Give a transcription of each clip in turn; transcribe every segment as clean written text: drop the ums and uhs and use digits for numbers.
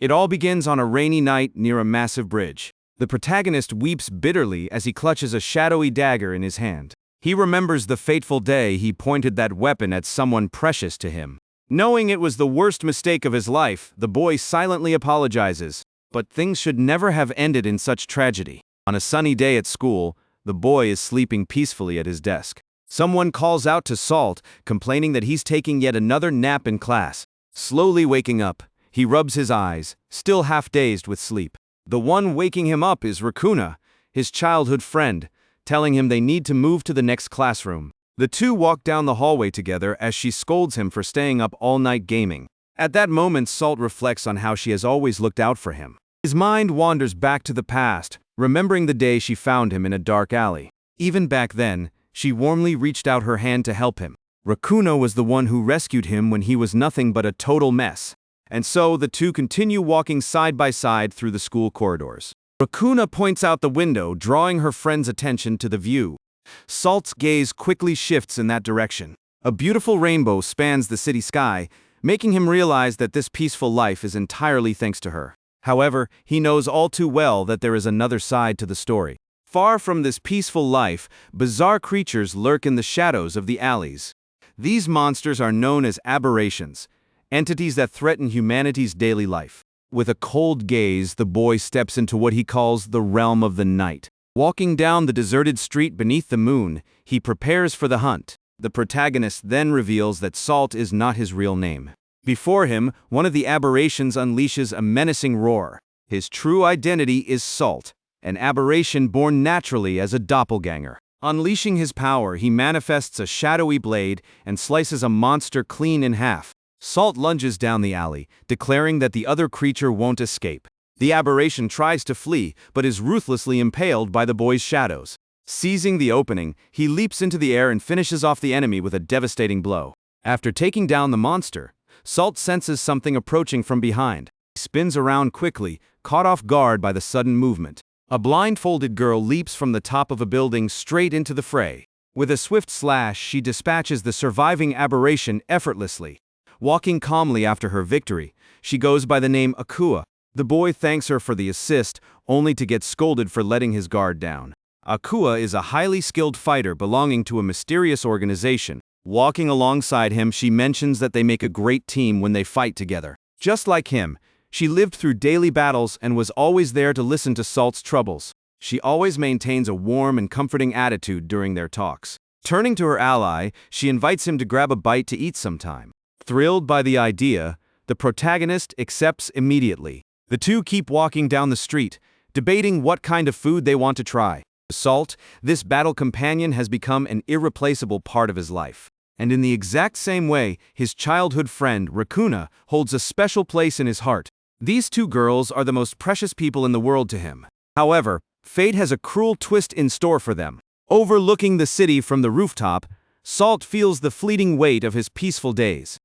It all begins on a rainy night near a massive bridge. The protagonist weeps bitterly as he clutches a shadowy dagger in his hand. He remembers the fateful day he pointed that weapon at someone precious to him. Knowing it was the worst mistake of his life, the boy silently apologizes. But things should never have ended in such tragedy. On a sunny day at school, the boy is sleeping peacefully at his desk. Someone calls out to Salt, complaining that he's taking yet another nap in class. Slowly waking up, he rubs his eyes, still half dazed with sleep. The one waking him up is Rakuna, his childhood friend, telling him they need to move to the next classroom. The two walk down the hallway together as she scolds him for staying up all night gaming. At that moment, Salt reflects on how she has always looked out for him. His mind wanders back to the past, remembering the day she found him in a dark alley. Even back then, she warmly reached out her hand to help him. Rakuna was the one who rescued him when he was nothing but a total mess. And so the two continue walking side by side through the school corridors. Rakuna points out the window, drawing her friend's attention to the view. Salt's gaze quickly shifts in that direction. A beautiful rainbow spans the city sky, making him realize that this peaceful life is entirely thanks to her. However, he knows all too well that there is another side to the story. Far from this peaceful life, bizarre creatures lurk in the shadows of the alleys. These monsters are known as aberrations, entities that threaten humanity's daily life. With a cold gaze, the boy steps into what he calls the realm of the night. Walking down the deserted street beneath the moon, he prepares for the hunt. The protagonist then reveals that Salt is not his real name. Before him, one of the aberrations unleashes a menacing roar. His true identity is Salt, an aberration born naturally as a doppelganger. Unleashing his power, he manifests a shadowy blade and slices a monster clean in half. Salt lunges down the alley, declaring that the other creature won't escape. The aberration tries to flee, but is ruthlessly impaled by the boy's shadows. Seizing the opening, he leaps into the air and finishes off the enemy with a devastating blow. After taking down the monster, Salt senses something approaching from behind. He spins around quickly, caught off guard by the sudden movement. A blindfolded girl leaps from the top of a building straight into the fray. With a swift slash, she dispatches the surviving aberration effortlessly. Walking calmly after her victory, she goes by the name Akua. The boy thanks her for the assist, only to get scolded for letting his guard down. Akua is a highly skilled fighter belonging to a mysterious organization. Walking alongside him, she mentions that they make a great team when they fight together. Just like him, she lived through daily battles and was always there to listen to Salt's troubles. She always maintains a warm and comforting attitude during their talks. Turning to her ally, she invites him to grab a bite to eat sometime. Thrilled by the idea, the protagonist accepts immediately. The two keep walking down the street, debating what kind of food they want to try. Salt, this battle companion, has become an irreplaceable part of his life. And in the exact same way, his childhood friend, Rakuna, holds a special place in his heart. These two girls are the most precious people in the world to him. However, fate has a cruel twist in store for them. Overlooking the city from the rooftop, Salt feels the fleeting weight of his peaceful days.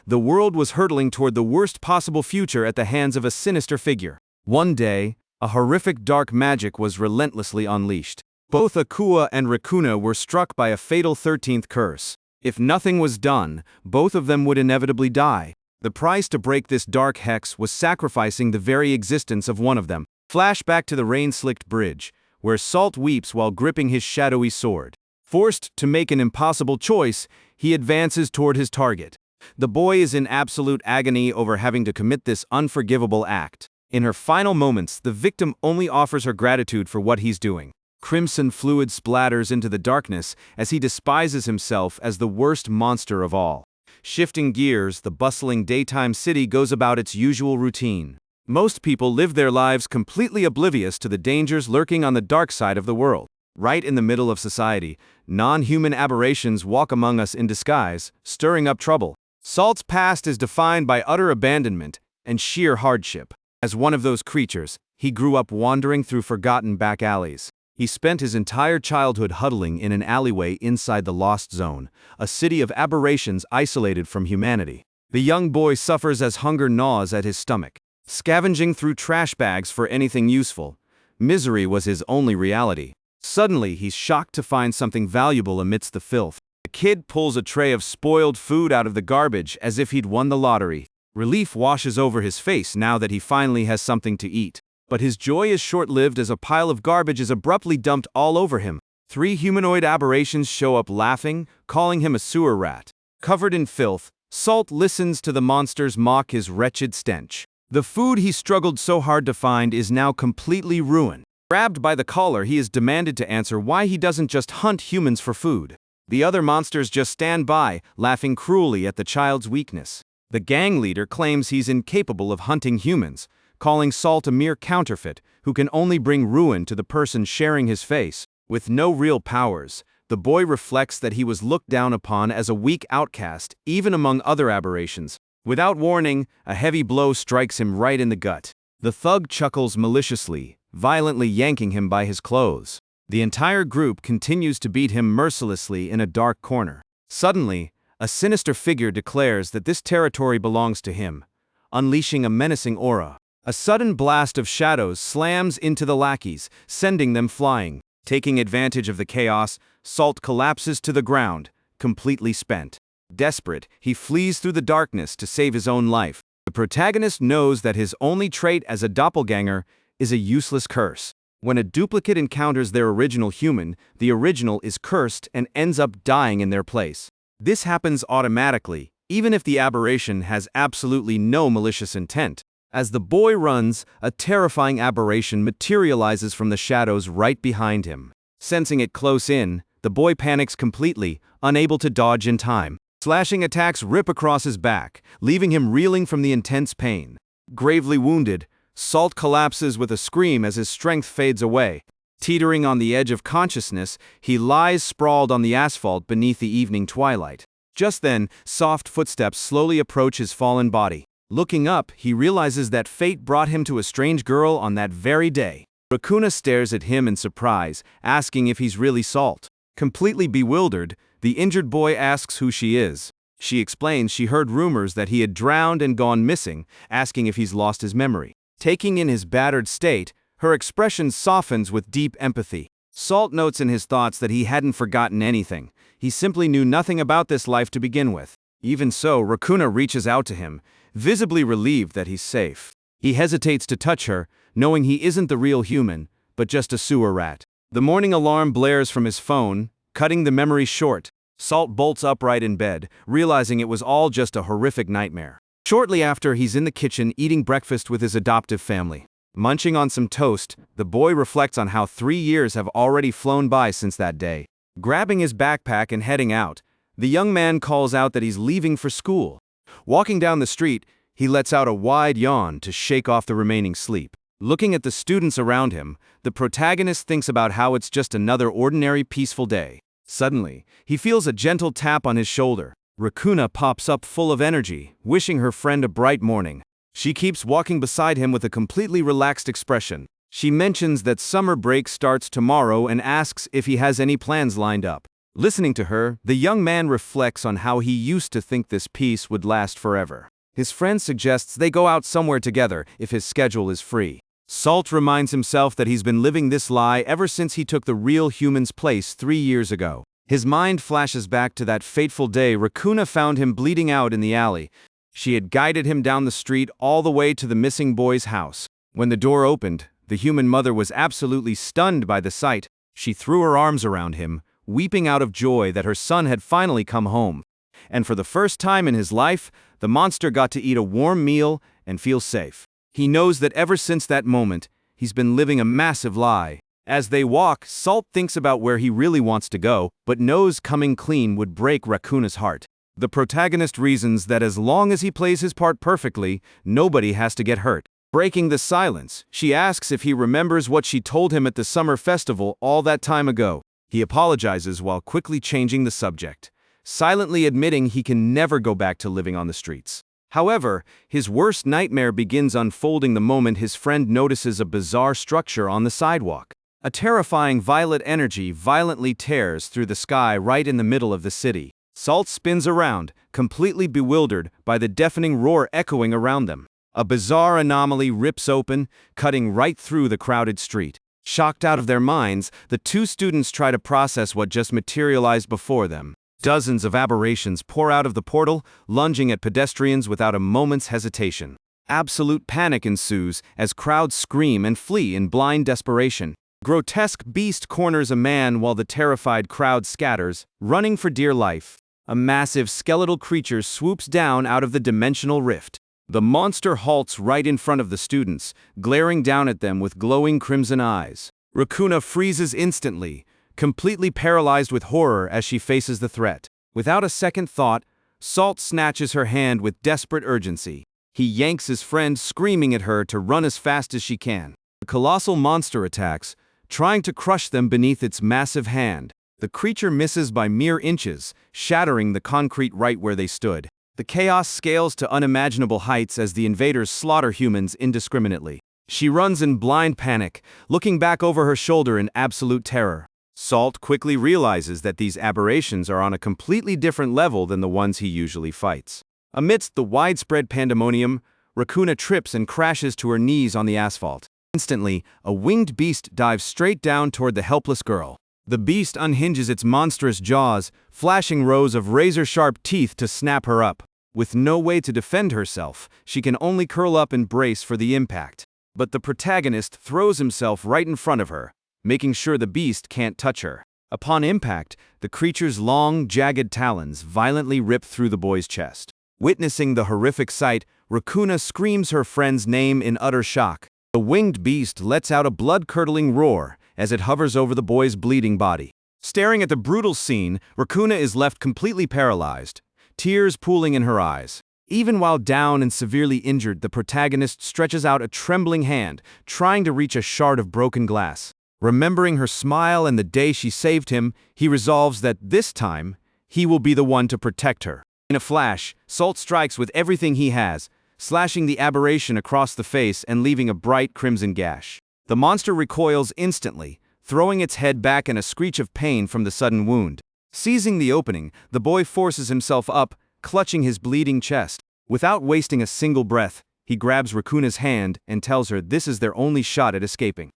The world was hurtling toward the worst possible future at the hands of a sinister figure. One day, a horrific dark magic was relentlessly unleashed. Both Akua and Rakuna were struck by a fatal 13th curse. If nothing was done, both of them would inevitably die. The price to break this dark hex was sacrificing the very existence of one of them. Flashback to the rain-slicked bridge, where Salt weeps while gripping his shadowy sword. Forced to make an impossible choice, he advances toward his target. The boy is in absolute agony over having to commit this unforgivable act. In her final moments, the victim only offers her gratitude for what he's doing. Crimson fluid splatters into the darkness as he despises himself as the worst monster of all. Shifting gears, the bustling daytime city goes about its usual routine. Most people live their lives completely oblivious to the dangers lurking on the dark side of the world. Right in the middle of society, non-human aberrations walk among us in disguise, stirring up trouble. Salt's past is defined by utter abandonment and sheer hardship. As one of those creatures, he grew up wandering through forgotten back alleys. He spent his entire childhood huddling in an alleyway inside the Lost Zone, a city of aberrations isolated from humanity. The young boy suffers as hunger gnaws at his stomach. Scavenging through trash bags for anything useful, misery was his only reality. Suddenly, he's shocked to find something valuable amidst the filth. The kid pulls a tray of spoiled food out of the garbage as if he'd won the lottery. Relief washes over his face now that he finally has something to eat. But his joy is short-lived as a pile of garbage is abruptly dumped all over him. 3 humanoid aberrations show up laughing, calling him a sewer rat. Covered in filth, Salt listens to the monsters mock his wretched stench. The food he struggled so hard to find is now completely ruined. Grabbed by the collar, he is demanded to answer why he doesn't just hunt humans for food. The other monsters just stand by, laughing cruelly at the child's weakness. The gang leader claims he's incapable of hunting humans, calling Salt a mere counterfeit who can only bring ruin to the person sharing his face. With no real powers, the boy reflects that he was looked down upon as a weak outcast, even among other aberrations. Without warning, a heavy blow strikes him right in the gut. The thug chuckles maliciously, violently yanking him by his clothes. The entire group continues to beat him mercilessly in a dark corner. Suddenly, a sinister figure declares that this territory belongs to him, unleashing a menacing aura. A sudden blast of shadows slams into the lackeys, sending them flying. Taking advantage of the chaos, Salt collapses to the ground, completely spent. Desperate, he flees through the darkness to save his own life. The protagonist knows that his only trait as a doppelganger is a useless curse. When a duplicate encounters their original human, the original is cursed and ends up dying in their place. This happens automatically, even if the aberration has absolutely no malicious intent. As the boy runs, a terrifying aberration materializes from the shadows right behind him. Sensing it close in, the boy panics completely, unable to dodge in time. Slashing attacks rip across his back, leaving him reeling from the intense pain. Gravely wounded, Salt collapses with a scream as his strength fades away. Teetering on the edge of consciousness, he lies sprawled on the asphalt beneath the evening twilight. Just then, soft footsteps slowly approach his fallen body. Looking up, he realizes that fate brought him to a strange girl on that very day. Rakuna stares at him in surprise, asking if he's really Salt. Completely bewildered, the injured boy asks who she is. She explains she heard rumors that he had drowned and gone missing, asking if he's lost his memory. Taking in his battered state, her expression softens with deep empathy. Salt notes in his thoughts that he hadn't forgotten anything. He simply knew nothing about this life to begin with. Even so, Rakuna reaches out to him, visibly relieved that he's safe. He hesitates to touch her, knowing he isn't the real human, but just a sewer rat. The morning alarm blares from his phone, cutting the memory short. Salt bolts upright in bed, realizing it was all just a horrific nightmare. Shortly after, he's in the kitchen eating breakfast with his adoptive family. Munching on some toast, the boy reflects on how 3 years have already flown by since that day. Grabbing his backpack and heading out, the young man calls out that he's leaving for school. Walking down the street, he lets out a wide yawn to shake off the remaining sleep. Looking at the students around him, the protagonist thinks about how it's just another ordinary peaceful day. Suddenly, he feels a gentle tap on his shoulder. Rakuna pops up full of energy, wishing her friend a bright morning. She keeps walking beside him with a completely relaxed expression. She mentions that summer break starts tomorrow and asks if he has any plans lined up. Listening to her, the young man reflects on how he used to think this peace would last forever. His friend suggests they go out somewhere together if his schedule is free. Salt reminds himself that he's been living this lie ever since he took the real human's place 3 years ago. His mind flashes back to that fateful day Rakuna found him bleeding out in the alley. She had guided him down the street all the way to the missing boy's house. When the door opened, the human mother was absolutely stunned by the sight. She threw her arms around him, weeping out of joy that her son had finally come home. And for the first time in his life, the monster got to eat a warm meal and feel safe. He knows that ever since that moment, he's been living a massive lie. As they walk, Salt thinks about where he really wants to go, but knows coming clean would break Rakuna's heart. The protagonist reasons that as long as he plays his part perfectly, nobody has to get hurt. Breaking the silence, she asks if he remembers what she told him at the summer festival all that time ago. He apologizes while quickly changing the subject, silently admitting he can never go back to living on the streets. However, his worst nightmare begins unfolding the moment his friend notices a bizarre structure on the sidewalk. A terrifying violet energy violently tears through the sky right in the middle of the city. Salt spins around, completely bewildered by the deafening roar echoing around them. A bizarre anomaly rips open, cutting right through the crowded street. Shocked out of their minds, the two students try to process what just materialized before them. Dozens of aberrations pour out of the portal, lunging at pedestrians without a moment's hesitation. Absolute panic ensues as crowds scream and flee in blind desperation. Grotesque beast corners a man while the terrified crowd scatters, running for dear life. A massive skeletal creature swoops down out of the dimensional rift. The monster halts right in front of the students, glaring down at them with glowing crimson eyes. Rakuna freezes instantly, completely paralyzed with horror as she faces the threat. Without a second thought, Salt snatches her hand with desperate urgency. He yanks his friend, screaming at her to run as fast as she can. The colossal monster attacks, trying to crush them beneath its massive hand. The creature misses by mere inches, shattering the concrete right where they stood. The chaos scales to unimaginable heights as the invaders slaughter humans indiscriminately. She runs in blind panic, looking back over her shoulder in absolute terror. Salt quickly realizes that these aberrations are on a completely different level than the ones he usually fights. Amidst the widespread pandemonium, Rakuna trips and crashes to her knees on the asphalt. Instantly, a winged beast dives straight down toward the helpless girl. The beast unhinges its monstrous jaws, flashing rows of razor-sharp teeth to snap her up. With no way to defend herself, she can only curl up and brace for the impact. But the protagonist throws himself right in front of her, making sure the beast can't touch her. Upon impact, the creature's long, jagged talons violently rip through the boy's chest. Witnessing the horrific sight, Rakuna screams her friend's name in utter shock. The winged beast lets out a blood-curdling roar as it hovers over the boy's bleeding body. Staring at the brutal scene, Rakuna is left completely paralyzed, tears pooling in her eyes. Even while down and severely injured, the protagonist stretches out a trembling hand, trying to reach a shard of broken glass. Remembering her smile and the day she saved him, he resolves that this time, he will be the one to protect her. In a flash, Salt strikes with everything he has, slashing the aberration across the face and leaving a bright crimson gash. The monster recoils instantly, throwing its head back in a screech of pain from the sudden wound. Seizing the opening, the boy forces himself up, clutching his bleeding chest. Without wasting a single breath, he grabs Rakuna's hand and tells her this is their only shot at escaping.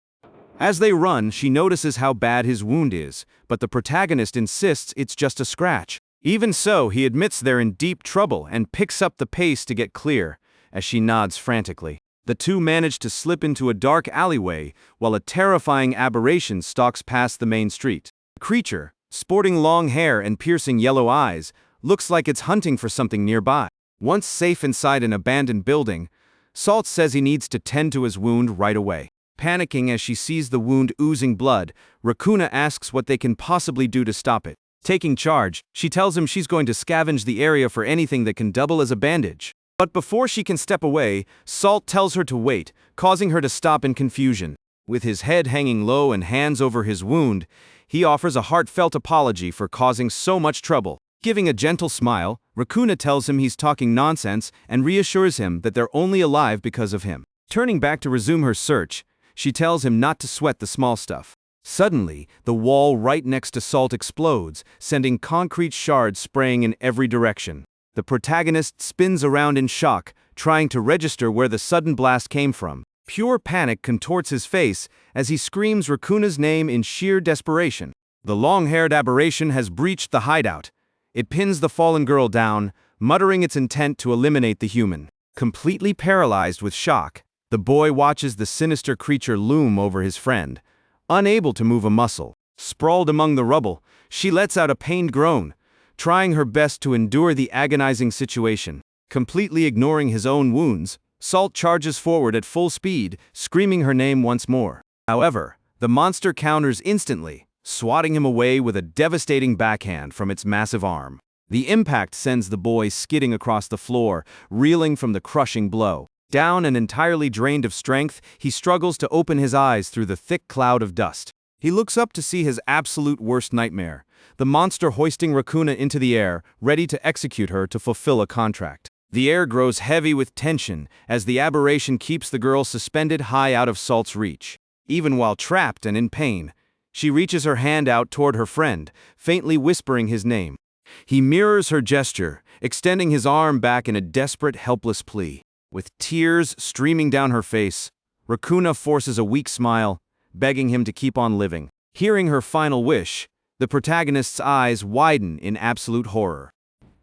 As they run, she notices how bad his wound is, but the protagonist insists it's just a scratch. Even so, he admits they're in deep trouble and picks up the pace to get clear, as she nods frantically. The two manage to slip into a dark alleyway while a terrifying aberration stalks past the main street. The creature, sporting long hair and piercing yellow eyes, looks like it's hunting for something nearby. Once safe inside an abandoned building, Salt says he needs to tend to his wound right away. Panicking as she sees the wound oozing blood, Rakuna asks what they can possibly do to stop it. Taking charge, she tells him she's going to scavenge the area for anything that can double as a bandage. But before she can step away, Salt tells her to wait, causing her to stop in confusion. With his head hanging low and hands over his wound, he offers a heartfelt apology for causing so much trouble. Giving a gentle smile, Rakuna tells him he's talking nonsense and reassures him that they're only alive because of him. Turning back to resume her search, she tells him not to sweat the small stuff. Suddenly, the wall right next to Salt explodes, sending concrete shards spraying in every direction. The protagonist spins around in shock, trying to register where the sudden blast came from. Pure panic contorts his face as he screams Rakuna's name in sheer desperation. The long-haired aberration has breached the hideout. It pins the fallen girl down, muttering its intent to eliminate the human. Completely paralyzed with shock, the boy watches the sinister creature loom over his friend. Unable to move a muscle, sprawled among the rubble, she lets out a pained groan, trying her best to endure the agonizing situation. Completely ignoring his own wounds, Salt charges forward at full speed, screaming her name once more. However, the monster counters instantly, swatting him away with a devastating backhand from its massive arm. The impact sends the boy skidding across the floor, reeling from the crushing blow. Down and entirely drained of strength, he struggles to open his eyes through the thick cloud of dust. He looks up to see his absolute worst nightmare, the monster hoisting Rakuna into the air, ready to execute her to fulfill a contract. The air grows heavy with tension as the aberration keeps the girl suspended high out of Salt's reach. Even while trapped and in pain, she reaches her hand out toward her friend, faintly whispering his name. He mirrors her gesture, extending his arm back in a desperate, helpless plea. With tears streaming down her face, Rakuna forces a weak smile, begging him to keep on living. Hearing her final wish, The protagonist's eyes widen in absolute horror.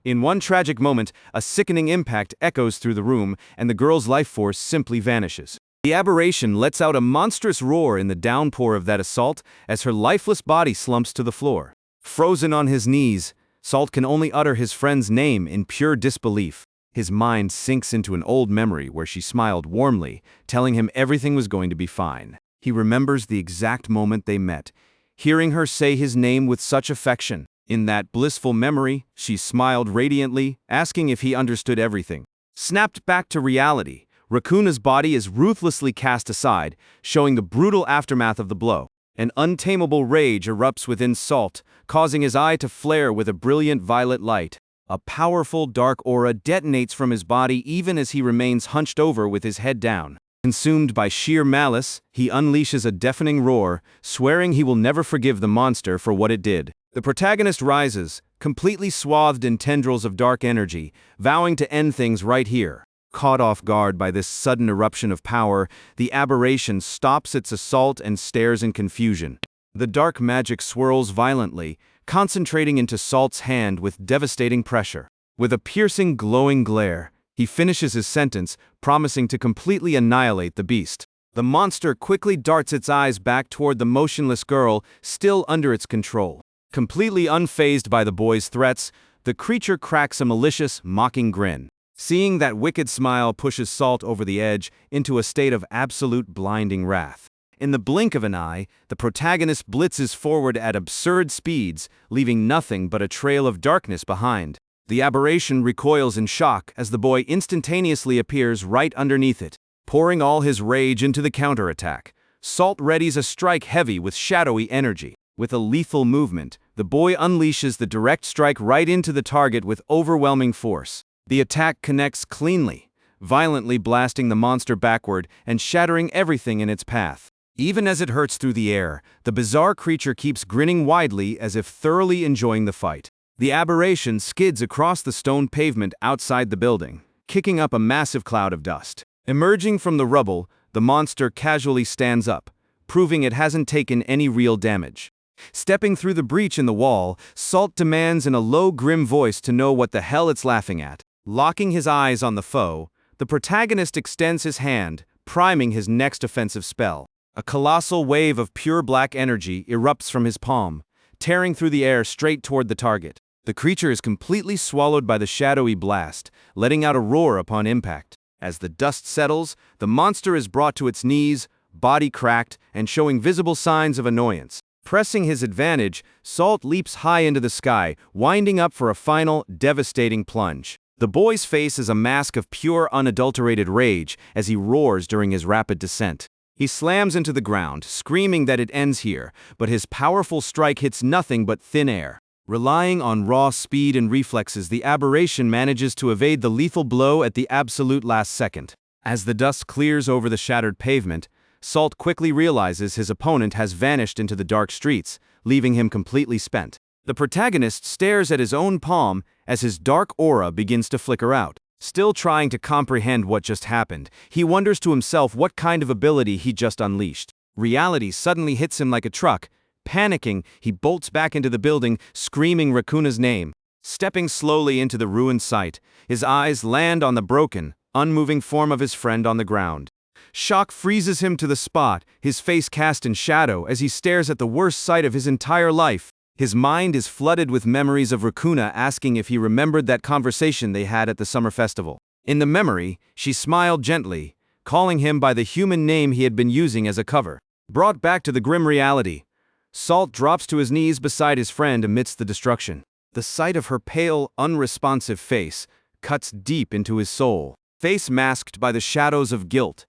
In one tragic moment, a sickening impact echoes through the room, and the girl's life force simply vanishes. The aberration lets out a monstrous roar in the downpour of that assault as her lifeless body slumps to the floor. Frozen on his knees, Salt can only utter his friend's name in pure disbelief. His mind sinks into an old memory where she smiled warmly, telling him everything was going to be fine. He remembers the exact moment they met, hearing her say his name with such affection. In that blissful memory, she smiled radiantly, asking if he understood everything. Snapped back to reality, Rakuna's body is ruthlessly cast aside, showing the brutal aftermath of the blow. An untamable rage erupts within Salt, causing his eye to flare with a brilliant violet light. A powerful dark aura detonates from his body even as he remains hunched over with his head down. Consumed by sheer malice, he unleashes a deafening roar, swearing he will never forgive the monster for what it did. The protagonist rises, completely swathed in tendrils of dark energy, vowing to end things right here. Caught off guard by this sudden eruption of power, the aberration stops its assault and stares in confusion. The dark magic swirls violently, concentrating into Salt's hand with devastating pressure. With a piercing, glowing glare, he finishes his sentence, promising to completely annihilate the beast. The monster quickly darts its eyes back toward the motionless girl, still under its control. Completely unfazed by the boy's threats, the creature cracks a malicious, mocking grin. Seeing that wicked smile pushes Salt over the edge into a state of absolute blinding wrath. In the blink of an eye, the protagonist blitzes forward at absurd speeds, leaving nothing but a trail of darkness behind. The aberration recoils in shock as the boy instantaneously appears right underneath it. Pouring all his rage into the counterattack, Salt readies a strike heavy with shadowy energy. With a lethal movement, the boy unleashes the direct strike right into the target with overwhelming force. The attack connects cleanly, violently blasting the monster backward and shattering everything in its path. Even as it hurts through the air, the bizarre creature keeps grinning widely as if thoroughly enjoying the fight. The aberration skids across the stone pavement outside the building, kicking up a massive cloud of dust. Emerging from the rubble, the monster casually stands up, proving it hasn't taken any real damage. Stepping through the breach in the wall, Salt demands in a low, grim voice to know what the hell it's laughing at. Locking his eyes on the foe, the protagonist extends his hand, priming his next offensive spell. A colossal wave of pure black energy erupts from his palm, tearing through the air straight toward the target. The creature is completely swallowed by the shadowy blast, letting out a roar upon impact. As the dust settles, the monster is brought to its knees, body cracked, and showing visible signs of annoyance. Pressing his advantage, Salt leaps high into the sky, winding up for a final, devastating plunge. The boy's face is a mask of pure, unadulterated rage as he roars during his rapid descent. He slams into the ground, screaming that it ends here, but his powerful strike hits nothing but thin air. Relying on raw speed and reflexes, the aberration manages to evade the lethal blow at the absolute last second. As the dust clears over the shattered pavement, Salt quickly realizes his opponent has vanished into the dark streets, leaving him completely spent. The protagonist stares at his own palm as his dark aura begins to flicker out. Still trying to comprehend what just happened, he wonders to himself what kind of ability he just unleashed. Reality suddenly hits him like a truck. Panicking, he bolts back into the building, screaming Rakuna's name. Stepping slowly into the ruined site, his eyes land on the broken, unmoving form of his friend on the ground. Shock freezes him to the spot, his face cast in shadow as he stares at the worst sight of his entire life. His mind is flooded with memories of Rakuna asking if he remembered that conversation they had at the summer festival. In the memory, she smiled gently, calling him by the human name he had been using as a cover. Brought back to the grim reality, Salt drops to his knees beside his friend amidst the destruction. The sight of her pale, unresponsive face cuts deep into his soul. Face masked by the shadows of guilt,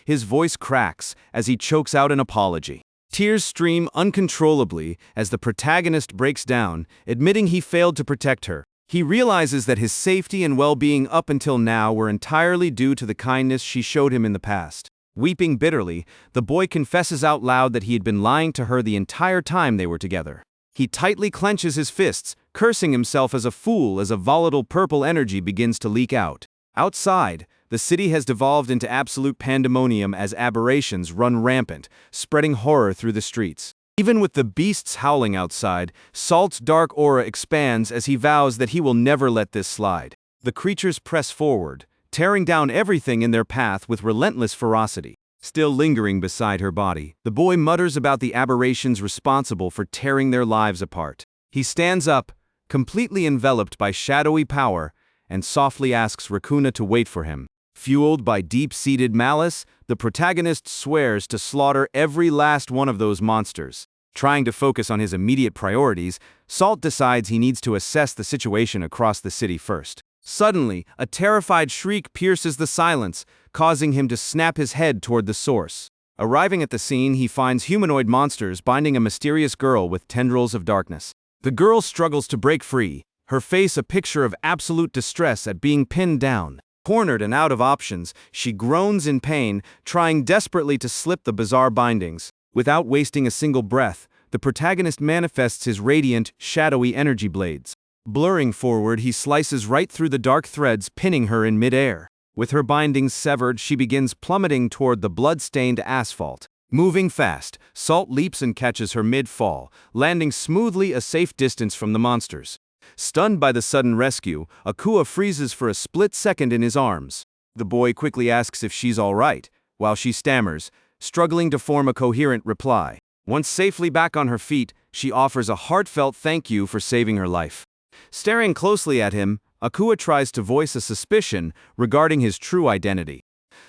his voice cracks as he chokes out an apology. Tears stream uncontrollably as the protagonist breaks down, admitting he failed to protect her. He realizes that his safety and well-being up until now were entirely due to the kindness she showed him in the past. Weeping bitterly, the boy confesses out loud that he had been lying to her the entire time they were together. He tightly clenches his fists, cursing himself as a fool as a volatile purple energy begins to leak out. Outside, the city has devolved into absolute pandemonium as aberrations run rampant, spreading horror through the streets. Even with the beasts howling outside, Salt's dark aura expands as he vows that he will never let this slide. The creatures press forward, tearing down everything in their path with relentless ferocity. Still lingering beside her body, the boy mutters about the aberrations responsible for tearing their lives apart. He stands up, completely enveloped by shadowy power, and softly asks Rakuna to wait for him. Fueled by deep-seated malice, the protagonist swears to slaughter every last one of those monsters. Trying to focus on his immediate priorities, Salt decides he needs to assess the situation across the city first. Suddenly, a terrified shriek pierces the silence, causing him to snap his head toward the source. Arriving at the scene, he finds humanoid monsters binding a mysterious girl with tendrils of darkness. The girl struggles to break free, her face a picture of absolute distress at being pinned down. Cornered and out of options, she groans in pain, trying desperately to slip the bizarre bindings. Without wasting a single breath, the protagonist manifests his radiant, shadowy energy blades. Blurring forward, he slices right through the dark threads, pinning her in midair. With her bindings severed, she begins plummeting toward the blood-stained asphalt. Moving fast, Salt leaps and catches her mid-fall, landing smoothly a safe distance from the monsters. Stunned by the sudden rescue, Akua freezes for a split second in his arms. The boy quickly asks if she's all right, while she stammers, struggling to form a coherent reply. Once safely back on her feet, she offers a heartfelt thank you for saving her life. Staring closely at him, Akua tries to voice a suspicion regarding his true identity.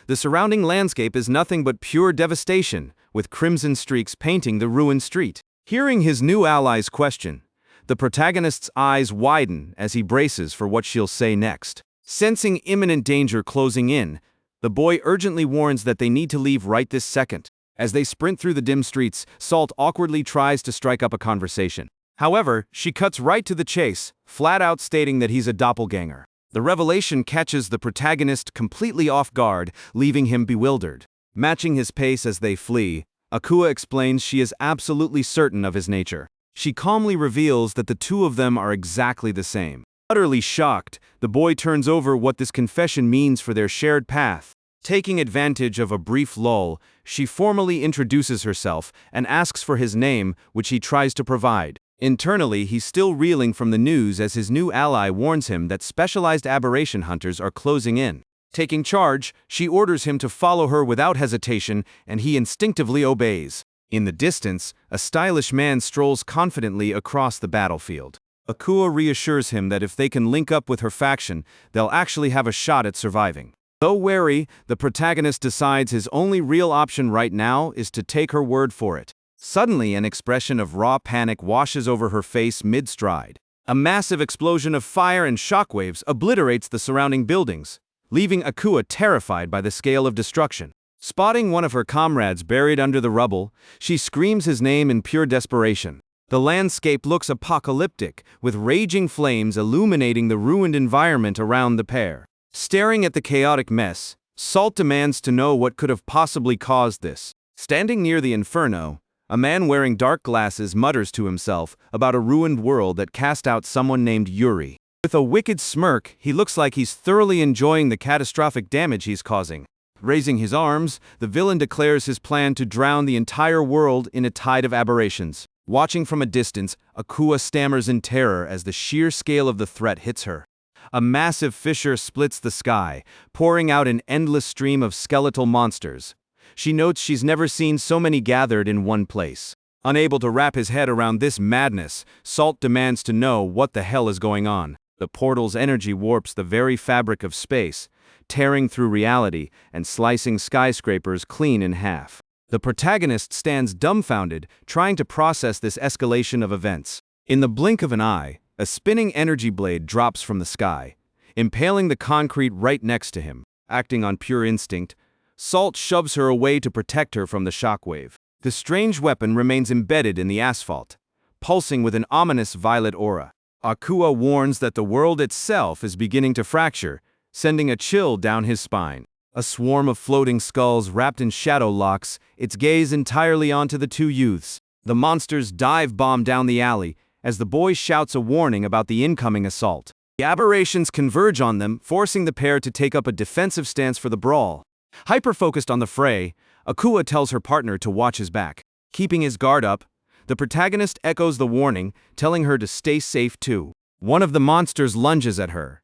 The surrounding landscape is nothing but pure devastation, with crimson streaks painting the ruined street. Hearing his new ally's question, the protagonist's eyes widen as he braces for what she'll say next. Sensing imminent danger closing in, the boy urgently warns that they need to leave right this second. As they sprint through the dim streets, Salt awkwardly tries to strike up a conversation. However, she cuts right to the chase, flat out stating that he's a doppelganger. The revelation catches the protagonist completely off guard, leaving him bewildered. Matching his pace as they flee, Akua explains she is absolutely certain of his nature. She calmly reveals that the two of them are exactly the same. Utterly shocked, the boy turns over what this confession means for their shared path. Taking advantage of a brief lull, she formally introduces herself and asks for his name, which he tries to provide. Internally, he's still reeling from the news as his new ally warns him that specialized aberration hunters are closing in. Taking charge, she orders him to follow her without hesitation, and he instinctively obeys. In the distance, a stylish man strolls confidently across the battlefield. Akua reassures him that if they can link up with her faction, they'll actually have a shot at surviving. Though wary, the protagonist decides his only real option right now is to take her word for it. Suddenly, an expression of raw panic washes over her face mid-stride. A massive explosion of fire and shockwaves obliterates the surrounding buildings, leaving Akua terrified by the scale of destruction. Spotting one of her comrades buried under the rubble, she screams his name in pure desperation. The landscape looks apocalyptic, with raging flames illuminating the ruined environment around the pair. Staring at the chaotic mess, Salt demands to know what could have possibly caused this. Standing near the inferno, a man wearing dark glasses mutters to himself about a ruined world that cast out someone named Yuri. With a wicked smirk, he looks like he's thoroughly enjoying the catastrophic damage he's causing. Raising his arms, the villain declares his plan to drown the entire world in a tide of aberrations. Watching from a distance, Akua stammers in terror as the sheer scale of the threat hits her. A massive fissure splits the sky, pouring out an endless stream of skeletal monsters. She notes she's never seen so many gathered in one place. Unable to wrap his head around this madness, Salt demands to know what the hell is going on. The portal's energy warps the very fabric of space, tearing through reality and slicing skyscrapers clean in half. The protagonist stands dumbfounded, trying to process this escalation of events. In the blink of an eye, a spinning energy blade drops from the sky, impaling the concrete right next to him. Acting on pure instinct, Salt shoves her away to protect her from the shockwave. The strange weapon remains embedded in the asphalt, pulsing with an ominous violet aura. Akua warns that the world itself is beginning to fracture, sending a chill down his spine. A swarm of floating skulls wrapped in shadow locks its gaze entirely onto the two youths. The monsters dive-bomb down the alley as the boy shouts a warning about the incoming assault. The aberrations converge on them, forcing the pair to take up a defensive stance for the brawl. Hyper-focused on the fray, Akua tells her partner to watch his back. Keeping his guard up, The protagonist echoes the warning, telling her to stay safe too. One of the monsters lunges at her,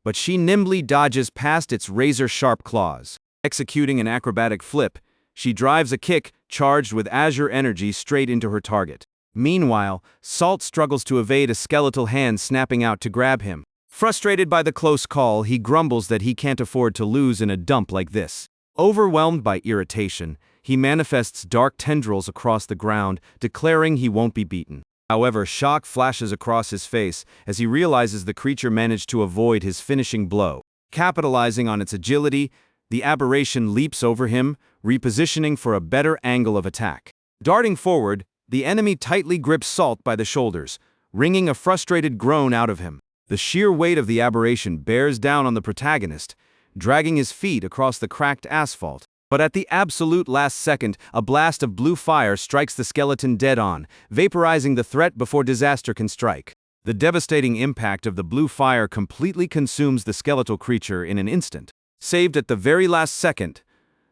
but she nimbly dodges past its razor-sharp claws. Executing an acrobatic flip, she drives a kick charged with azure energy straight into her target. Meanwhile, Salt struggles to evade a skeletal hand snapping out to grab him. Frustrated by the close call, he grumbles that he can't afford to lose in a dump like this. Overwhelmed by irritation, he manifests dark tendrils across the ground, declaring he won't be beaten. However, shock flashes across his face as he realizes the creature managed to avoid his finishing blow. Capitalizing on its agility, the aberration leaps over him, repositioning for a better angle of attack. Darting forward, the enemy tightly grips Salt by the shoulders, wringing a frustrated groan out of him. The sheer weight of the aberration bears down on the protagonist, dragging his feet across the cracked asphalt. But at the absolute last second, a blast of blue fire strikes the skeleton dead on, vaporizing the threat before disaster can strike. The devastating impact of the blue fire completely consumes the skeletal creature in an instant. Saved at the very last second,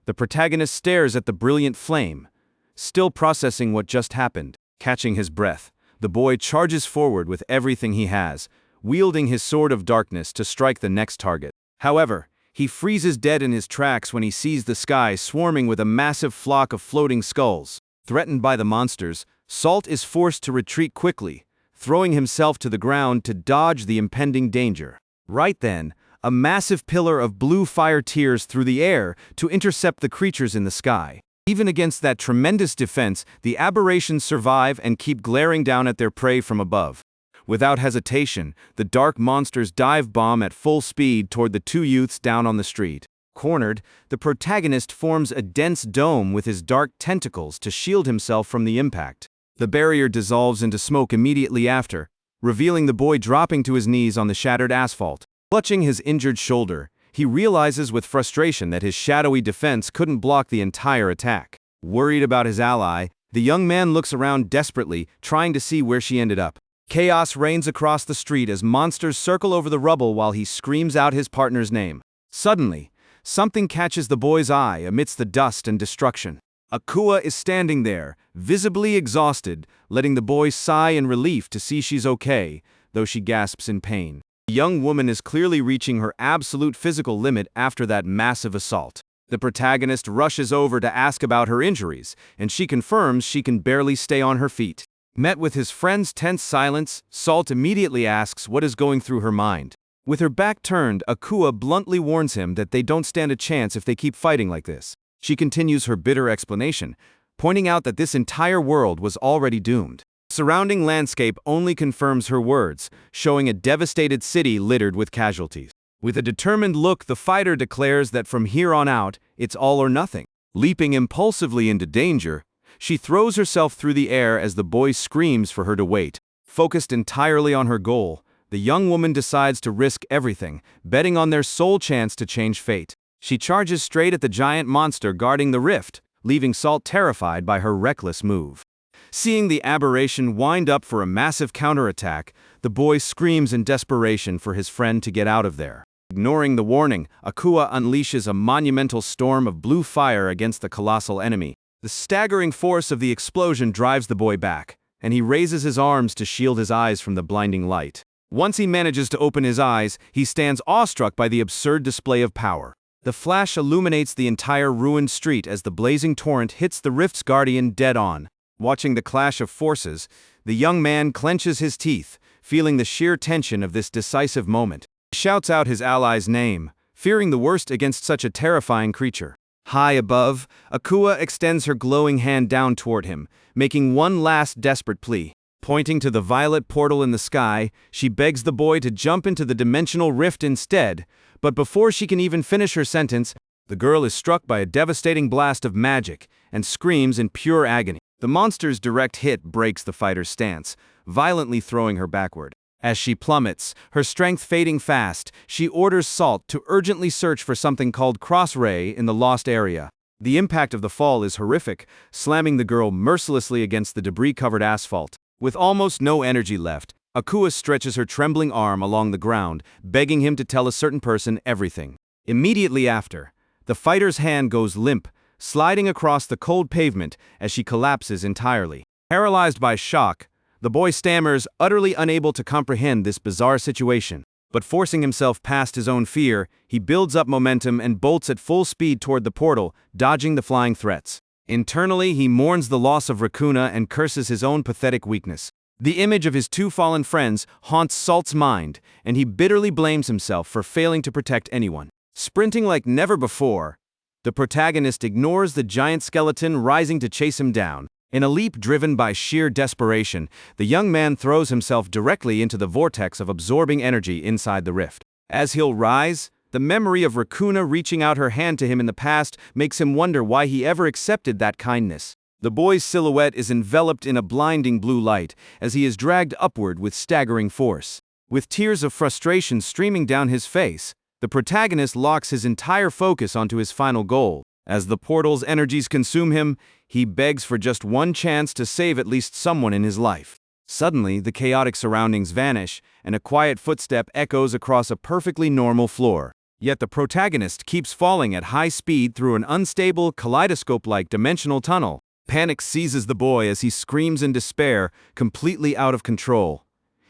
the protagonist stares at the brilliant flame, still processing what just happened. Catching his breath, the boy charges forward with everything he has, wielding his sword of darkness to strike the next target. However, he freezes dead in his tracks when he sees the sky swarming with a massive flock of floating skulls. Threatened by the monsters, Salt is forced to retreat quickly, throwing himself to the ground to dodge the impending danger. Right then, a massive pillar of blue fire tears through the air to intercept the creatures in the sky. Even against that tremendous defense, the aberrations survive and keep glaring down at their prey from above. Without hesitation, the dark monsters dive bomb at full speed toward the two youths down on the street. Cornered, the protagonist forms a dense dome with his dark tentacles to shield himself from the impact. The barrier dissolves into smoke immediately after, revealing the boy dropping to his knees on the shattered asphalt. Clutching his injured shoulder, he realizes with frustration that his shadowy defense couldn't block the entire attack. Worried about his ally, the young man looks around desperately, trying to see where she ended up. Chaos reigns across the street as monsters circle over the rubble while he screams out his partner's name. Suddenly, something catches the boy's eye amidst the dust and destruction. Akua is standing there, visibly exhausted, letting the boy sigh in relief to see she's okay, though she gasps in pain. The young woman is clearly reaching her absolute physical limit after that massive assault. The protagonist rushes over to ask about her injuries, and she confirms she can barely stay on her feet. Met with his friend's tense silence, Salt immediately asks what is going through her mind. With her back turned, Akua bluntly warns him that they don't stand a chance if they keep fighting like this. She continues her bitter explanation, pointing out that this entire world was already doomed. The surrounding landscape only confirms her words, showing a devastated city littered with casualties. With a determined look, the fighter declares that from here on out, it's all or nothing. Leaping impulsively into danger, she throws herself through the air as the boy screams for her to wait. Focused entirely on her goal, the young woman decides to risk everything, betting on their sole chance to change fate. She charges straight at the giant monster guarding the rift, leaving Salt terrified by her reckless move. Seeing the aberration wind up for a massive counterattack, the boy screams in desperation for his friend to get out of there. Ignoring the warning, Akua unleashes a monumental storm of blue fire against the colossal enemy. The staggering force of the explosion drives the boy back, and he raises his arms to shield his eyes from the blinding light. Once he manages to open his eyes, he stands awestruck by the absurd display of power. The flash illuminates the entire ruined street as the blazing torrent hits the rift's guardian dead on. Watching the clash of forces, the young man clenches his teeth, feeling the sheer tension of this decisive moment. He shouts out his ally's name, fearing the worst against such a terrifying creature. High above, Akua extends her glowing hand down toward him, making one last desperate plea. Pointing to the violet portal in the sky, she begs the boy to jump into the dimensional rift instead, but before she can even finish her sentence, the girl is struck by a devastating blast of magic and screams in pure agony. The monster's direct hit breaks the fighter's stance, violently throwing her backward. As she plummets, her strength fading fast, she orders Salt to urgently search for something called Cross-Ray in the lost area. The impact of the fall is horrific, slamming the girl mercilessly against the debris-covered asphalt. With almost no energy left, Akua stretches her trembling arm along the ground, begging him to tell a certain person everything. Immediately after, the fighter's hand goes limp, sliding across the cold pavement as she collapses entirely. Paralyzed by shock, the boy stammers, utterly unable to comprehend this bizarre situation. But forcing himself past his own fear, he builds up momentum and bolts at full speed toward the portal, dodging the flying threats. Internally, he mourns the loss of Rakuna and curses his own pathetic weakness. The image of his two fallen friends haunts Salt's mind, and he bitterly blames himself for failing to protect anyone. Sprinting like never before, the protagonist ignores the giant skeleton rising to chase him down. In a leap driven by sheer desperation, the young man throws himself directly into the vortex of absorbing energy inside the rift. As he'll rise, the memory of Rakuna reaching out her hand to him in the past makes him wonder why he ever accepted that kindness. The boy's silhouette is enveloped in a blinding blue light as he is dragged upward with staggering force. With tears of frustration streaming down his face, the protagonist locks his entire focus onto his final goal. As the portal's energies consume him, he begs for just one chance to save at least someone in his life. Suddenly, the chaotic surroundings vanish, and a quiet footstep echoes across a perfectly normal floor. Yet the protagonist keeps falling at high speed through an unstable, kaleidoscope-like dimensional tunnel. Panic seizes the boy as he screams in despair, completely out of control.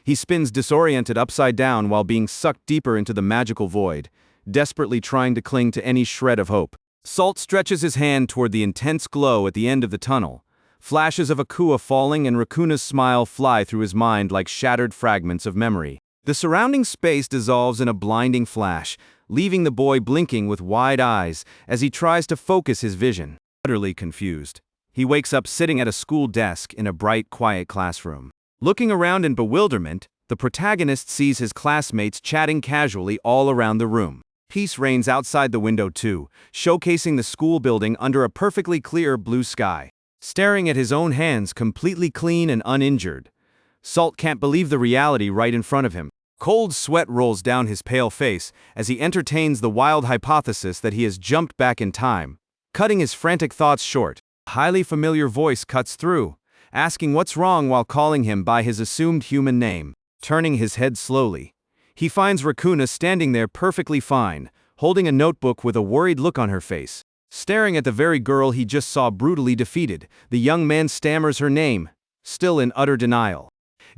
He spins disoriented upside down while being sucked deeper into the magical void, desperately trying to cling to any shred of hope. Salt stretches his hand toward the intense glow at the end of the tunnel. Flashes of Akua falling and Rakuna's smile fly through his mind like shattered fragments of memory. The surrounding space dissolves in a blinding flash, leaving the boy blinking with wide eyes as he tries to focus his vision. Utterly confused, he wakes up sitting at a school desk in a bright, quiet classroom. Looking around in bewilderment, the protagonist sees his classmates chatting casually all around the room. Peace reigns outside the window too, showcasing the school building under a perfectly clear blue sky. Staring at his own hands completely clean and uninjured, Salt can't believe the reality right in front of him. Cold sweat rolls down his pale face as he entertains the wild hypothesis that he has jumped back in time. Cutting his frantic thoughts short, a highly familiar voice cuts through, asking what's wrong while calling him by his assumed human name. Turning his head slowly, he finds Rakuna standing there perfectly fine, holding a notebook with a worried look on her face. Staring at the very girl he just saw brutally defeated, the young man stammers her name, still in utter denial.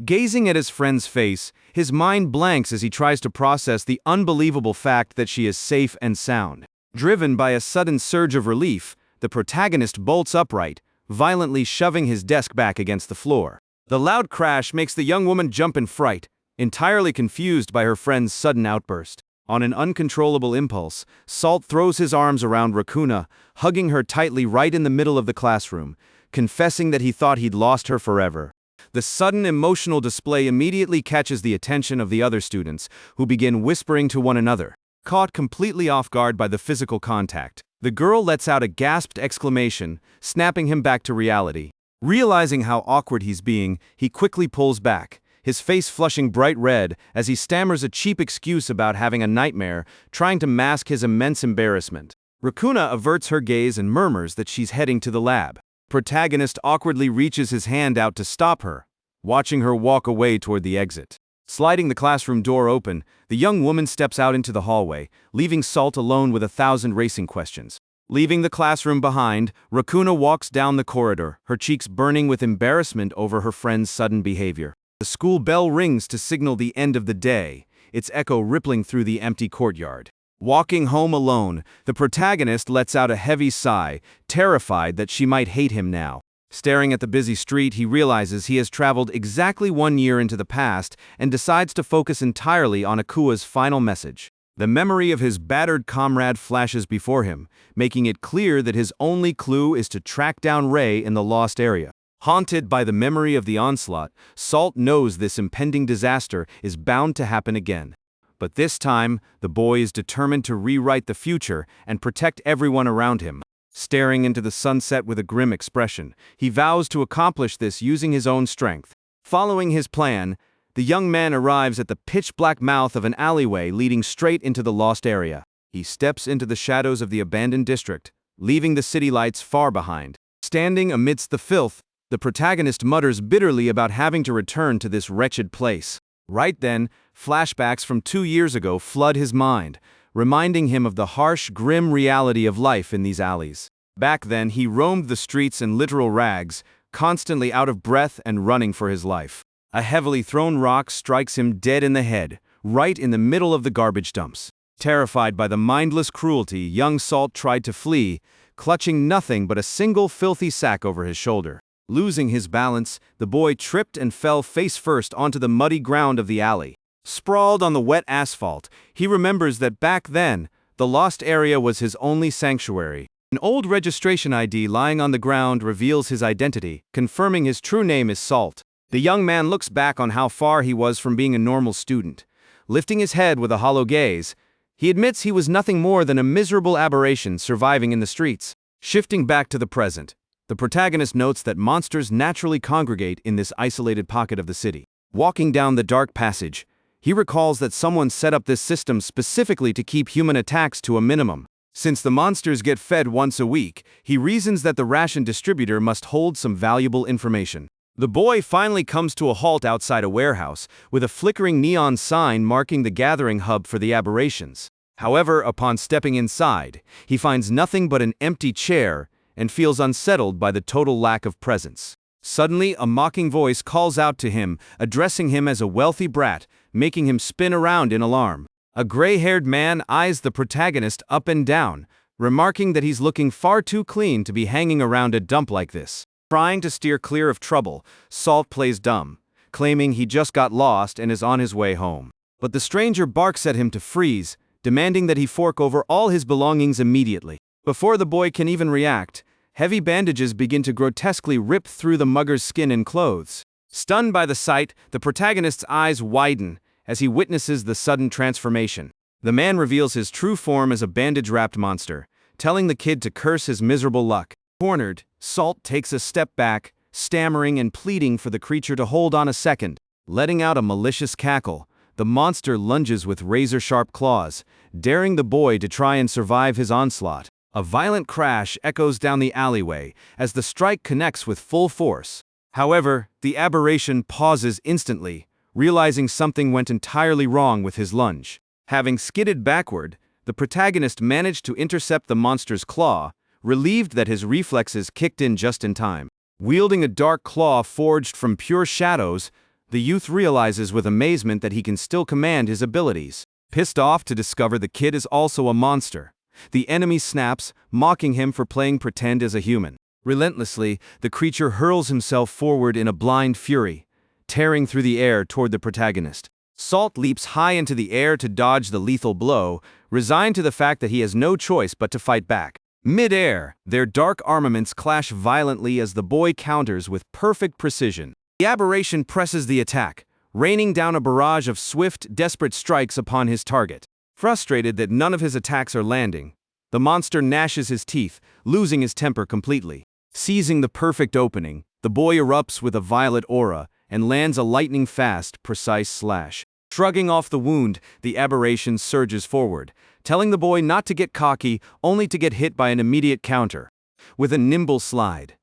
Gazing at his friend's face, his mind blanks as he tries to process the unbelievable fact that she is safe and sound. Driven by a sudden surge of relief, the protagonist bolts upright, violently shoving his desk back against the floor. The loud crash makes the young woman jump in fright, entirely confused by her friend's sudden outburst. On an uncontrollable impulse, Salt throws his arms around Rakuna, hugging her tightly right in the middle of the classroom, confessing that he thought he'd lost her forever. The sudden emotional display immediately catches the attention of the other students, who begin whispering to one another. Caught completely off guard by the physical contact, the girl lets out a gasped exclamation, snapping him back to reality. Realizing how awkward he's being, he quickly pulls back, his face flushing bright red as he stammers a cheap excuse about having a nightmare, trying to mask his immense embarrassment. Rakuna averts her gaze and murmurs that she's heading to the lab. Protagonist awkwardly reaches his hand out to stop her, watching her walk away toward the exit. Sliding the classroom door open, the young woman steps out into the hallway, leaving Salt alone with 1,000 racing questions. Leaving the classroom behind, Rakuna walks down the corridor, her cheeks burning with embarrassment over her friend's sudden behavior. The school bell rings to signal the end of the day, its echo rippling through the empty courtyard. Walking home alone, the protagonist lets out a heavy sigh, terrified that she might hate him now. Staring at the busy street, he realizes he has traveled exactly 1 year into the past and decides to focus entirely on Akua's final message. The memory of his battered comrade flashes before him, making it clear that his only clue is to track down Ray in the lost area. Haunted by the memory of the onslaught, Salt knows this impending disaster is bound to happen again. But this time, the boy is determined to rewrite the future and protect everyone around him. Staring into the sunset with a grim expression, he vows to accomplish this using his own strength. Following his plan, the young man arrives at the pitch-black mouth of an alleyway leading straight into the lost area. He steps into the shadows of the abandoned district, leaving the city lights far behind. Standing amidst the filth, the protagonist mutters bitterly about having to return to this wretched place. Right then, flashbacks from 2 years ago flood his mind, reminding him of the harsh, grim reality of life in these alleys. Back then, he roamed the streets in literal rags, constantly out of breath and running for his life. A heavily thrown rock strikes him dead in the head, right in the middle of the garbage dumps. Terrified by the mindless cruelty, young Salt tried to flee, clutching nothing but a single filthy sack over his shoulder. Losing his balance, the boy tripped and fell face first onto the muddy ground of the alley. Sprawled on the wet asphalt, he remembers that back then, the lost area was his only sanctuary. An old registration ID lying on the ground reveals his identity, confirming his true name is Salt. The young man looks back on how far he was from being a normal student. Lifting his head with a hollow gaze, he admits he was nothing more than a miserable aberration surviving in the streets. Shifting back to the present, the protagonist notes that monsters naturally congregate in this isolated pocket of the city. Walking down the dark passage, he recalls that someone set up this system specifically to keep human attacks to a minimum. Since the monsters get fed once a week, he reasons that the ration distributor must hold some valuable information. The boy finally comes to a halt outside a warehouse, with a flickering neon sign marking the gathering hub for the aberrations. However, upon stepping inside, he finds nothing but an empty chair and feels unsettled by the total lack of presence. Suddenly, a mocking voice calls out to him, addressing him as a wealthy brat, making him spin around in alarm. A gray-haired man eyes the protagonist up and down, remarking that he's looking far too clean to be hanging around a dump like this. Trying to steer clear of trouble, Salt plays dumb, claiming he just got lost and is on his way home. But the stranger barks at him to freeze, demanding that he fork over all his belongings immediately. Before the boy can even react, heavy bandages begin to grotesquely rip through the mugger's skin and clothes. Stunned by the sight, the protagonist's eyes widen as he witnesses the sudden transformation. The man reveals his true form as a bandage-wrapped monster, telling the kid to curse his miserable luck. Cornered, Salt takes a step back, stammering and pleading for the creature to hold on a second. Letting out a malicious cackle, the monster lunges with razor-sharp claws, daring the boy to try and survive his onslaught. A violent crash echoes down the alleyway as the strike connects with full force. However, the aberration pauses instantly, realizing something went entirely wrong with his lunge. Having skidded backward, the protagonist managed to intercept the monster's claw, relieved that his reflexes kicked in just in time. Wielding a dark claw forged from pure shadows, the youth realizes with amazement that he can still command his abilities. Pissed off to discover the kid is also a monster, the enemy snaps, mocking him for playing pretend as a human. Relentlessly, the creature hurls himself forward in a blind fury, tearing through the air toward the protagonist. Salt leaps high into the air to dodge the lethal blow, resigned to the fact that he has no choice but to fight back. Mid-air, their dark armaments clash violently as the boy counters with perfect precision. The aberration presses the attack, raining down a barrage of swift, desperate strikes upon his target. Frustrated that none of his attacks are landing, the monster gnashes his teeth, losing his temper completely. Seizing the perfect opening, the boy erupts with a violet aura and lands a lightning-fast, precise slash. Shrugging off the wound, the aberration surges forward, telling the boy not to get cocky, only to get hit by an immediate counter. With a nimble slide,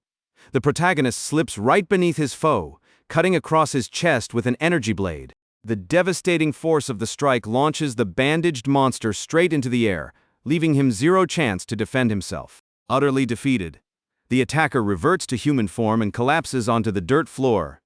the protagonist slips right beneath his foe, cutting across his chest with an energy blade. The devastating force of the strike launches the bandaged monster straight into the air, leaving him zero chance to defend himself. Utterly defeated, the attacker reverts to human form and collapses onto the dirt floor,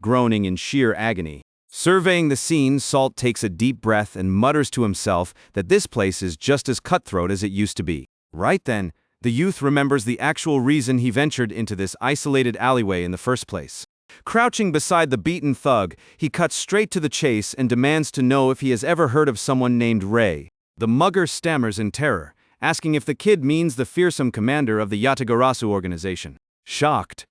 groaning in sheer agony. Surveying the scene, Salt takes a deep breath and mutters to himself that this place is just as cutthroat as it used to be. Right then, the youth remembers the actual reason he ventured into this isolated alleyway in the first place. Crouching beside the beaten thug, he cuts straight to the chase and demands to know if he has ever heard of someone named Ray. The mugger stammers in terror, asking if the kid means the fearsome commander of the Yatagarasu organization. Shocked,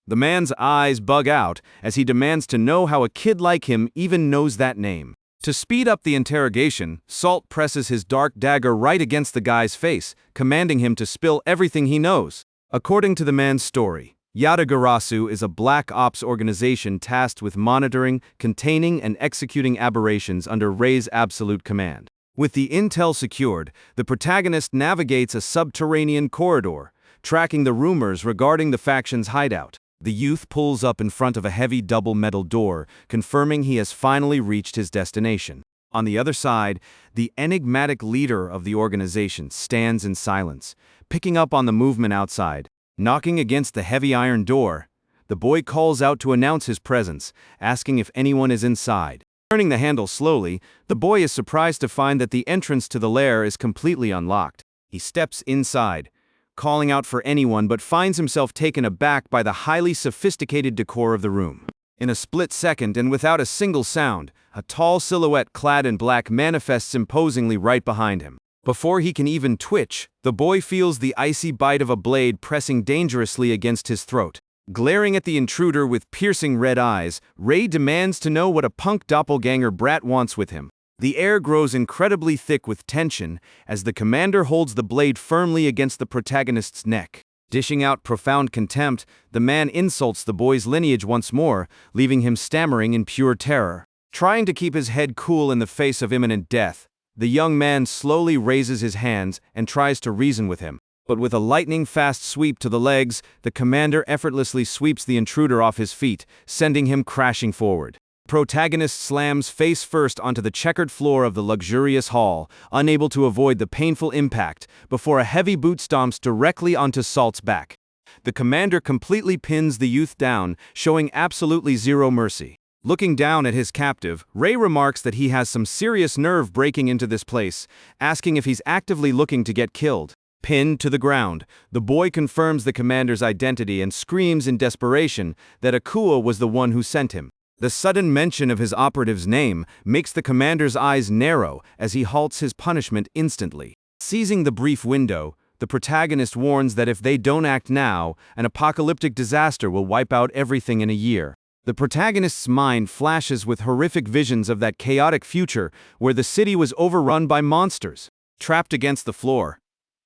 the man's eyes bug out as he demands to know how a kid like him even knows that name. To speed up the interrogation, Salt presses his dark dagger right against the guy's face, commanding him to spill everything he knows. According to the man's story, Yatagarasu is a black ops organization tasked with monitoring, containing, and executing aberrations under Ray's absolute command. With the intel secured, the protagonist navigates a subterranean corridor, tracking the rumors regarding the faction's hideout. The youth pulls up in front of a heavy double metal door, confirming he has finally reached his destination. On the other side, the enigmatic leader of the organization stands in silence, picking up on the movement outside. Knocking against the heavy iron door, the boy calls out to announce his presence, asking if anyone is inside. Turning the handle slowly, the boy is surprised to find that the entrance to the lair is completely unlocked. He steps inside, calling out for anyone, but finds himself taken aback by the highly sophisticated decor of the room. In a split second and without a single sound, a tall silhouette clad in black manifests imposingly right behind him. Before he can even twitch, the boy feels the icy bite of a blade pressing dangerously against his throat. Glaring at the intruder with piercing red eyes, Ray demands to know what a punk doppelganger brat wants with him. The air grows incredibly thick with tension as the commander holds the blade firmly against the protagonist's neck. Dishing out profound contempt, the man insults the boy's lineage once more, leaving him stammering in pure terror. Trying to keep his head cool in the face of imminent death, the young man slowly raises his hands and tries to reason with him. But with a lightning-fast sweep to the legs, the commander effortlessly sweeps the intruder off his feet, sending him crashing forward. Protagonist slams face first onto the checkered floor of the luxurious hall, unable to avoid the painful impact, before a heavy boot stomps directly onto Salt's back. The commander completely pins the youth down, showing absolutely zero mercy. Looking down at his captive, Ray remarks that he has some serious nerve breaking into this place, asking if he's actively looking to get killed. Pinned to the ground, the boy confirms the commander's identity and screams in desperation that Akua was the one who sent him. The sudden mention of his operative's name makes the commander's eyes narrow as he halts his punishment instantly. Seizing the brief window, the protagonist warns that if they don't act now, an apocalyptic disaster will wipe out everything in a year. The protagonist's mind flashes with horrific visions of that chaotic future where the city was overrun by monsters. Trapped against the floor,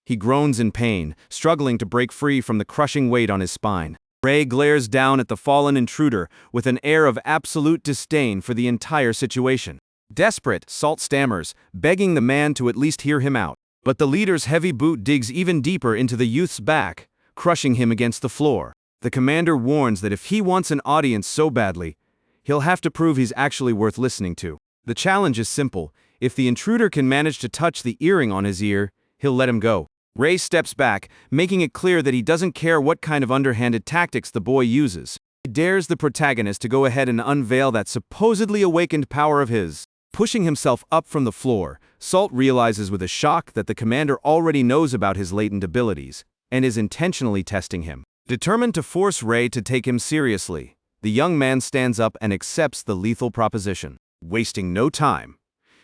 he groans in pain, struggling to break free from the crushing weight on his spine. Ray glares down at the fallen intruder with an air of absolute disdain for the entire situation. Desperate, Salt stammers, begging the man to at least hear him out. But the leader's heavy boot digs even deeper into the youth's back, crushing him against the floor. The commander warns that if he wants an audience so badly, he'll have to prove he's actually worth listening to. The challenge is simple. If the intruder can manage to touch the earring on his ear, he'll let him go. Ray steps back, making it clear that he doesn't care what kind of underhanded tactics the boy uses. He dares the protagonist to go ahead and unveil that supposedly awakened power of his. Pushing himself up from the floor, Salt realizes with a shock that the commander already knows about his latent abilities, and is intentionally testing him. Determined to force Ray to take him seriously, the young man stands up and accepts the lethal proposition. Wasting no time,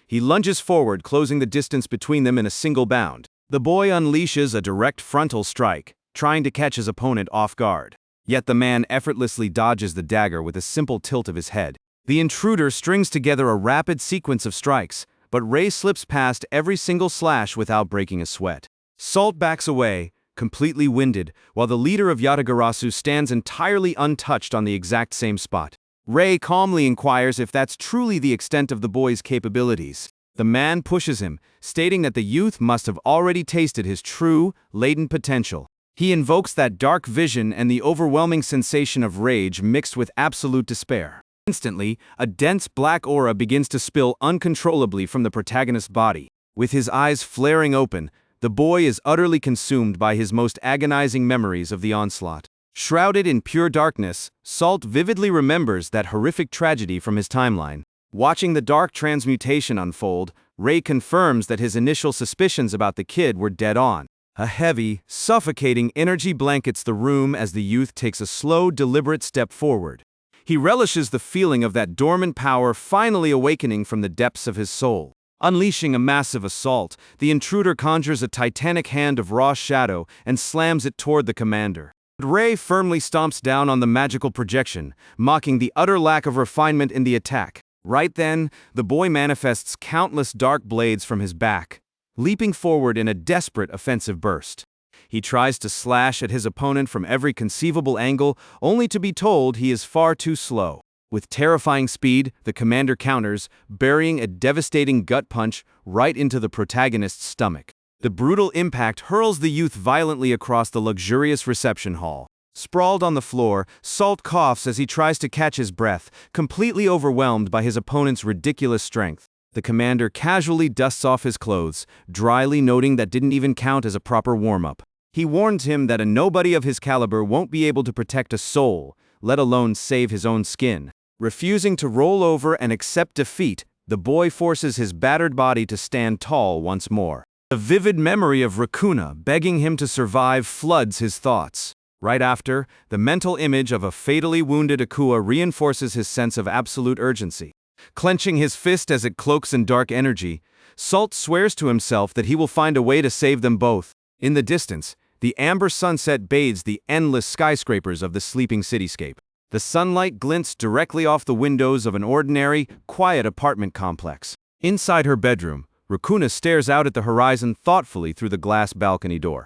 he lunges forward, closing the distance between them in a single bound. The boy unleashes a direct frontal strike, trying to catch his opponent off guard. Yet the man effortlessly dodges the dagger with a simple tilt of his head. The intruder strings together a rapid sequence of strikes, but Ray slips past every single slash without breaking a sweat. Salt backs away, completely winded, while the leader of Yatagarasu stands entirely untouched on the exact same spot. Ray calmly inquires if that's truly the extent of the boy's capabilities. The man pushes him, stating that the youth must have already tasted his true, latent potential. He invokes that dark vision and the overwhelming sensation of rage mixed with absolute despair. Instantly, a dense black aura begins to spill uncontrollably from the protagonist's body. With his eyes flaring open, the boy is utterly consumed by his most agonizing memories of the onslaught. Shrouded in pure darkness, Salt vividly remembers that horrific tragedy from his timeline. Watching the dark transmutation unfold, Ray confirms that his initial suspicions about the kid were dead on. A heavy, suffocating energy blankets the room as the youth takes a slow, deliberate step forward. He relishes the feeling of that dormant power finally awakening from the depths of his soul. Unleashing a massive assault, the intruder conjures a titanic hand of raw shadow and slams it toward the commander. But Ray firmly stomps down on the magical projection, mocking the utter lack of refinement in the attack. Right then, the boy manifests countless dark blades from his back, leaping forward in a desperate offensive burst. He tries to slash at his opponent from every conceivable angle, only to be told he is far too slow. With terrifying speed, the commander counters, burying a devastating gut punch right into the protagonist's stomach. The brutal impact hurls the youth violently across the luxurious reception hall. Sprawled on the floor, Salt coughs as he tries to catch his breath, completely overwhelmed by his opponent's ridiculous strength. The commander casually dusts off his clothes, dryly noting that didn't even count as a proper warm-up. He warns him that a nobody of his caliber won't be able to protect a soul, let alone save his own skin. Refusing to roll over and accept defeat, the boy forces his battered body to stand tall once more. The vivid memory of Rakuna begging him to survive floods his thoughts. Right after, the mental image of a fatally wounded Akua reinforces his sense of absolute urgency. Clenching his fist as it cloaks in dark energy, Salt swears to himself that he will find a way to save them both. In the distance, the amber sunset bathes the endless skyscrapers of the sleeping cityscape. The sunlight glints directly off the windows of an ordinary, quiet apartment complex. Inside her bedroom, Rakuna stares out at the horizon thoughtfully through the glass balcony door.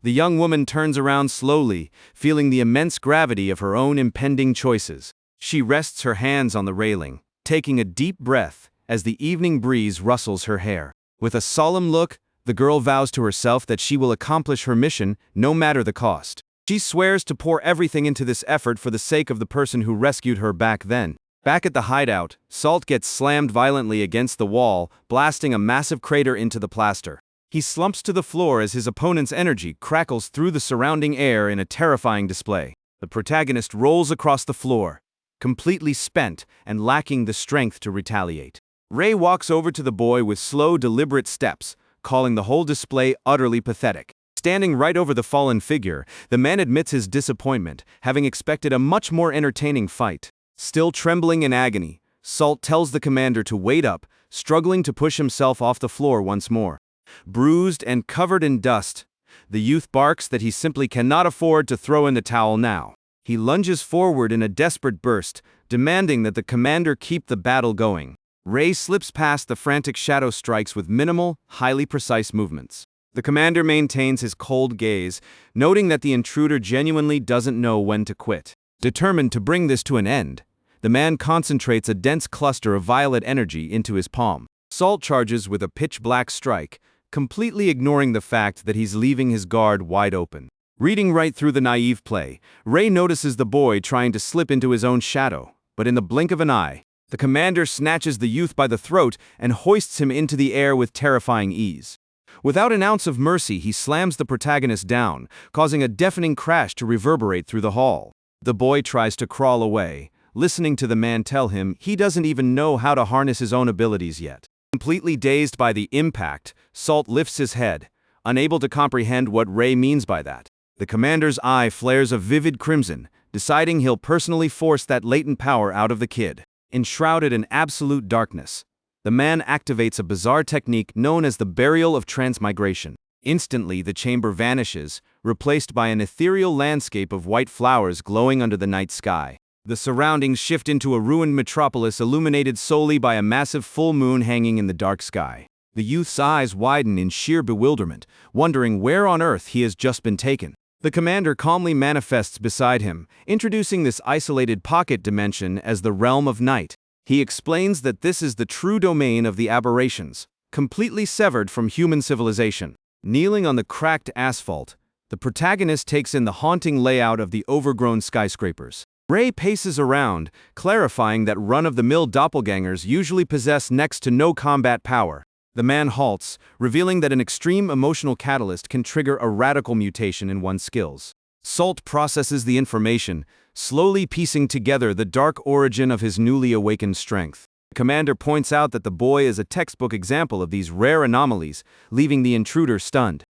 The young woman turns around slowly, feeling the immense gravity of her own impending choices. She rests her hands on the railing, taking a deep breath as the evening breeze rustles her hair. With a solemn look, the girl vows to herself that she will accomplish her mission, no matter the cost. She swears to pour everything into this effort for the sake of the person who rescued her back then. Back at the hideout, Salt gets slammed violently against the wall, blasting a massive crater into the plaster. He slumps to the floor as his opponent's energy crackles through the surrounding air in a terrifying display. The protagonist rolls across the floor, completely spent and lacking the strength to retaliate. Ray walks over to the boy with slow, deliberate steps, calling the whole display utterly pathetic. Standing right over the fallen figure, the man admits his disappointment, having expected a much more entertaining fight. Still trembling in agony, Salt tells the commander to wait up, struggling to push himself off the floor once more. Bruised and covered in dust, the youth barks that he simply cannot afford to throw in the towel now. He lunges forward in a desperate burst, demanding that the commander keep the battle going. Ray slips past the frantic shadow strikes with minimal, highly precise movements. The commander maintains his cold gaze, noting that the intruder genuinely doesn't know when to quit. Determined to bring this to an end, the man concentrates a dense cluster of violet energy into his palm. Salt charges with a pitch-black strike, completely ignoring the fact that he's leaving his guard wide open. Reading right through the naive play, Ray notices the boy trying to slip into his own shadow, but in the blink of an eye, the commander snatches the youth by the throat and hoists him into the air with terrifying ease. Without an ounce of mercy, he slams the protagonist down, causing a deafening crash to reverberate through the hall. The boy tries to crawl away, listening to the man tell him he doesn't even know how to harness his own abilities yet. Completely dazed by the impact, Salt lifts his head, unable to comprehend what Ray means by that. The commander's eye flares a vivid crimson, deciding he'll personally force that latent power out of the kid. Enshrouded in absolute darkness, the man activates a bizarre technique known as the burial of transmigration. Instantly, the chamber vanishes, replaced by an ethereal landscape of white flowers glowing under the night sky. The surroundings shift into a ruined metropolis illuminated solely by a massive full moon hanging in the dark sky. The youth's eyes widen in sheer bewilderment, wondering where on earth he has just been taken. The commander calmly manifests beside him, introducing this isolated pocket dimension as the realm of night. He explains that this is the true domain of the aberrations, completely severed from human civilization. Kneeling on the cracked asphalt, the protagonist takes in the haunting layout of the overgrown skyscrapers. Ray paces around, clarifying that run-of-the-mill doppelgangers usually possess next to no combat power. The man halts, revealing that an extreme emotional catalyst can trigger a radical mutation in one's skills. Salt processes the information, slowly piecing together the dark origin of his newly awakened strength. The commander points out that the boy is a textbook example of these rare anomalies, leaving the intruder stunned.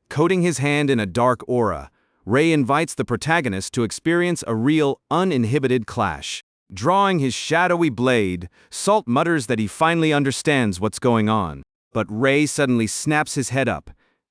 Coating his hand in a dark aura, Ray invites the protagonist to experience a real, uninhibited clash. Drawing his shadowy blade, Salt mutters that he finally understands what's going on. But Ray suddenly snaps his head up,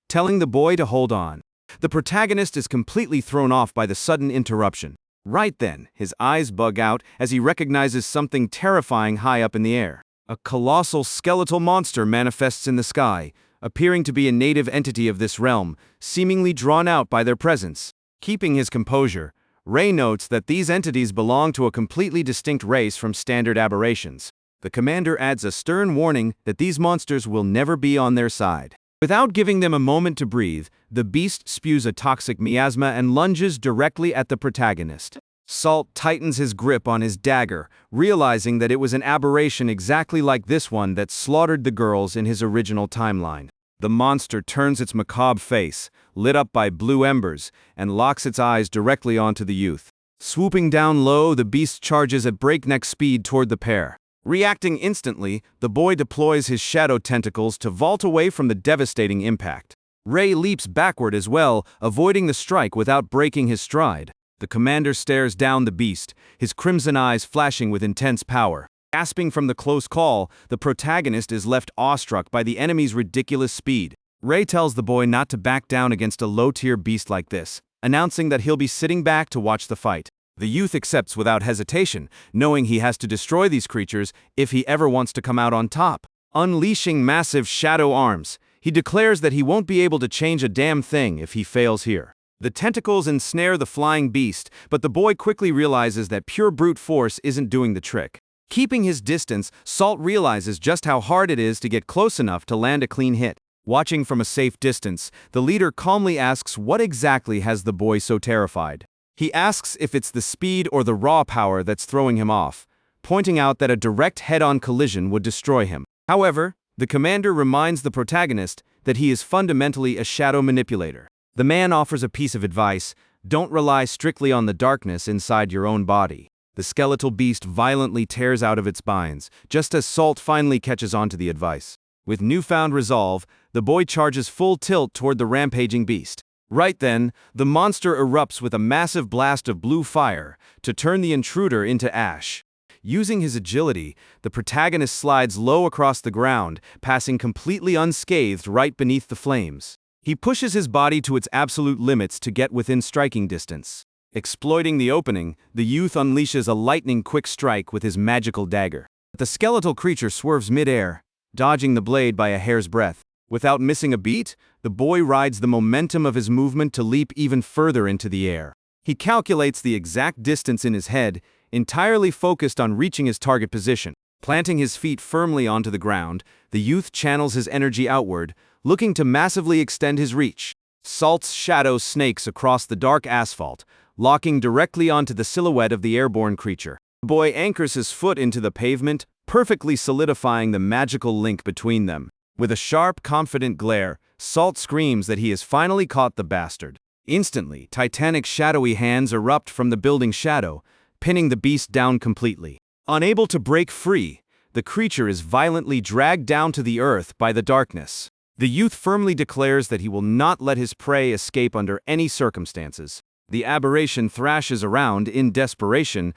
telling the boy to hold on. The protagonist is completely thrown off by the sudden interruption. Right then, his eyes bug out as he recognizes something terrifying high up in the air. A colossal skeletal monster manifests in the sky, appearing to be a native entity of this realm, seemingly drawn out by their presence. Keeping his composure, Ray notes that these entities belong to a completely distinct race from standard aberrations. The commander adds a stern warning that these monsters will never be on their side. Without giving them a moment to breathe, the beast spews a toxic miasma and lunges directly at the protagonist. Salt tightens his grip on his dagger, realizing that it was an aberration exactly like this one that slaughtered the girls in his original timeline. The monster turns its macabre face, lit up by blue embers, and locks its eyes directly onto the youth. Swooping down low, the beast charges at breakneck speed toward the pair. Reacting instantly, the boy deploys his shadow tentacles to vault away from the devastating impact. Ray leaps backward as well, avoiding the strike without breaking his stride. The commander stares down the beast, his crimson eyes flashing with intense power. Gasping from the close call, the protagonist is left awestruck by the enemy's ridiculous speed. Ray tells the boy not to back down against a low-tier beast like this, announcing that he'll be sitting back to watch the fight. The youth accepts without hesitation, knowing he has to destroy these creatures if he ever wants to come out on top. Unleashing massive shadow arms, he declares that he won't be able to change a damn thing if he fails here. The tentacles ensnare the flying beast, but the boy quickly realizes that pure brute force isn't doing the trick. Keeping his distance, Salt realizes just how hard it is to get close enough to land a clean hit. Watching from a safe distance, the leader calmly asks what exactly has the boy so terrified. He asks if it's the speed or the raw power that's throwing him off, pointing out that a direct head-on collision would destroy him. However, the commander reminds the protagonist that he is fundamentally a shadow manipulator. The man offers a piece of advice: don't rely strictly on the darkness inside your own body. The skeletal beast violently tears out of its binds, just as Salt finally catches on to the advice. With newfound resolve, the boy charges full tilt toward the rampaging beast. Right then, the monster erupts with a massive blast of blue fire to turn the intruder into ash. Using his agility, the protagonist slides low across the ground, passing completely unscathed right beneath the flames. He pushes his body to its absolute limits to get within striking distance. Exploiting the opening, the youth unleashes a lightning-quick strike with his magical dagger. The skeletal creature swerves mid-air, dodging the blade by a hair's breadth. Without missing a beat, the boy rides the momentum of his movement to leap even further into the air. He calculates the exact distance in his head, entirely focused on reaching his target position. Planting his feet firmly onto the ground, the youth channels his energy outward, looking to massively extend his reach. Salt's shadow snakes across the dark asphalt, locking directly onto the silhouette of the airborne creature. The boy anchors his foot into the pavement, perfectly solidifying the magical link between them. With a sharp, confident glare, Salt screams that he has finally caught the bastard. Instantly, titanic shadowy hands erupt from the building shadow, pinning the beast down completely. Unable to break free, the creature is violently dragged down to the earth by the darkness. The youth firmly declares that he will not let his prey escape under any circumstances. The aberration thrashes around in desperation,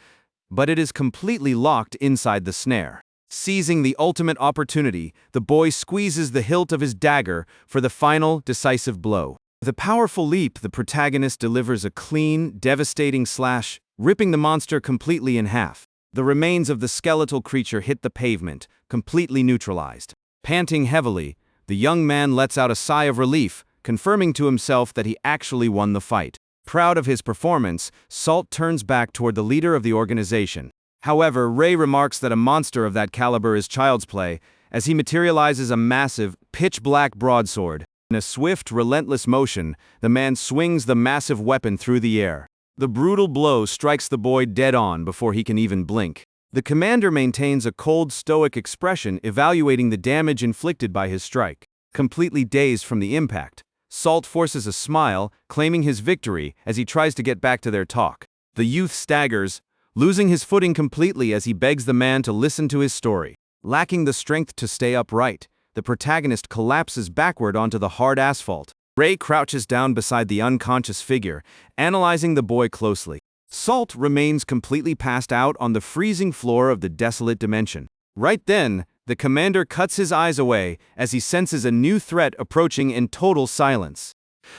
but it is completely locked inside the snare. Seizing the ultimate opportunity, the boy squeezes the hilt of his dagger for the final, decisive blow. With a powerful leap, the protagonist delivers a clean, devastating slash, ripping the monster completely in half. The remains of the skeletal creature hit the pavement, completely neutralized. Panting heavily, the young man lets out a sigh of relief, confirming to himself that he actually won the fight. Proud of his performance, Salt turns back toward the leader of the organization. However, Ray remarks that a monster of that caliber is child's play, as he materializes a massive, pitch-black broadsword. In a swift, relentless motion, the man swings the massive weapon through the air. The brutal blow strikes the boy dead on before he can even blink. The commander maintains a cold, stoic expression evaluating the damage inflicted by his strike. Completely dazed from the impact, Salt forces a smile, claiming his victory as he tries to get back to their talk. The youth staggers, losing his footing completely as he begs the man to listen to his story. Lacking the strength to stay upright, the protagonist collapses backward onto the hard asphalt. Ray crouches down beside the unconscious figure, analyzing the boy closely. Salt remains completely passed out on the freezing floor of the desolate dimension. Right then, the commander cuts his eyes away as he senses a new threat approaching in total silence.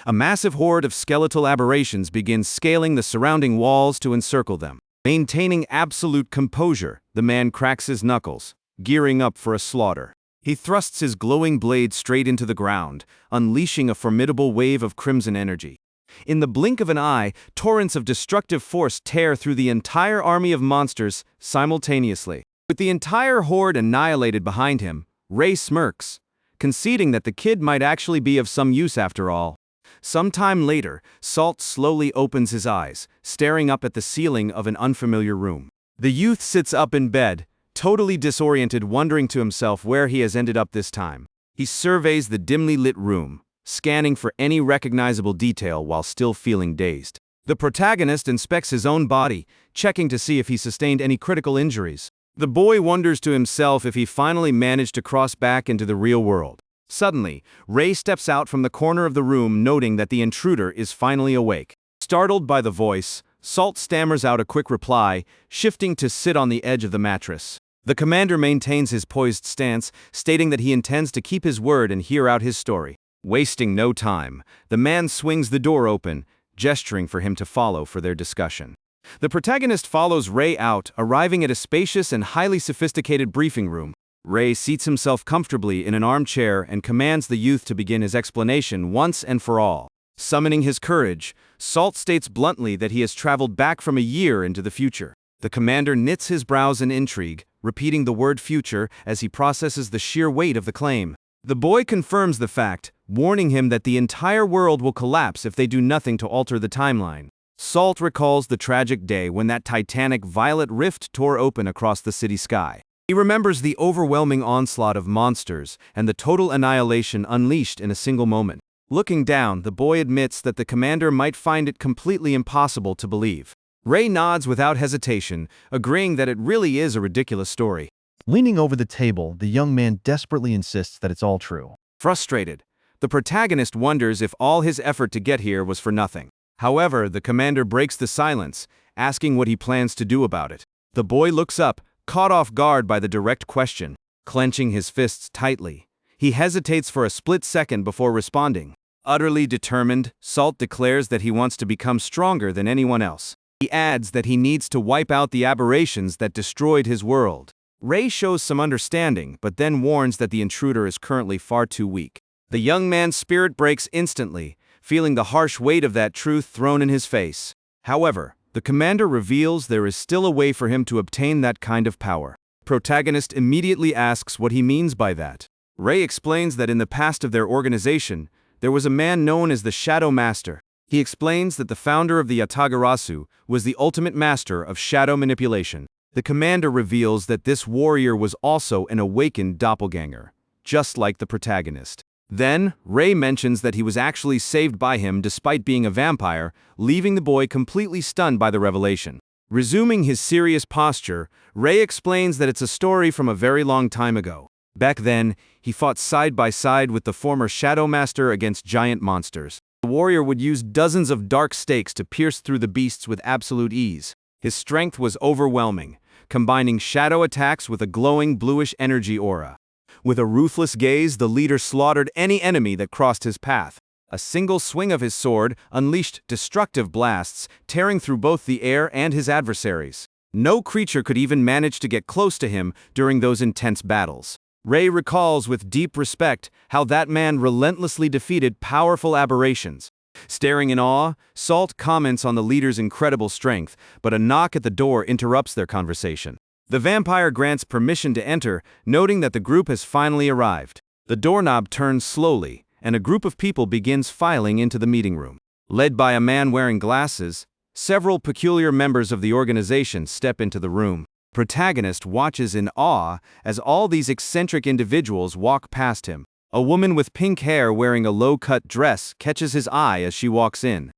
A massive horde of skeletal aberrations begins scaling the surrounding walls to encircle them. Maintaining absolute composure, the man cracks his knuckles, gearing up for a slaughter. He thrusts his glowing blade straight into the ground, unleashing a formidable wave of crimson energy. In the blink of an eye, torrents of destructive force tear through the entire army of monsters simultaneously. With the entire horde annihilated behind him, Ray smirks, conceding that the kid might actually be of some use after all. Sometime later, Salt slowly opens his eyes, staring up at the ceiling of an unfamiliar room. The youth sits up in bed, totally disoriented, wondering to himself where he has ended up this time. He surveys the dimly lit room, scanning for any recognizable detail while still feeling dazed. The protagonist inspects his own body, checking to see if he sustained any critical injuries. The boy wonders to himself if he finally managed to cross back into the real world. Suddenly, Ray steps out from the corner of the room, noting that the intruder is finally awake. Startled by the voice, Salt stammers out a quick reply, shifting to sit on the edge of the mattress. The commander maintains his poised stance, stating that he intends to keep his word and hear out his story. Wasting no time, the man swings the door open, gesturing for him to follow for their discussion. The protagonist follows Ray out, arriving at a spacious and highly sophisticated briefing room. Ray seats himself comfortably in an armchair and commands the youth to begin his explanation once and for all. Summoning his courage, Salt states bluntly that he has traveled back from a year into the future. The commander knits his brows in intrigue, repeating the word future as he processes the sheer weight of the claim. The boy confirms the fact, warning him that the entire world will collapse if they do nothing to alter the timeline. Salt recalls the tragic day when that titanic violet rift tore open across the city sky. He remembers the overwhelming onslaught of monsters and the total annihilation unleashed in a single moment. Looking down, the boy admits that the commander might find it completely impossible to believe. Ray nods without hesitation, agreeing that it really is a ridiculous story. Leaning over the table, the young man desperately insists that it's all true. Frustrated, the protagonist wonders if all his effort to get here was for nothing. However, the commander breaks the silence, asking what he plans to do about it. The boy looks up, caught off guard by the direct question. Clenching his fists tightly, he hesitates for a split second before responding. Utterly determined, Salt declares that he wants to become stronger than anyone else. He adds that he needs to wipe out the aberrations that destroyed his world. Ray shows some understanding, but then warns that the intruder is currently far too weak. The young man's spirit breaks instantly, feeling the harsh weight of that truth thrown in his face. However, the commander reveals there is still a way for him to obtain that kind of power. The protagonist immediately asks what he means by that. Ray explains that in the past of their organization, there was a man known as the Shadow Master. He explains that the founder of the Yatagarasu was the ultimate master of shadow manipulation. The commander reveals that this warrior was also an awakened doppelganger, just like the protagonist. Then, Ray mentions that he was actually saved by him despite being a vampire, leaving the boy completely stunned by the revelation. Resuming his serious posture, Ray explains that it's a story from a very long time ago. Back then, he fought side by side with the former Shadow Master against giant monsters. The warrior would use dozens of dark stakes to pierce through the beasts with absolute ease. His strength was overwhelming, combining shadow attacks with a glowing bluish energy aura. With a ruthless gaze, the leader slaughtered any enemy that crossed his path. A single swing of his sword unleashed destructive blasts, tearing through both the air and his adversaries. No creature could even manage to get close to him during those intense battles. Ray recalls with deep respect how that man relentlessly defeated powerful aberrations. Staring in awe, Salt comments on the leader's incredible strength, but a knock at the door interrupts their conversation. The vampire grants permission to enter, noting that the group has finally arrived. The doorknob turns slowly, and a group of people begins filing into the meeting room. Led by a man wearing glasses, several peculiar members of the organization step into the room. Protagonist watches in awe as all these eccentric individuals walk past him. A woman with pink hair wearing a low-cut dress catches his eye as she walks in.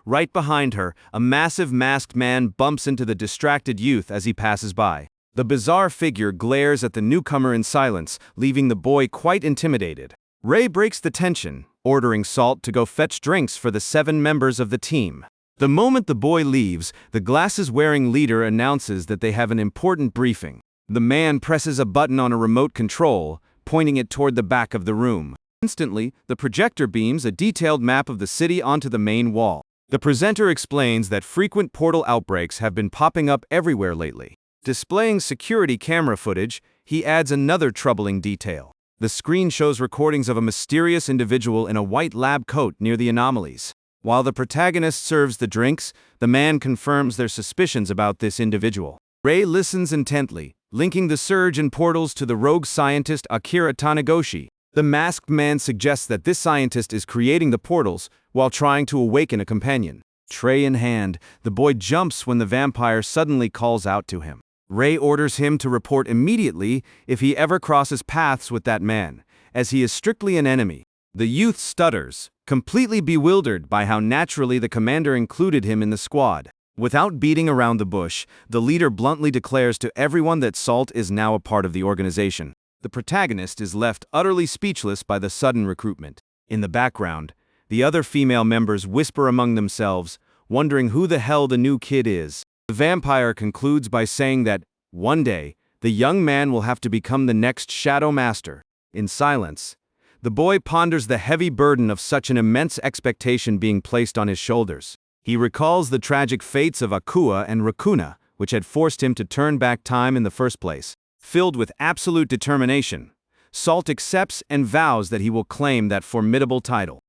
Right behind her, a massive masked man bumps into the distracted youth as he passes by. The bizarre figure glares at the newcomer in silence, leaving the boy quite intimidated. Ray breaks the tension, ordering Salt to go fetch drinks for the 7 members of the team. The moment the boy leaves, the glasses-wearing leader announces that they have an important briefing. The man presses a button on a remote control, pointing it toward the back of the room. Instantly, the projector beams a detailed map of the city onto the main wall. The presenter explains that frequent portal outbreaks have been popping up everywhere lately. Displaying security camera footage, he adds another troubling detail. The screen shows recordings of a mysterious individual in a white lab coat near the anomalies. While the protagonist serves the drinks, the man confirms their suspicions about this individual. Ray listens intently, linking the surge in portals to the rogue scientist Akira Taniguchi. The masked man suggests that this scientist is creating the portals while trying to awaken a companion. Tray in hand, the boy jumps when the vampire suddenly calls out to him. Ray orders him to report immediately if he ever crosses paths with that man, as he is strictly an enemy. The youth stutters, completely bewildered by how naturally the commander included him in the squad. Without beating around the bush, the leader bluntly declares to everyone that Salt is now a part of the organization. The protagonist is left utterly speechless by the sudden recruitment. In the background, the other female members whisper among themselves, wondering who the hell the new kid is. The vampire concludes by saying that, one day, the young man will have to become the next Shadow Master. In silence, the boy ponders the heavy burden of such an immense expectation being placed on his shoulders. He recalls the tragic fates of Akua and Rakuna, which had forced him to turn back time in the first place. Filled with absolute determination, Salt accepts and vows that he will claim that formidable title.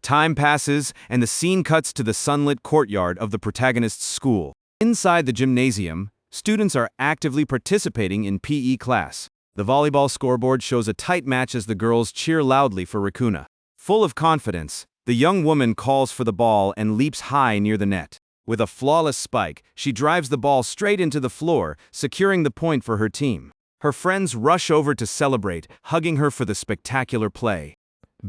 Time passes, and the scene cuts to the sunlit courtyard of the protagonist's school. Inside the gymnasium, students are actively participating in PE class. The volleyball scoreboard shows a tight match as the girls cheer loudly for Rakuna. Full of confidence, the young woman calls for the ball and leaps high near the net. With a flawless spike, she drives the ball straight into the floor, securing the point for her team. Her friends rush over to celebrate, hugging her for the spectacular play.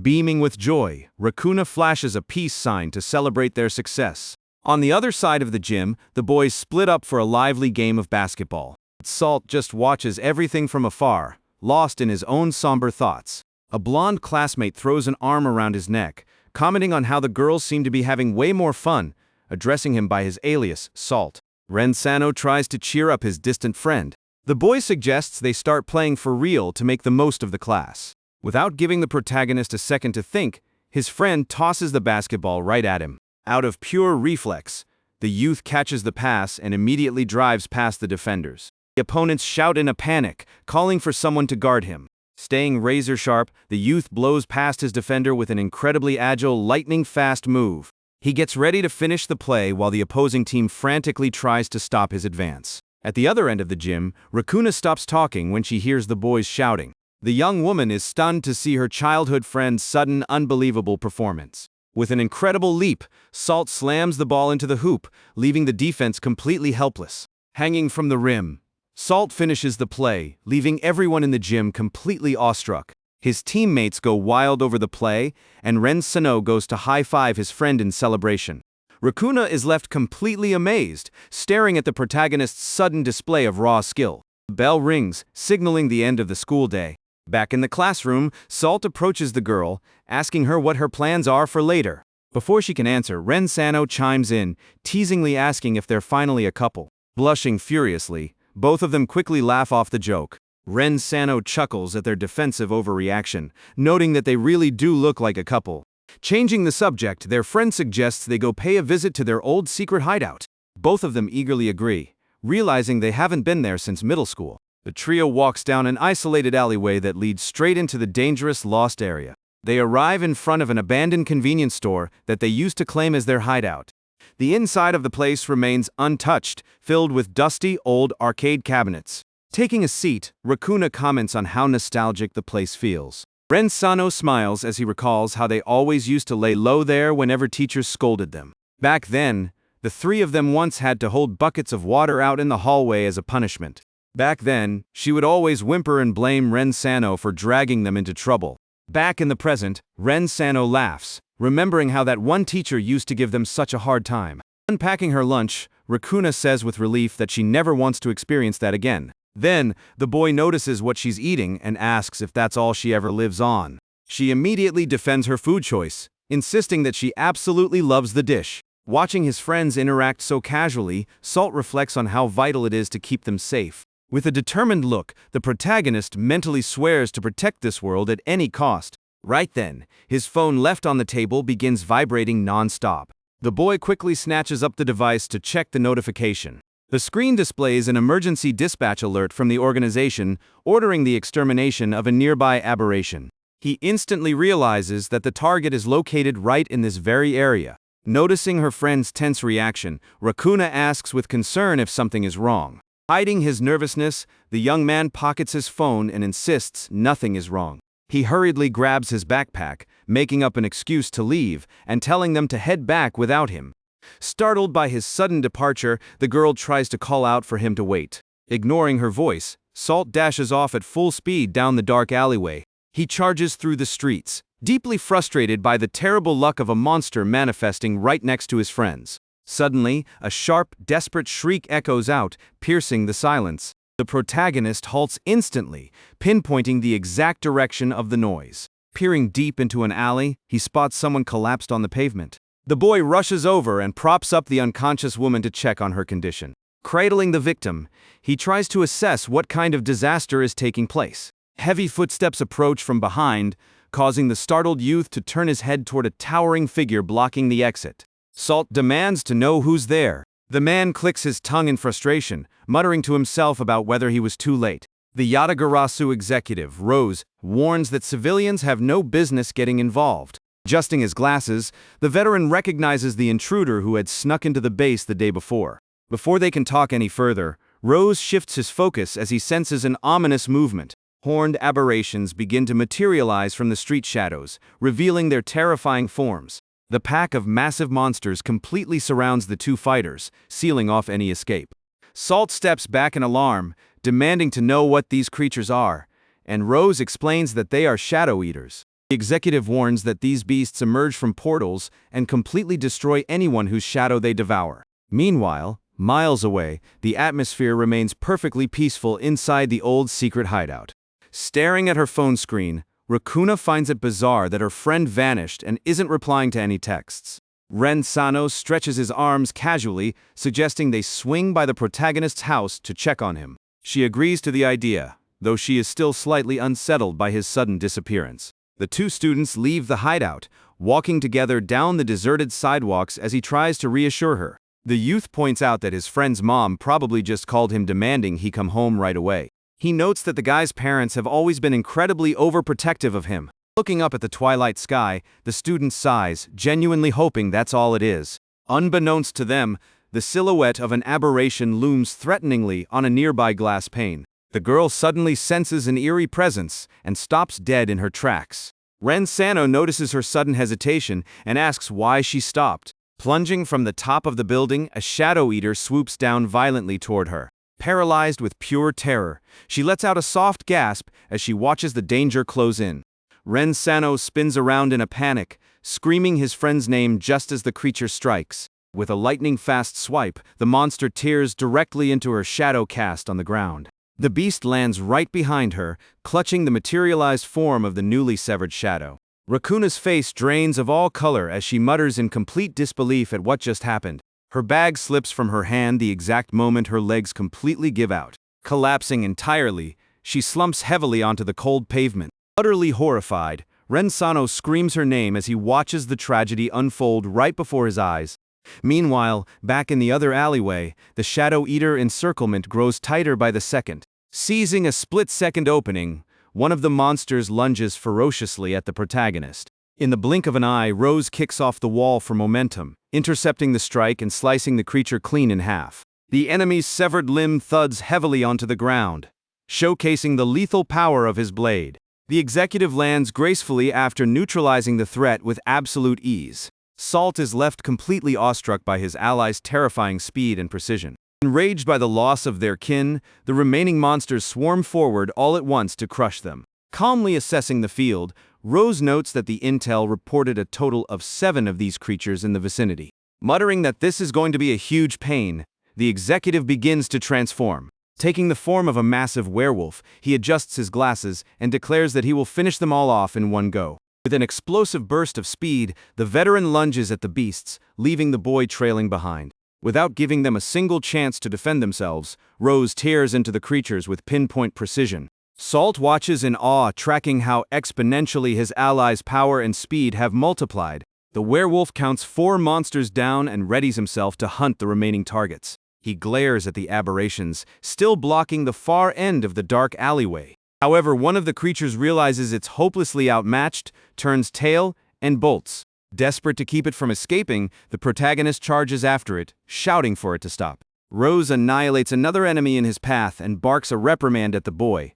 Beaming with joy, Rakuna flashes a peace sign to celebrate their success. On the other side of the gym, the boys split up for a lively game of basketball. Salt just watches everything from afar, lost in his own somber thoughts. A blonde classmate throws an arm around his neck, commenting on how the girls seem to be having way more fun, addressing him by his alias, Salt. Ren Sano tries to cheer up his distant friend. The boy suggests they start playing for real to make the most of the class. Without giving the protagonist a second to think, his friend tosses the basketball right at him. Out of pure reflex, the youth catches the pass and immediately drives past the defenders. The opponents shout in a panic, calling for someone to guard him. Staying razor-sharp, the youth blows past his defender with an incredibly agile, lightning-fast move. He gets ready to finish the play while the opposing team frantically tries to stop his advance. At the other end of the gym, Rakuna stops talking when she hears the boys shouting. The young woman is stunned to see her childhood friend's sudden, unbelievable performance. With an incredible leap, Salt slams the ball into the hoop, leaving the defense completely helpless. Hanging from the rim, Salt finishes the play, leaving everyone in the gym completely awestruck. His teammates go wild over the play, and Ren Sano goes to high-five his friend in celebration. Rakuna is left completely amazed, staring at the protagonist's sudden display of raw skill. The bell rings, signaling the end of the school day. Back in the classroom, Salt approaches the girl, asking her what her plans are for later. Before she can answer, Ren Sano chimes in, teasingly asking if they're finally a couple. Blushing furiously, both of them quickly laugh off the joke. Ren Sano chuckles at their defensive overreaction, noting that they really do look like a couple. Changing the subject, their friend suggests they go pay a visit to their old secret hideout. Both of them eagerly agree, realizing they haven't been there since middle school. The trio walks down an isolated alleyway that leads straight into the dangerous lost area. They arrive in front of an abandoned convenience store that they used to claim as their hideout. The inside of the place remains untouched, filled with dusty, old arcade cabinets. Taking a seat, Rakuna comments on how nostalgic the place feels. Ren Sano smiles as he recalls how they always used to lay low there whenever teachers scolded them. Back then, the three of them once had to hold buckets of water out in the hallway as a punishment. Back then, she would always whimper and blame Ren Sano for dragging them into trouble. Back in the present, Ren Sano laughs, remembering how that one teacher used to give them such a hard time. Unpacking her lunch, Rakuna says with relief that she never wants to experience that again. Then, the boy notices what she's eating and asks if that's all she ever lives on. She immediately defends her food choice, insisting that she absolutely loves the dish. Watching his friends interact so casually, Salt reflects on how vital it is to keep them safe. With a determined look, the protagonist mentally swears to protect this world at any cost. Right then, his phone left on the table begins vibrating non-stop. The boy quickly snatches up the device to check the notification. The screen displays an emergency dispatch alert from the organization, ordering the extermination of a nearby aberration. He instantly realizes that the target is located right in this very area. Noticing her friend's tense reaction, Rakuna asks with concern if something is wrong. Hiding his nervousness, the young man pockets his phone and insists nothing is wrong. He hurriedly grabs his backpack, making up an excuse to leave and telling them to head back without him. Startled by his sudden departure, the girl tries to call out for him to wait. Ignoring her voice, Salt dashes off at full speed down the dark alleyway. He charges through the streets, deeply frustrated by the terrible luck of a monster manifesting right next to his friends. Suddenly, a sharp, desperate shriek echoes out, piercing the silence. The protagonist halts instantly, pinpointing the exact direction of the noise. Peering deep into an alley, he spots someone collapsed on the pavement. The boy rushes over and props up the unconscious woman to check on her condition. Cradling the victim, he tries to assess what kind of disaster is taking place. Heavy footsteps approach from behind, causing the startled youth to turn his head toward a towering figure blocking the exit. Salt demands to know who's there. The man clicks his tongue in frustration, muttering to himself about whether he was too late. The Yatagarasu executive, Rose, warns that civilians have no business getting involved. Adjusting his glasses, the veteran recognizes the intruder who had snuck into the base the day before. Before they can talk any further, Rose shifts his focus as he senses an ominous movement. Horned aberrations begin to materialize from the street shadows, revealing their terrifying forms. The pack of massive monsters completely surrounds the two fighters, sealing off any escape. Salt steps back in alarm, demanding to know what these creatures are, and Rose explains that they are shadow eaters. The executive warns that these beasts emerge from portals and completely destroy anyone whose shadow they devour. Meanwhile, miles away, the atmosphere remains perfectly peaceful inside the old secret hideout. Staring at her phone screen, Rakuna finds it bizarre that her friend vanished and isn't replying to any texts. Ren Sano stretches his arms casually, suggesting they swing by the protagonist's house to check on him. She agrees to the idea, though she is still slightly unsettled by his sudden disappearance. The two students leave the hideout, walking together down the deserted sidewalks as he tries to reassure her. The youth points out that his friend's mom probably just called him demanding he come home right away. He notes that the guy's parents have always been incredibly overprotective of him. Looking up at the twilight sky, the student sighs, genuinely hoping that's all it is. Unbeknownst to them, the silhouette of an aberration looms threateningly on a nearby glass pane. The girl suddenly senses an eerie presence and stops dead in her tracks. Ren Sano notices her sudden hesitation and asks why she stopped. Plunging from the top of the building, a shadow eater swoops down violently toward her. Paralyzed with pure terror, she lets out a soft gasp as she watches the danger close in. Ren Sano spins around in a panic, screaming his friend's name just as the creature strikes. With a lightning-fast swipe, the monster tears directly into her shadow cast on the ground. The beast lands right behind her, clutching the materialized form of the newly severed shadow. Rakuna's face drains of all color as she mutters in complete disbelief at what just happened. Her bag slips from her hand the exact moment her legs completely give out. Collapsing entirely, she slumps heavily onto the cold pavement. Utterly horrified, Ren Sano screams her name as he watches the tragedy unfold right before his eyes. Meanwhile, back in the other alleyway, the Shadow Eater encirclement grows tighter by the second. Seizing a split-second opening, one of the monsters lunges ferociously at the protagonist. In the blink of an eye, Rose kicks off the wall for momentum, intercepting the strike and slicing the creature clean in half. The enemy's severed limb thuds heavily onto the ground, showcasing the lethal power of his blade. The executive lands gracefully after neutralizing the threat with absolute ease. Salt is left completely awestruck by his allies' terrifying speed and precision. Enraged by the loss of their kin, the remaining monsters swarm forward all at once to crush them. Calmly assessing the field, Rose notes that the intel reported a total of 7 of these creatures in the vicinity. Muttering that this is going to be a huge pain, the executive begins to transform. Taking the form of a massive werewolf, he adjusts his glasses and declares that he will finish them all off in one go. With an explosive burst of speed, the veteran lunges at the beasts, leaving the boy trailing behind. Without giving them a single chance to defend themselves, Rose tears into the creatures with pinpoint precision. Salt watches in awe, tracking how exponentially his allies' power and speed have multiplied. The werewolf counts 4 monsters down and readies himself to hunt the remaining targets. He glares at the aberrations, still blocking the far end of the dark alleyway. However, one of the creatures realizes it's hopelessly outmatched, turns tail, and bolts. Desperate to keep it from escaping, the protagonist charges after it, shouting for it to stop. Rose annihilates another enemy in his path and barks a reprimand at the boy,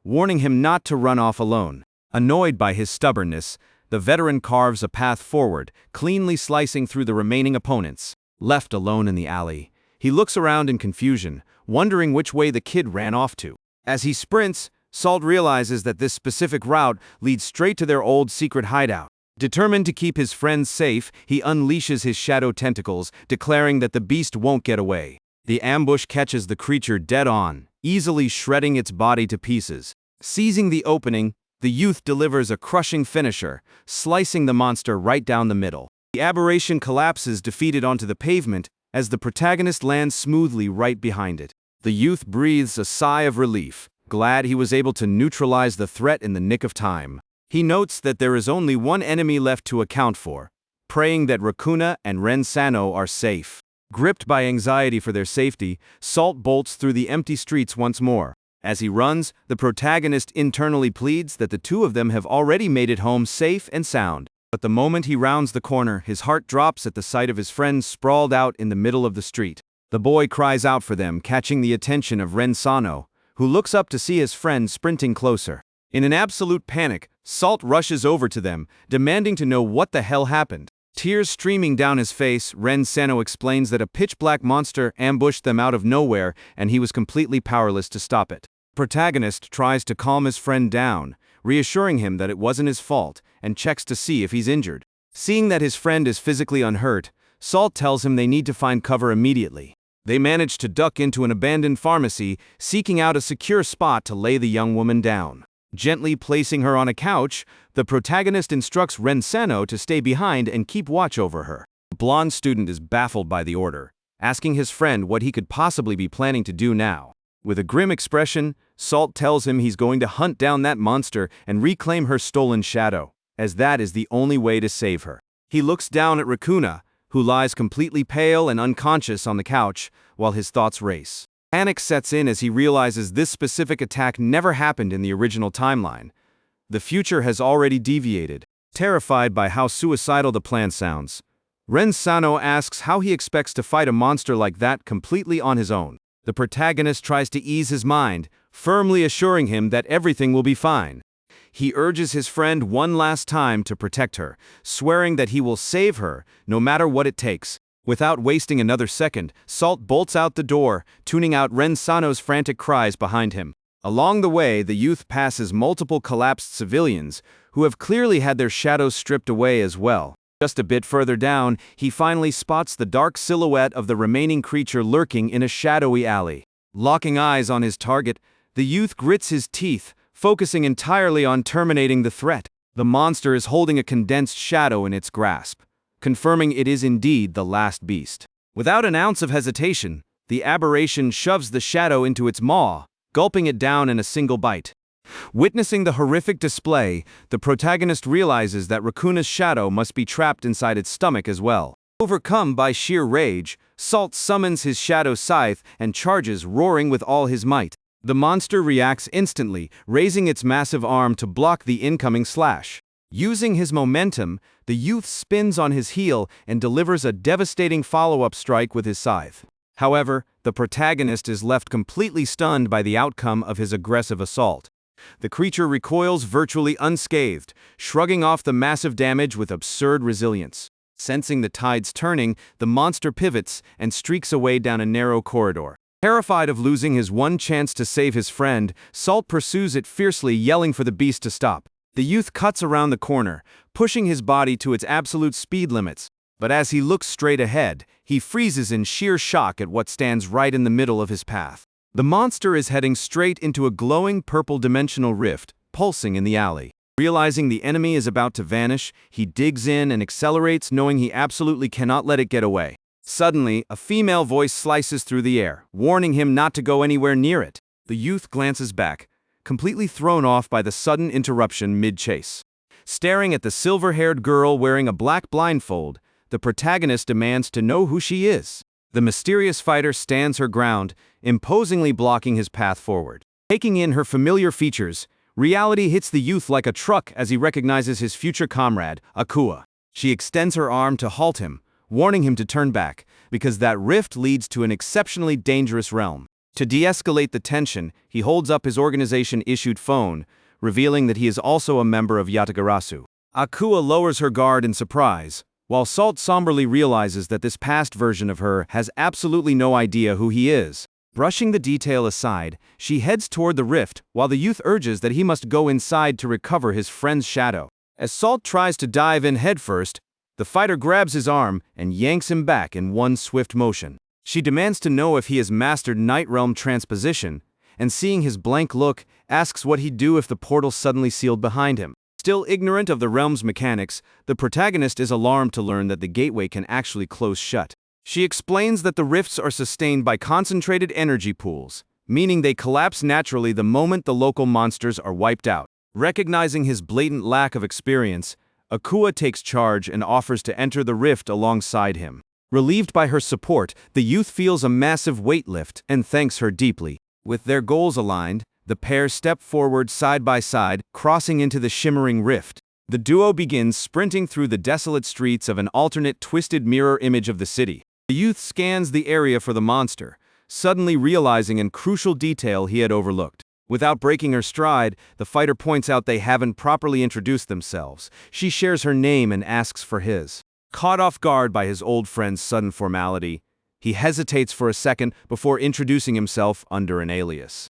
warning him not to run off alone. Annoyed by his stubbornness, the veteran carves a path forward, cleanly slicing through the remaining opponents. Left alone in the alley, he looks around in confusion, wondering which way the kid ran off to. As he sprints, Salt realizes that this specific route leads straight to their old secret hideout. Determined to keep his friends safe, he unleashes his shadow tentacles, declaring that the beast won't get away. The ambush catches the creature dead on, easily shredding its body to pieces. Seizing the opening, the youth delivers a crushing finisher, slicing the monster right down the middle. The aberration collapses, defeated onto the pavement, as the protagonist lands smoothly right behind it. The youth breathes a sigh of relief, glad he was able to neutralize the threat in the nick of time. He notes that there is only one enemy left to account for, praying that Rakuna and Ren-sano are safe. Gripped by anxiety for their safety, Salt bolts through the empty streets once more. As he runs, the protagonist internally pleads that the two of them have already made it home safe and sound. But the moment he rounds the corner, his heart drops at the sight of his friends sprawled out in the middle of the street. The boy cries out for them, catching the attention of Ren-sano, who looks up to see his friend sprinting closer. In an absolute panic, Salt rushes over to them, demanding to know what the hell happened. Tears streaming down his face, Ren-sano explains that a pitch-black monster ambushed them out of nowhere and he was completely powerless to stop it. The protagonist tries to calm his friend down, reassuring him that it wasn't his fault, and checks to see if he's injured. Seeing that his friend is physically unhurt, Salt tells him they need to find cover immediately. They manage to duck into an abandoned pharmacy, seeking out a secure spot to lay the young woman down. Gently placing her on a couch, the protagonist instructs Ren-sano to stay behind and keep watch over her. The blonde student is baffled by the order, asking his friend what he could possibly be planning to do now. With a grim expression, Salt tells him he's going to hunt down that monster and reclaim her stolen shadow, as that is the only way to save her. He looks down at Rakuna, who lies completely pale and unconscious on the couch, while his thoughts race. Panic sets in as he realizes this specific attack never happened in the original timeline. The future has already deviated. Terrified by how suicidal the plan sounds, Ren-sano asks how he expects to fight a monster like that completely on his own. The protagonist tries to ease his mind, firmly assuring him that everything will be fine. He urges his friend one last time to protect her, swearing that he will save her, no matter what it takes. Without wasting another second, Salt bolts out the door, tuning out Ren-sano's frantic cries behind him. Along the way, the youth passes multiple collapsed civilians, who have clearly had their shadows stripped away as well. Just a bit further down, he finally spots the dark silhouette of the remaining creature lurking in a shadowy alley. Locking eyes on his target, the youth grits his teeth, focusing entirely on terminating the threat. The monster is holding a condensed shadow in its grasp, confirming it is indeed the last beast. Without an ounce of hesitation, the aberration shoves the shadow into its maw, gulping it down in a single bite. Witnessing the horrific display, the protagonist realizes that Rakuna's shadow must be trapped inside its stomach as well. Overcome by sheer rage, Salt summons his shadow scythe and charges, roaring with all his might. The monster reacts instantly, raising its massive arm to block the incoming slash. Using his momentum, the youth spins on his heel and delivers a devastating follow-up strike with his scythe. However, the protagonist is left completely stunned by the outcome of his aggressive assault. The creature recoils virtually unscathed, shrugging off the massive damage with absurd resilience. Sensing the tides turning, the monster pivots and streaks away down a narrow corridor. Terrified of losing his one chance to save his friend, Salt pursues it fiercely, yelling for the beast to stop. The youth cuts around the corner, pushing his body to its absolute speed limits. But as he looks straight ahead, he freezes in sheer shock at what stands right in the middle of his path. The monster is heading straight into a glowing purple dimensional rift, pulsing in the alley. Realizing the enemy is about to vanish, he digs in and accelerates, knowing he absolutely cannot let it get away. Suddenly, a female voice slices through the air, warning him not to go anywhere near it. The youth glances back, completely thrown off by the sudden interruption mid-chase. Staring at the silver-haired girl wearing a black blindfold, the protagonist demands to know who she is. The mysterious fighter stands her ground, imposingly blocking his path forward. Taking in her familiar features, reality hits the youth like a truck as he recognizes his future comrade, Akua. She extends her arm to halt him, warning him to turn back, because that rift leads to an exceptionally dangerous realm. To de-escalate the tension, he holds up his organization-issued phone, revealing that he is also a member of Yatagarasu. Akua lowers her guard in surprise, while Salt somberly realizes that this past version of her has absolutely no idea who he is. Brushing the detail aside, she heads toward the rift, while the youth urges that he must go inside to recover his friend's shadow. As Salt tries to dive in headfirst, the fighter grabs his arm and yanks him back in one swift motion. She demands to know if he has mastered Night Realm transposition, and seeing his blank look, asks what he'd do if the portal suddenly sealed behind him. Still ignorant of the realm's mechanics, the protagonist is alarmed to learn that the gateway can actually close shut. She explains that the rifts are sustained by concentrated energy pools, meaning they collapse naturally the moment the local monsters are wiped out. Recognizing his blatant lack of experience, Akua takes charge and offers to enter the rift alongside him. Relieved by her support, the youth feels a massive weight lift and thanks her deeply. With their goals aligned, the pair step forward side by side, crossing into the shimmering rift. The duo begins sprinting through the desolate streets of an alternate twisted mirror image of the city. The youth scans the area for the monster, suddenly realizing a crucial detail he had overlooked. Without breaking her stride, the fighter points out they haven't properly introduced themselves. She shares her name and asks for his. Caught off guard by his old friend's sudden formality, he hesitates for a second before introducing himself under an alias.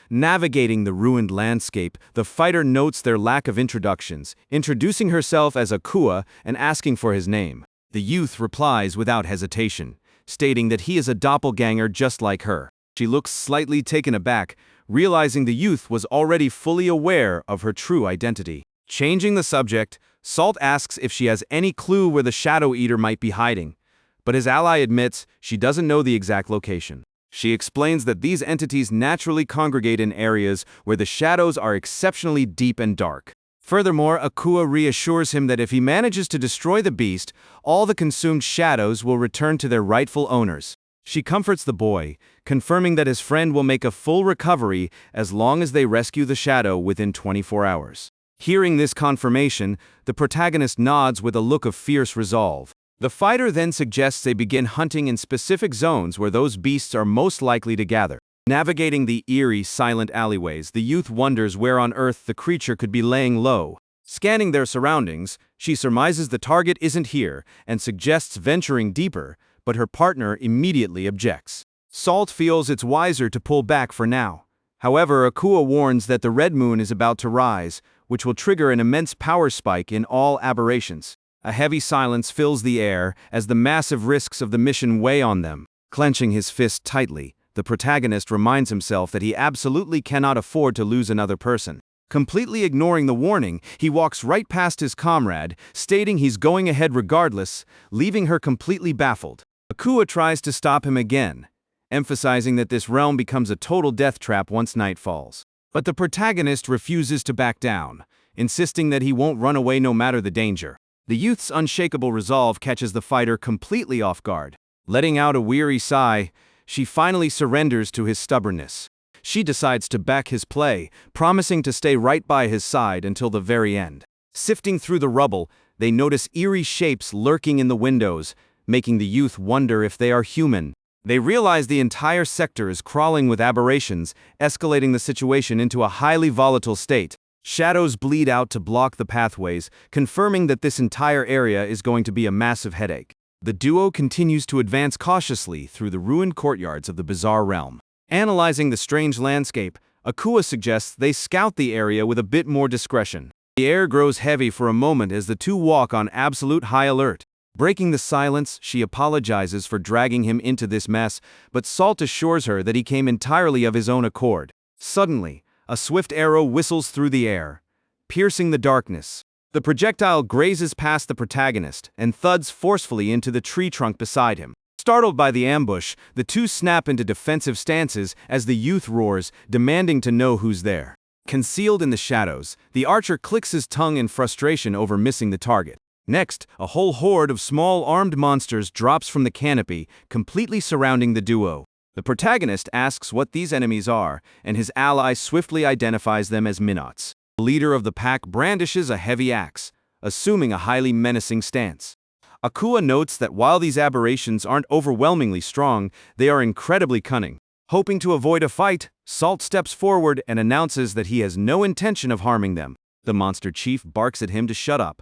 Navigating the ruined landscape, the fighter notes their lack of introductions, introducing herself as Akua and asking for his name. The youth replies without hesitation, stating that he is a doppelganger just like her. She looks slightly taken aback, realizing the youth was already fully aware of her true identity. Changing the subject, Salt asks if she has any clue where the Shadow Eater might be hiding, but his ally admits she doesn't know the exact location. She explains that these entities naturally congregate in areas where the shadows are exceptionally deep and dark. Furthermore, Akua reassures him that if he manages to destroy the beast, all the consumed shadows will return to their rightful owners. She comforts the boy, confirming that his friend will make a full recovery as long as they rescue the shadow within 24 hours. Hearing this confirmation, the protagonist nods with a look of fierce resolve. The fighter then suggests they begin hunting in specific zones where those beasts are most likely to gather. Navigating the eerie, silent alleyways, the youth wonders where on earth the creature could be laying low. Scanning their surroundings, she surmises the target isn't here and suggests venturing deeper, but her partner immediately objects. Salt feels it's wiser to pull back for now. However, Akua warns that the red moon is about to rise, which will trigger an immense power spike in all aberrations. A heavy silence fills the air as the massive risks of the mission weigh on them. Clenching his fist tightly, the protagonist reminds himself that he absolutely cannot afford to lose another person. Completely ignoring the warning, he walks right past his comrade, stating he's going ahead regardless, leaving her completely baffled. Akua tries to stop him again, emphasizing that this realm becomes a total death trap once night falls. But the protagonist refuses to back down, insisting that he won't run away no matter the danger. The youth's unshakable resolve catches the fighter completely off guard. Letting out a weary sigh, she finally surrenders to his stubbornness. She decides to back his play, promising to stay right by his side until the very end. Sifting through the rubble, they notice eerie shapes lurking in the windows, making the youth wonder if they are human. They realize the entire sector is crawling with aberrations, escalating the situation into a highly volatile state. Shadows bleed out to block the pathways, confirming that this entire area is going to be a massive headache. The duo continues to advance cautiously through the ruined courtyards of the bizarre realm. Analyzing the strange landscape, Akua suggests they scout the area with a bit more discretion. The air grows heavy for a moment as the two walk on absolute high alert. Breaking the silence, she apologizes for dragging him into this mess, but Salt assures her that he came entirely of his own accord. Suddenly, a swift arrow whistles through the air, piercing the darkness. The projectile grazes past the protagonist and thuds forcefully into the tree trunk beside him. Startled by the ambush, the two snap into defensive stances as the youth roars, demanding to know who's there. Concealed in the shadows, the archer clicks his tongue in frustration over missing the target. Next, a whole horde of small armed monsters drops from the canopy, completely surrounding the duo. The protagonist asks what these enemies are, and his ally swiftly identifies them as Minots. The leader of the pack brandishes a heavy axe, assuming a highly menacing stance. Akua notes that while these aberrations aren't overwhelmingly strong, they are incredibly cunning. Hoping to avoid a fight, Salt steps forward and announces that he has no intention of harming them. The monster chief barks at him to shut up,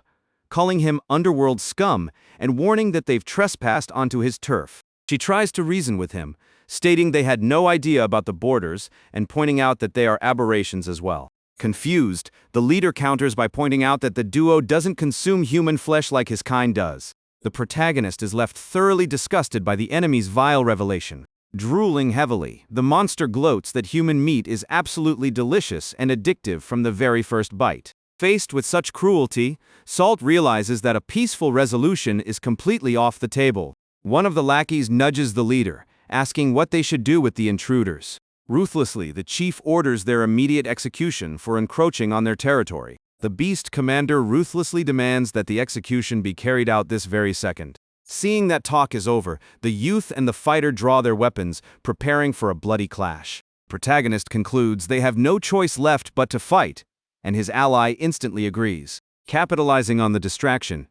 calling him underworld scum and warning that they've trespassed onto his turf. She tries to reason with him, stating they had no idea about the borders and pointing out that they are aberrations as well. Confused, the leader counters by pointing out that the duo doesn't consume human flesh like his kind does. The protagonist is left thoroughly disgusted by the enemy's vile revelation. Drooling heavily, the monster gloats that human meat is absolutely delicious and addictive from the very first bite. Faced with such cruelty, Salt realizes that a peaceful resolution is completely off the table. One of the lackeys nudges the leader, asking what they should do with the intruders. Ruthlessly, the chief orders their immediate execution for encroaching on their territory. The beast commander ruthlessly demands that the execution be carried out this very second. Seeing that talk is over, the youth and the fighter draw their weapons, preparing for a bloody clash. Protagonist concludes they have no choice left but to fight, and his ally instantly agrees. Capitalizing on the distraction,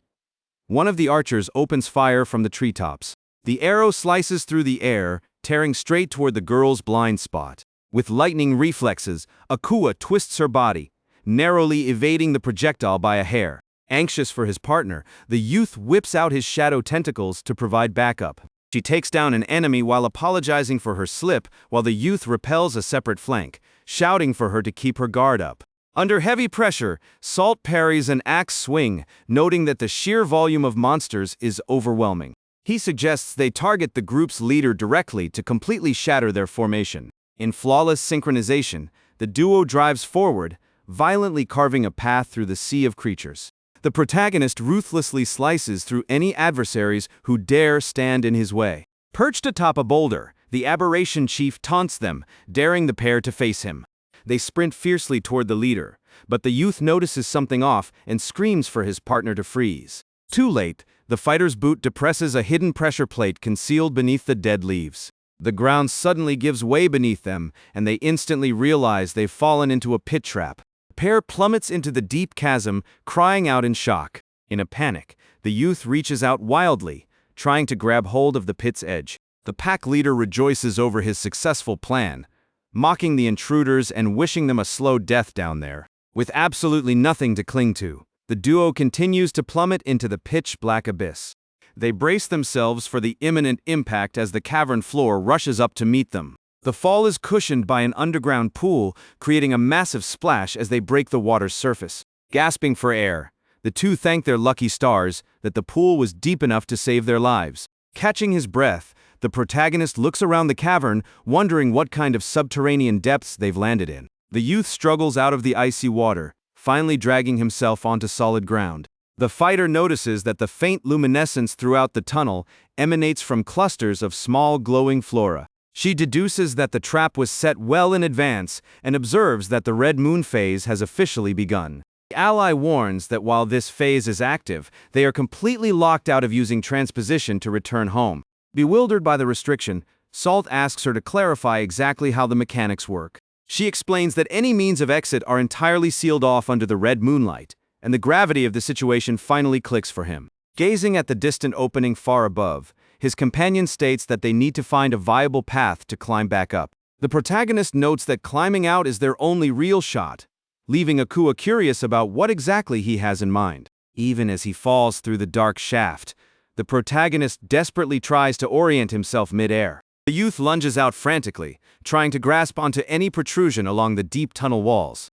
one of the archers opens fire from the treetops. The arrow slices through the air, tearing straight toward the girl's blind spot. With lightning reflexes, Akua twists her body, narrowly evading the projectile by a hair. Anxious for his partner, the youth whips out his shadow tentacles to provide backup. She takes down an enemy while apologizing for her slip, while the youth repels a separate flank, shouting for her to keep her guard up. Under heavy pressure, Salt parries an axe swing, noting that the sheer volume of monsters is overwhelming. He suggests they target the group's leader directly to completely shatter their formation. In flawless synchronization, the duo drives forward, violently carving a path through the sea of creatures. The protagonist ruthlessly slices through any adversaries who dare stand in his way. Perched atop a boulder, the aberration chief taunts them, daring the pair to face him. They sprint fiercely toward the leader, but the youth notices something off and screams for his partner to freeze. Too late, the fighter's boot depresses a hidden pressure plate concealed beneath the dead leaves. The ground suddenly gives way beneath them, and they instantly realize they've fallen into a pit trap. The pair plummets into the deep chasm, crying out in shock. In a panic, the youth reaches out wildly, trying to grab hold of the pit's edge. The pack leader rejoices over his successful plan, mocking the intruders and wishing them a slow death down there. With absolutely nothing to cling to, the duo continues to plummet into the pitch-black abyss. They brace themselves for the imminent impact as the cavern floor rushes up to meet them. The fall is cushioned by an underground pool, creating a massive splash as they break the water's surface. Gasping for air, the two thank their lucky stars that the pool was deep enough to save their lives. Catching his breath, the protagonist looks around the cavern, wondering what kind of subterranean depths they've landed in. The youth struggles out of the icy water, finally dragging himself onto solid ground. The fighter notices that the faint luminescence throughout the tunnel emanates from clusters of small glowing flora. She deduces that the trap was set well in advance and observes that the red moon phase has officially begun. The ally warns that while this phase is active, they are completely locked out of using transposition to return home. Bewildered by the restriction, Salt asks her to clarify exactly how the mechanics work. She explains that any means of exit are entirely sealed off under the red moonlight, and the gravity of the situation finally clicks for him. Gazing at the distant opening far above, his companion states that they need to find a viable path to climb back up. The protagonist notes that climbing out is their only real shot, leaving Akua curious about what exactly he has in mind. Even as he falls through the dark shaft, the protagonist desperately tries to orient himself mid-air. The youth lunges out frantically, trying to grasp onto any protrusion along the deep tunnel walls.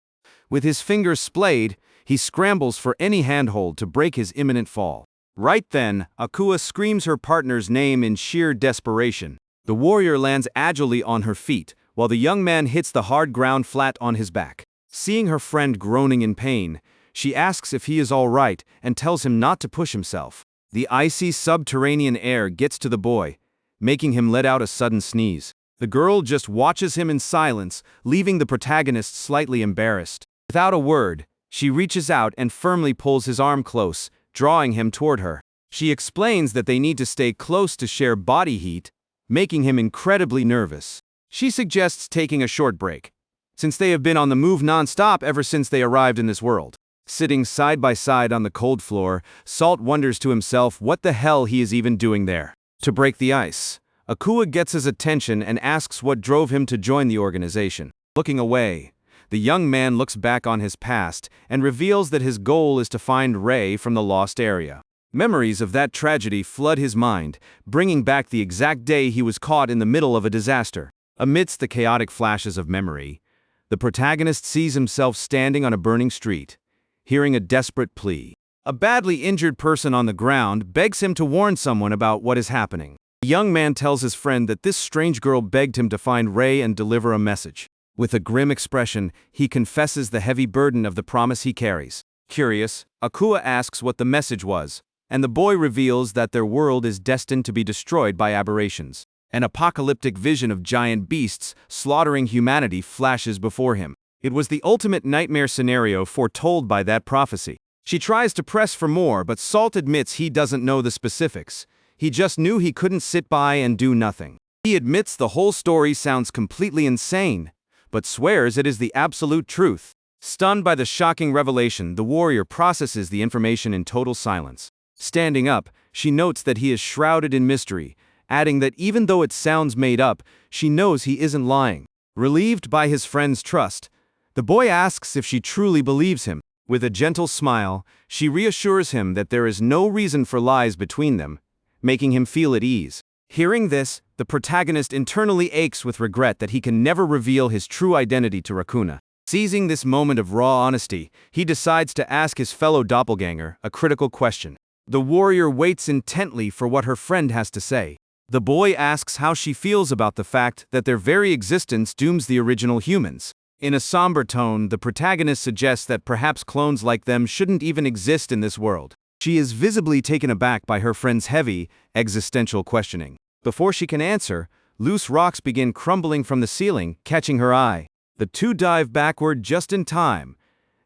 With his fingers splayed, he scrambles for any handhold to break his imminent fall. Right then, Akua screams her partner's name in sheer desperation. The warrior lands agilely on her feet, while the young man hits the hard ground flat on his back. Seeing her friend groaning in pain, she asks if he is all right and tells him not to push himself. The icy subterranean air gets to the boy, making him let out a sudden sneeze. The girl just watches him in silence, leaving the protagonist slightly embarrassed. Without a word, she reaches out and firmly pulls his arm close, drawing him toward her. She explains that they need to stay close to share body heat, making him incredibly nervous. She suggests taking a short break, since they have been on the move non-stop ever since they arrived in this world. Sitting side by side on the cold floor, Salt wonders to himself what the hell he is even doing there. To break the ice, Akua gets his attention and asks what drove him to join the organization. Looking away, the young man looks back on his past and reveals that his goal is to find Ray from the lost area. Memories of that tragedy flood his mind, bringing back the exact day he was caught in the middle of a disaster. Amidst the chaotic flashes of memory, the protagonist sees himself standing on a burning street, hearing a desperate plea. A badly injured person on the ground begs him to warn someone about what is happening. The young man tells his friend that this strange girl begged him to find Ray and deliver a message. With a grim expression, he confesses the heavy burden of the promise he carries. Curious, Akua asks what the message was, and the boy reveals that their world is destined to be destroyed by aberrations. An apocalyptic vision of giant beasts slaughtering humanity flashes before him. It was the ultimate nightmare scenario foretold by that prophecy. She tries to press for more, but Salt admits he doesn't know the specifics. He just knew he couldn't sit by and do nothing. He admits the whole story sounds completely insane, but swears it is the absolute truth. Stunned by the shocking revelation, the warrior processes the information in total silence. Standing up, she notes that he is shrouded in mystery, adding that even though it sounds made up, she knows he isn't lying. Relieved by his friend's trust, the boy asks if she truly believes him. With a gentle smile, she reassures him that there is no reason for lies between them, making him feel at ease. Hearing this, the protagonist internally aches with regret that he can never reveal his true identity to Rakuna. Seizing this moment of raw honesty, he decides to ask his fellow doppelganger a critical question. The warrior waits intently for what her friend has to say. The boy asks how she feels about the fact that their very existence dooms the original humans. In a somber tone, the protagonist suggests that perhaps clones like them shouldn't even exist in this world. She is visibly taken aback by her friend's heavy, existential questioning. Before she can answer, loose rocks begin crumbling from the ceiling, catching her eye. The two dive backward just in time,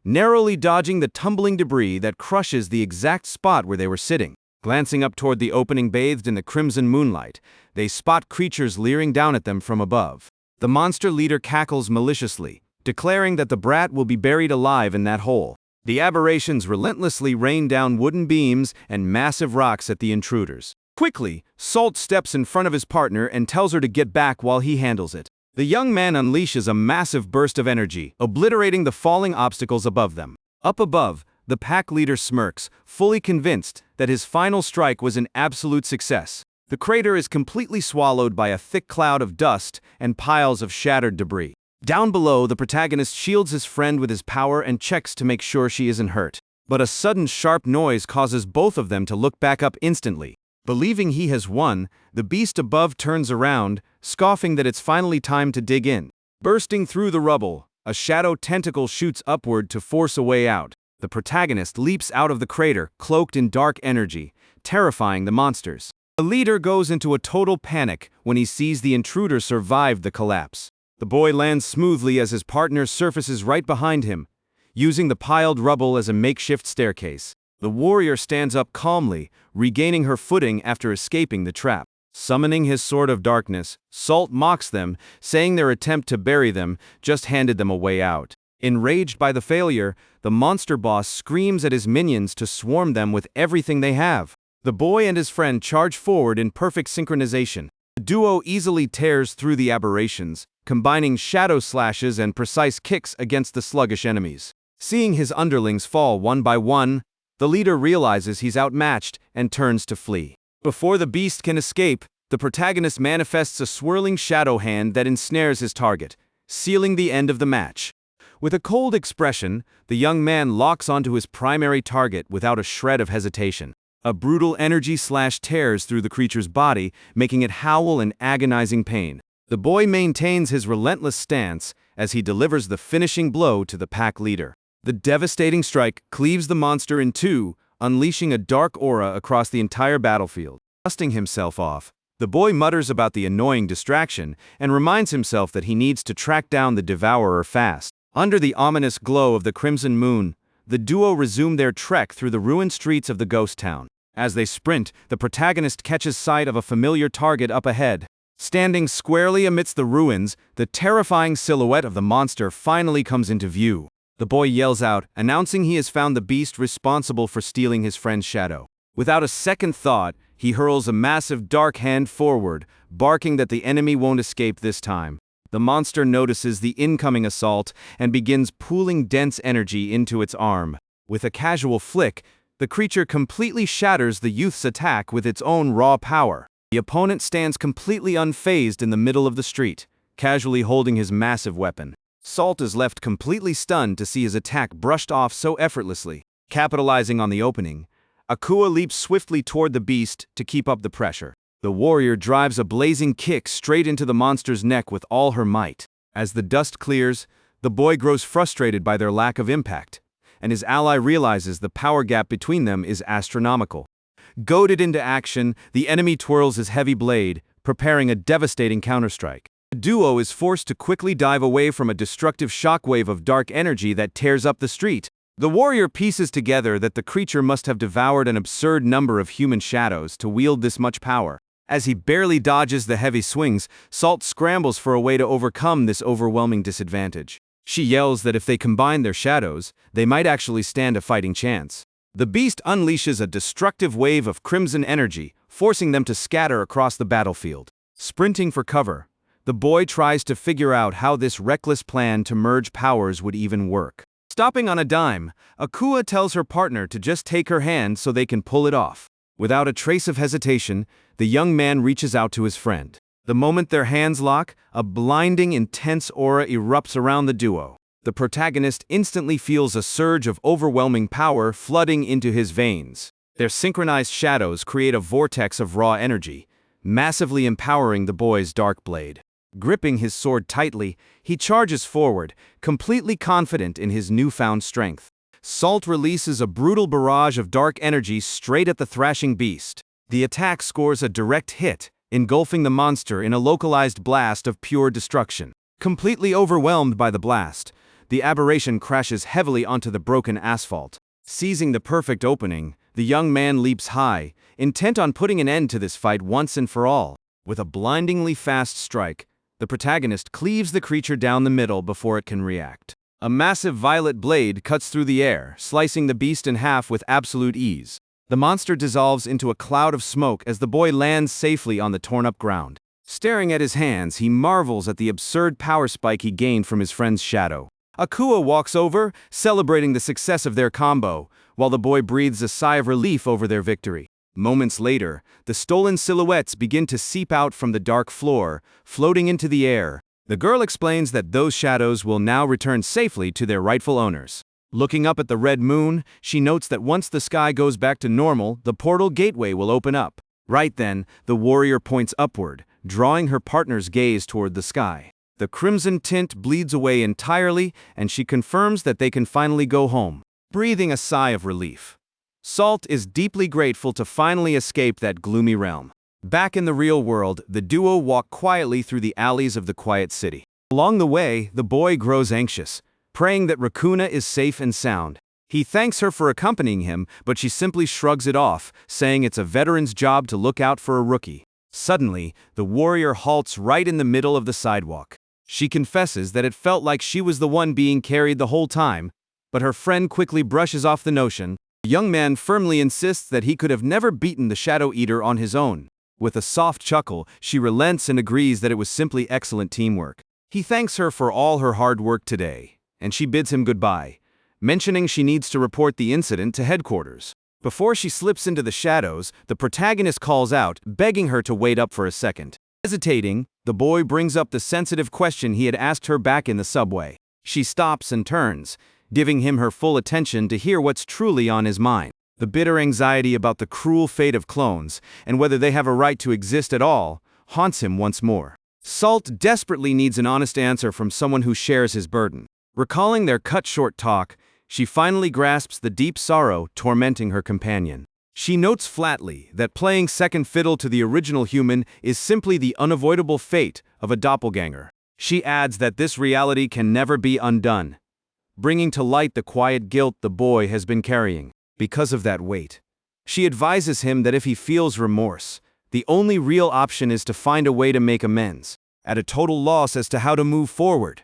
narrowly dodging the tumbling debris that crushes the exact spot where they were sitting. Glancing up toward the opening bathed in the crimson moonlight, they spot creatures leering down at them from above. The monster leader cackles maliciously, declaring that the brat will be buried alive in that hole. The aberrations relentlessly rain down wooden beams and massive rocks at the intruders. Quickly, Salt steps in front of his partner and tells her to get back while he handles it. The young man unleashes a massive burst of energy, obliterating the falling obstacles above them. Up above, the pack leader smirks, fully convinced that his final strike was an absolute success. The crater is completely swallowed by a thick cloud of dust and piles of shattered debris. Down below, the protagonist shields his friend with his power and checks to make sure she isn't hurt. But a sudden sharp noise causes both of them to look back up instantly. Believing he has won, the beast above turns around, scoffing that it's finally time to dig in. Bursting through the rubble, a shadow tentacle shoots upward to force a way out. The protagonist leaps out of the crater, cloaked in dark energy, terrifying the monsters. The leader goes into a total panic when he sees the intruder survive the collapse. The boy lands smoothly as his partner surfaces right behind him, using the piled rubble as a makeshift staircase. The warrior stands up calmly, regaining her footing after escaping the trap. Summoning his sword of darkness, Salt mocks them, saying their attempt to bury them just handed them a way out. Enraged by the failure, the monster boss screams at his minions to swarm them with everything they have. The boy and his friend charge forward in perfect synchronization. The duo easily tears through the aberrations, combining shadow slashes and precise kicks against the sluggish enemies. Seeing his underlings fall one by one, the leader realizes he's outmatched and turns to flee. Before the beast can escape, the protagonist manifests a swirling shadow hand that ensnares his target, sealing the end of the match. With a cold expression, the young man locks onto his primary target without a shred of hesitation. A brutal energy slash tears through the creature's body, making it howl in agonizing pain. The boy maintains his relentless stance as he delivers the finishing blow to the pack leader. The devastating strike cleaves the monster in two, unleashing a dark aura across the entire battlefield. Dusting himself off, the boy mutters about the annoying distraction and reminds himself that he needs to track down the devourer fast. Under the ominous glow of the crimson moon, the duo resume their trek through the ruined streets of the ghost town. As they sprint, the protagonist catches sight of a familiar target up ahead. Standing squarely amidst the ruins, the terrifying silhouette of the monster finally comes into view. The boy yells out, announcing he has found the beast responsible for stealing his friend's shadow. Without a second thought, he hurls a massive dark hand forward, barking that the enemy won't escape this time. The monster notices the incoming assault and begins pooling dense energy into its arm. With a casual flick, The creature completely shatters the youth's attack with its own raw power. The opponent stands completely unfazed in the middle of the street, casually holding his massive weapon. Salt is left completely stunned to see his attack brushed off so effortlessly. Capitalizing on the opening, Akua leaps swiftly toward the beast to keep up the pressure. The warrior drives a blazing kick straight into the monster's neck with all her might. As the dust clears, the boy grows frustrated by their lack of impact, and his ally realizes the power gap between them is astronomical. Goaded into action, the enemy twirls his heavy blade, preparing a devastating counterstrike. The duo is forced to quickly dive away from a destructive shockwave of dark energy that tears up the street. The warrior pieces together that the creature must have devoured an absurd number of human shadows to wield this much power. As he barely dodges the heavy swings, Salt scrambles for a way to overcome this overwhelming disadvantage. She yells that if they combine their shadows, they might actually stand a fighting chance. The beast unleashes a destructive wave of crimson energy, forcing them to scatter across the battlefield. Sprinting for cover, the boy tries to figure out how this reckless plan to merge powers would even work. Stopping on a dime, Akua tells her partner to just take her hand so they can pull it off. Without a trace of hesitation, the young man reaches out to his friend. The moment their hands lock, a blinding, intense aura erupts around the duo. The protagonist instantly feels a surge of overwhelming power flooding into his veins. Their synchronized shadows create a vortex of raw energy, massively empowering the boy's dark blade. Gripping his sword tightly, he charges forward, completely confident in his newfound strength. Salt releases a brutal barrage of dark energy straight at the thrashing beast. The attack scores a direct hit, engulfing the monster in a localized blast of pure destruction. Completely overwhelmed by the blast, the aberration crashes heavily onto the broken asphalt. Seizing the perfect opening, the young man leaps high, intent on putting an end to this fight once and for all. With a blindingly fast strike, the protagonist cleaves the creature down the middle before it can react. A massive violet blade cuts through the air, slicing the beast in half with absolute ease. The monster dissolves into a cloud of smoke as the boy lands safely on the torn-up ground. Staring at his hands, he marvels at the absurd power spike he gained from his friend's shadow. Akua walks over, celebrating the success of their combo, while the boy breathes a sigh of relief over their victory. Moments later, the stolen silhouettes begin to seep out from the dark floor, floating into the air. The girl explains that those shadows will now return safely to their rightful owners. Looking up at the red moon, she notes that once the sky goes back to normal, the portal gateway will open up. Right then, the warrior points upward, drawing her partner's gaze toward the sky. The crimson tint bleeds away entirely, and she confirms that they can finally go home, breathing a sigh of relief. Salt is deeply grateful to finally escape that gloomy realm. Back in the real world, the duo walk quietly through the alleys of the quiet city. Along the way, the boy grows anxious, praying that Rakuna is safe and sound. He thanks her for accompanying him, but she simply shrugs it off, saying it's a veteran's job to look out for a rookie. Suddenly, the warrior halts right in the middle of the sidewalk. She confesses that it felt like she was the one being carried the whole time, but her friend quickly brushes off the notion. The young man firmly insists that he could have never beaten the Shadow Eater on his own. With a soft chuckle, she relents and agrees that it was simply excellent teamwork. He thanks her for all her hard work today, and she bids him goodbye, mentioning she needs to report the incident to headquarters. Before she slips into the shadows, the protagonist calls out, begging her to wait up for a second. Hesitating, the boy brings up the sensitive question he had asked her back in the subway. She stops and turns, giving him her full attention to hear what's truly on his mind. The bitter anxiety about the cruel fate of clones, and whether they have a right to exist at all, haunts him once more. Salt desperately needs an honest answer from someone who shares his burden. Recalling their cut-short talk, she finally grasps the deep sorrow tormenting her companion. She notes flatly that playing second fiddle to the original human is simply the unavoidable fate of a doppelganger. She adds that this reality can never be undone, bringing to light the quiet guilt the boy has been carrying. Because of that weight, she advises him that if he feels remorse, the only real option is to find a way to make amends. At a total loss as to how to move forward,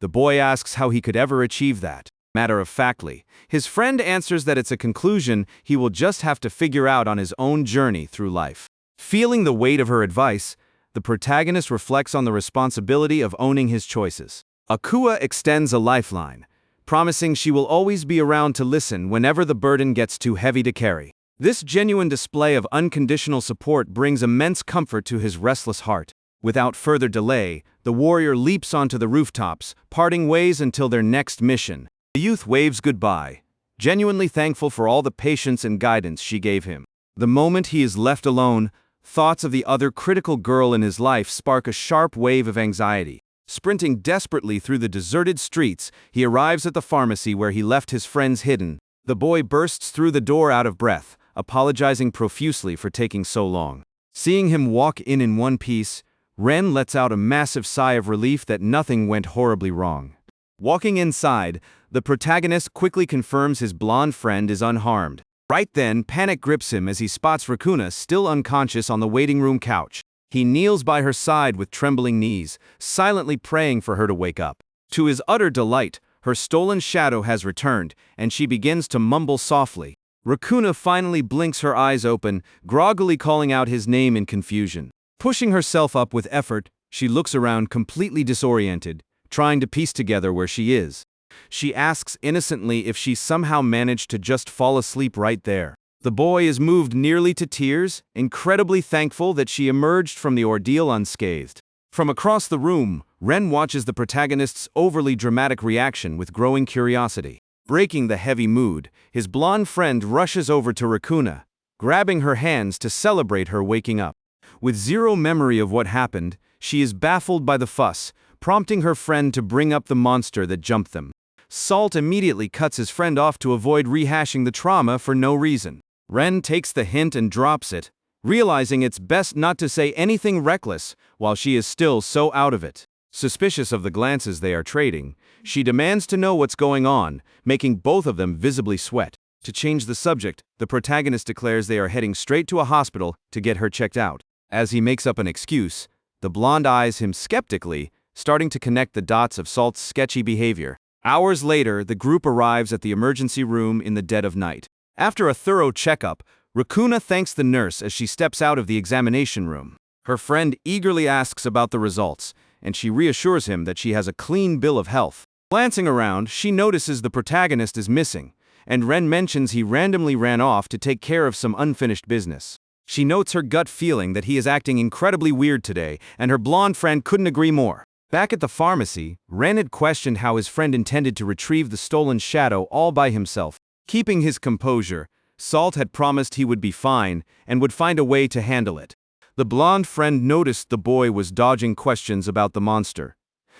the boy asks how he could ever achieve that. Matter-of-factly, his friend answers that it's a conclusion he will just have to figure out on his own journey through life. Feeling the weight of her advice, the protagonist reflects on the responsibility of owning his choices. Akua extends a lifeline, promising she will always be around to listen whenever the burden gets too heavy to carry. This genuine display of unconditional support brings immense comfort to his restless heart. Without further delay, the warrior leaps onto the rooftops, parting ways until their next mission. The youth waves goodbye, genuinely thankful for all the patience and guidance she gave him. The moment he is left alone, thoughts of the other critical girl in his life spark a sharp wave of anxiety. Sprinting desperately through the deserted streets, he arrives at the pharmacy where he left his friends hidden. The boy bursts through the door out of breath, apologizing profusely for taking so long. Seeing him walk in one piece, Ren lets out a massive sigh of relief that nothing went horribly wrong. Walking inside, the protagonist quickly confirms his blonde friend is unharmed. Right then, panic grips him as he spots Rakuna still unconscious on the waiting room couch. He kneels by her side with trembling knees, silently praying for her to wake up. To his utter delight, her stolen shadow has returned, and she begins to mumble softly. Rakuna finally blinks her eyes open, groggily calling out his name in confusion. Pushing herself up with effort, she looks around completely disoriented, trying to piece together where she is. She asks innocently if she somehow managed to just fall asleep right there. The boy is moved nearly to tears, incredibly thankful that she emerged from the ordeal unscathed. From across the room, Ren watches the protagonist's overly dramatic reaction with growing curiosity. Breaking the heavy mood, his blonde friend rushes over to Rakuna, grabbing her hands to celebrate her waking up. With zero memory of what happened, she is baffled by the fuss, prompting her friend to bring up the monster that jumped them. Salt immediately cuts his friend off to avoid rehashing the trauma for no reason. Ren takes the hint and drops it, realizing it's best not to say anything reckless while she is still so out of it. Suspicious of the glances they are trading, she demands to know what's going on, making both of them visibly sweat. To change the subject, the protagonist declares they are heading straight to a hospital to get her checked out. As he makes up an excuse, the blonde eyes him skeptically, starting to connect the dots of Salt's sketchy behavior. Hours later, the group arrives at the emergency room in the dead of night. After a thorough checkup, Rakuna thanks the nurse as she steps out of the examination room. Her friend eagerly asks about the results, and she reassures him that she has a clean bill of health. Glancing around, she notices the protagonist is missing, and Ren mentions he randomly ran off to take care of some unfinished business. She notes her gut feeling that he is acting incredibly weird today, and her blonde friend couldn't agree more. Back at the pharmacy, Ren had questioned how his friend intended to retrieve the stolen shadow all by himself. Keeping his composure, Salt had promised he would be fine and would find a way to handle it. The blonde friend noticed the boy was dodging questions about the monster,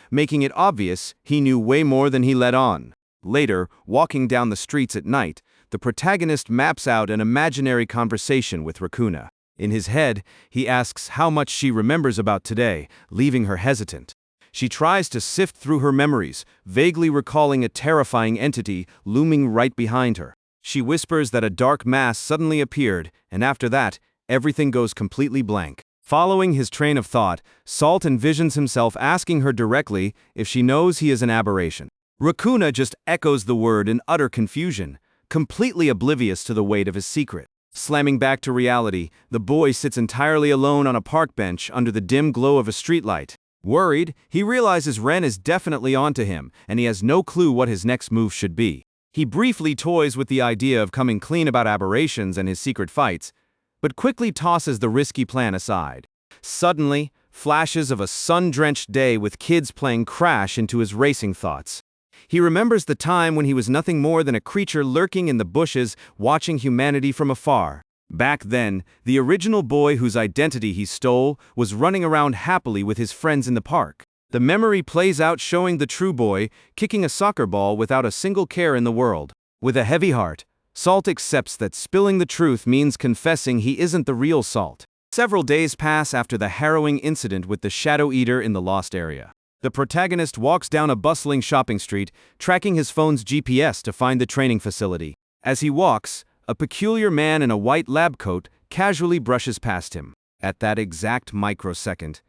making it obvious he knew way more than he let on. Later, walking down the streets at night, the protagonist maps out an imaginary conversation with Rakuna. In his head, he asks how much she remembers about today, leaving her hesitant. She tries to sift through her memories, vaguely recalling a terrifying entity looming right behind her. She whispers that a dark mass suddenly appeared, and after that, everything goes completely blank. Following his train of thought, Salt envisions himself asking her directly if she knows he is an aberration. Rakuna just echoes the word in utter confusion, completely oblivious to the weight of his secret. Slamming back to reality, the boy sits entirely alone on a park bench under the dim glow of a streetlight. Worried, he realizes Ren is definitely onto him, and he has no clue what his next move should be. He briefly toys with the idea of coming clean about aberrations and his secret fights, but quickly tosses the risky plan aside. Suddenly, flashes of a sun-drenched day with kids playing crash into his racing thoughts. He remembers the time when he was nothing more than a creature lurking in the bushes, watching humanity from afar. Back then, the original boy whose identity he stole was running around happily with his friends in the park. The memory plays out showing the true boy kicking a soccer ball without a single care in the world. With a heavy heart, Salt accepts that spilling the truth means confessing he isn't the real Salt. Several days pass after the harrowing incident with the Shadow Eater in the Lost Area. The protagonist walks down a bustling shopping street, tracking his phone's GPS to find the training facility. As he walks, a peculiar man in a white lab coat casually brushes past him. At that exact microsecond,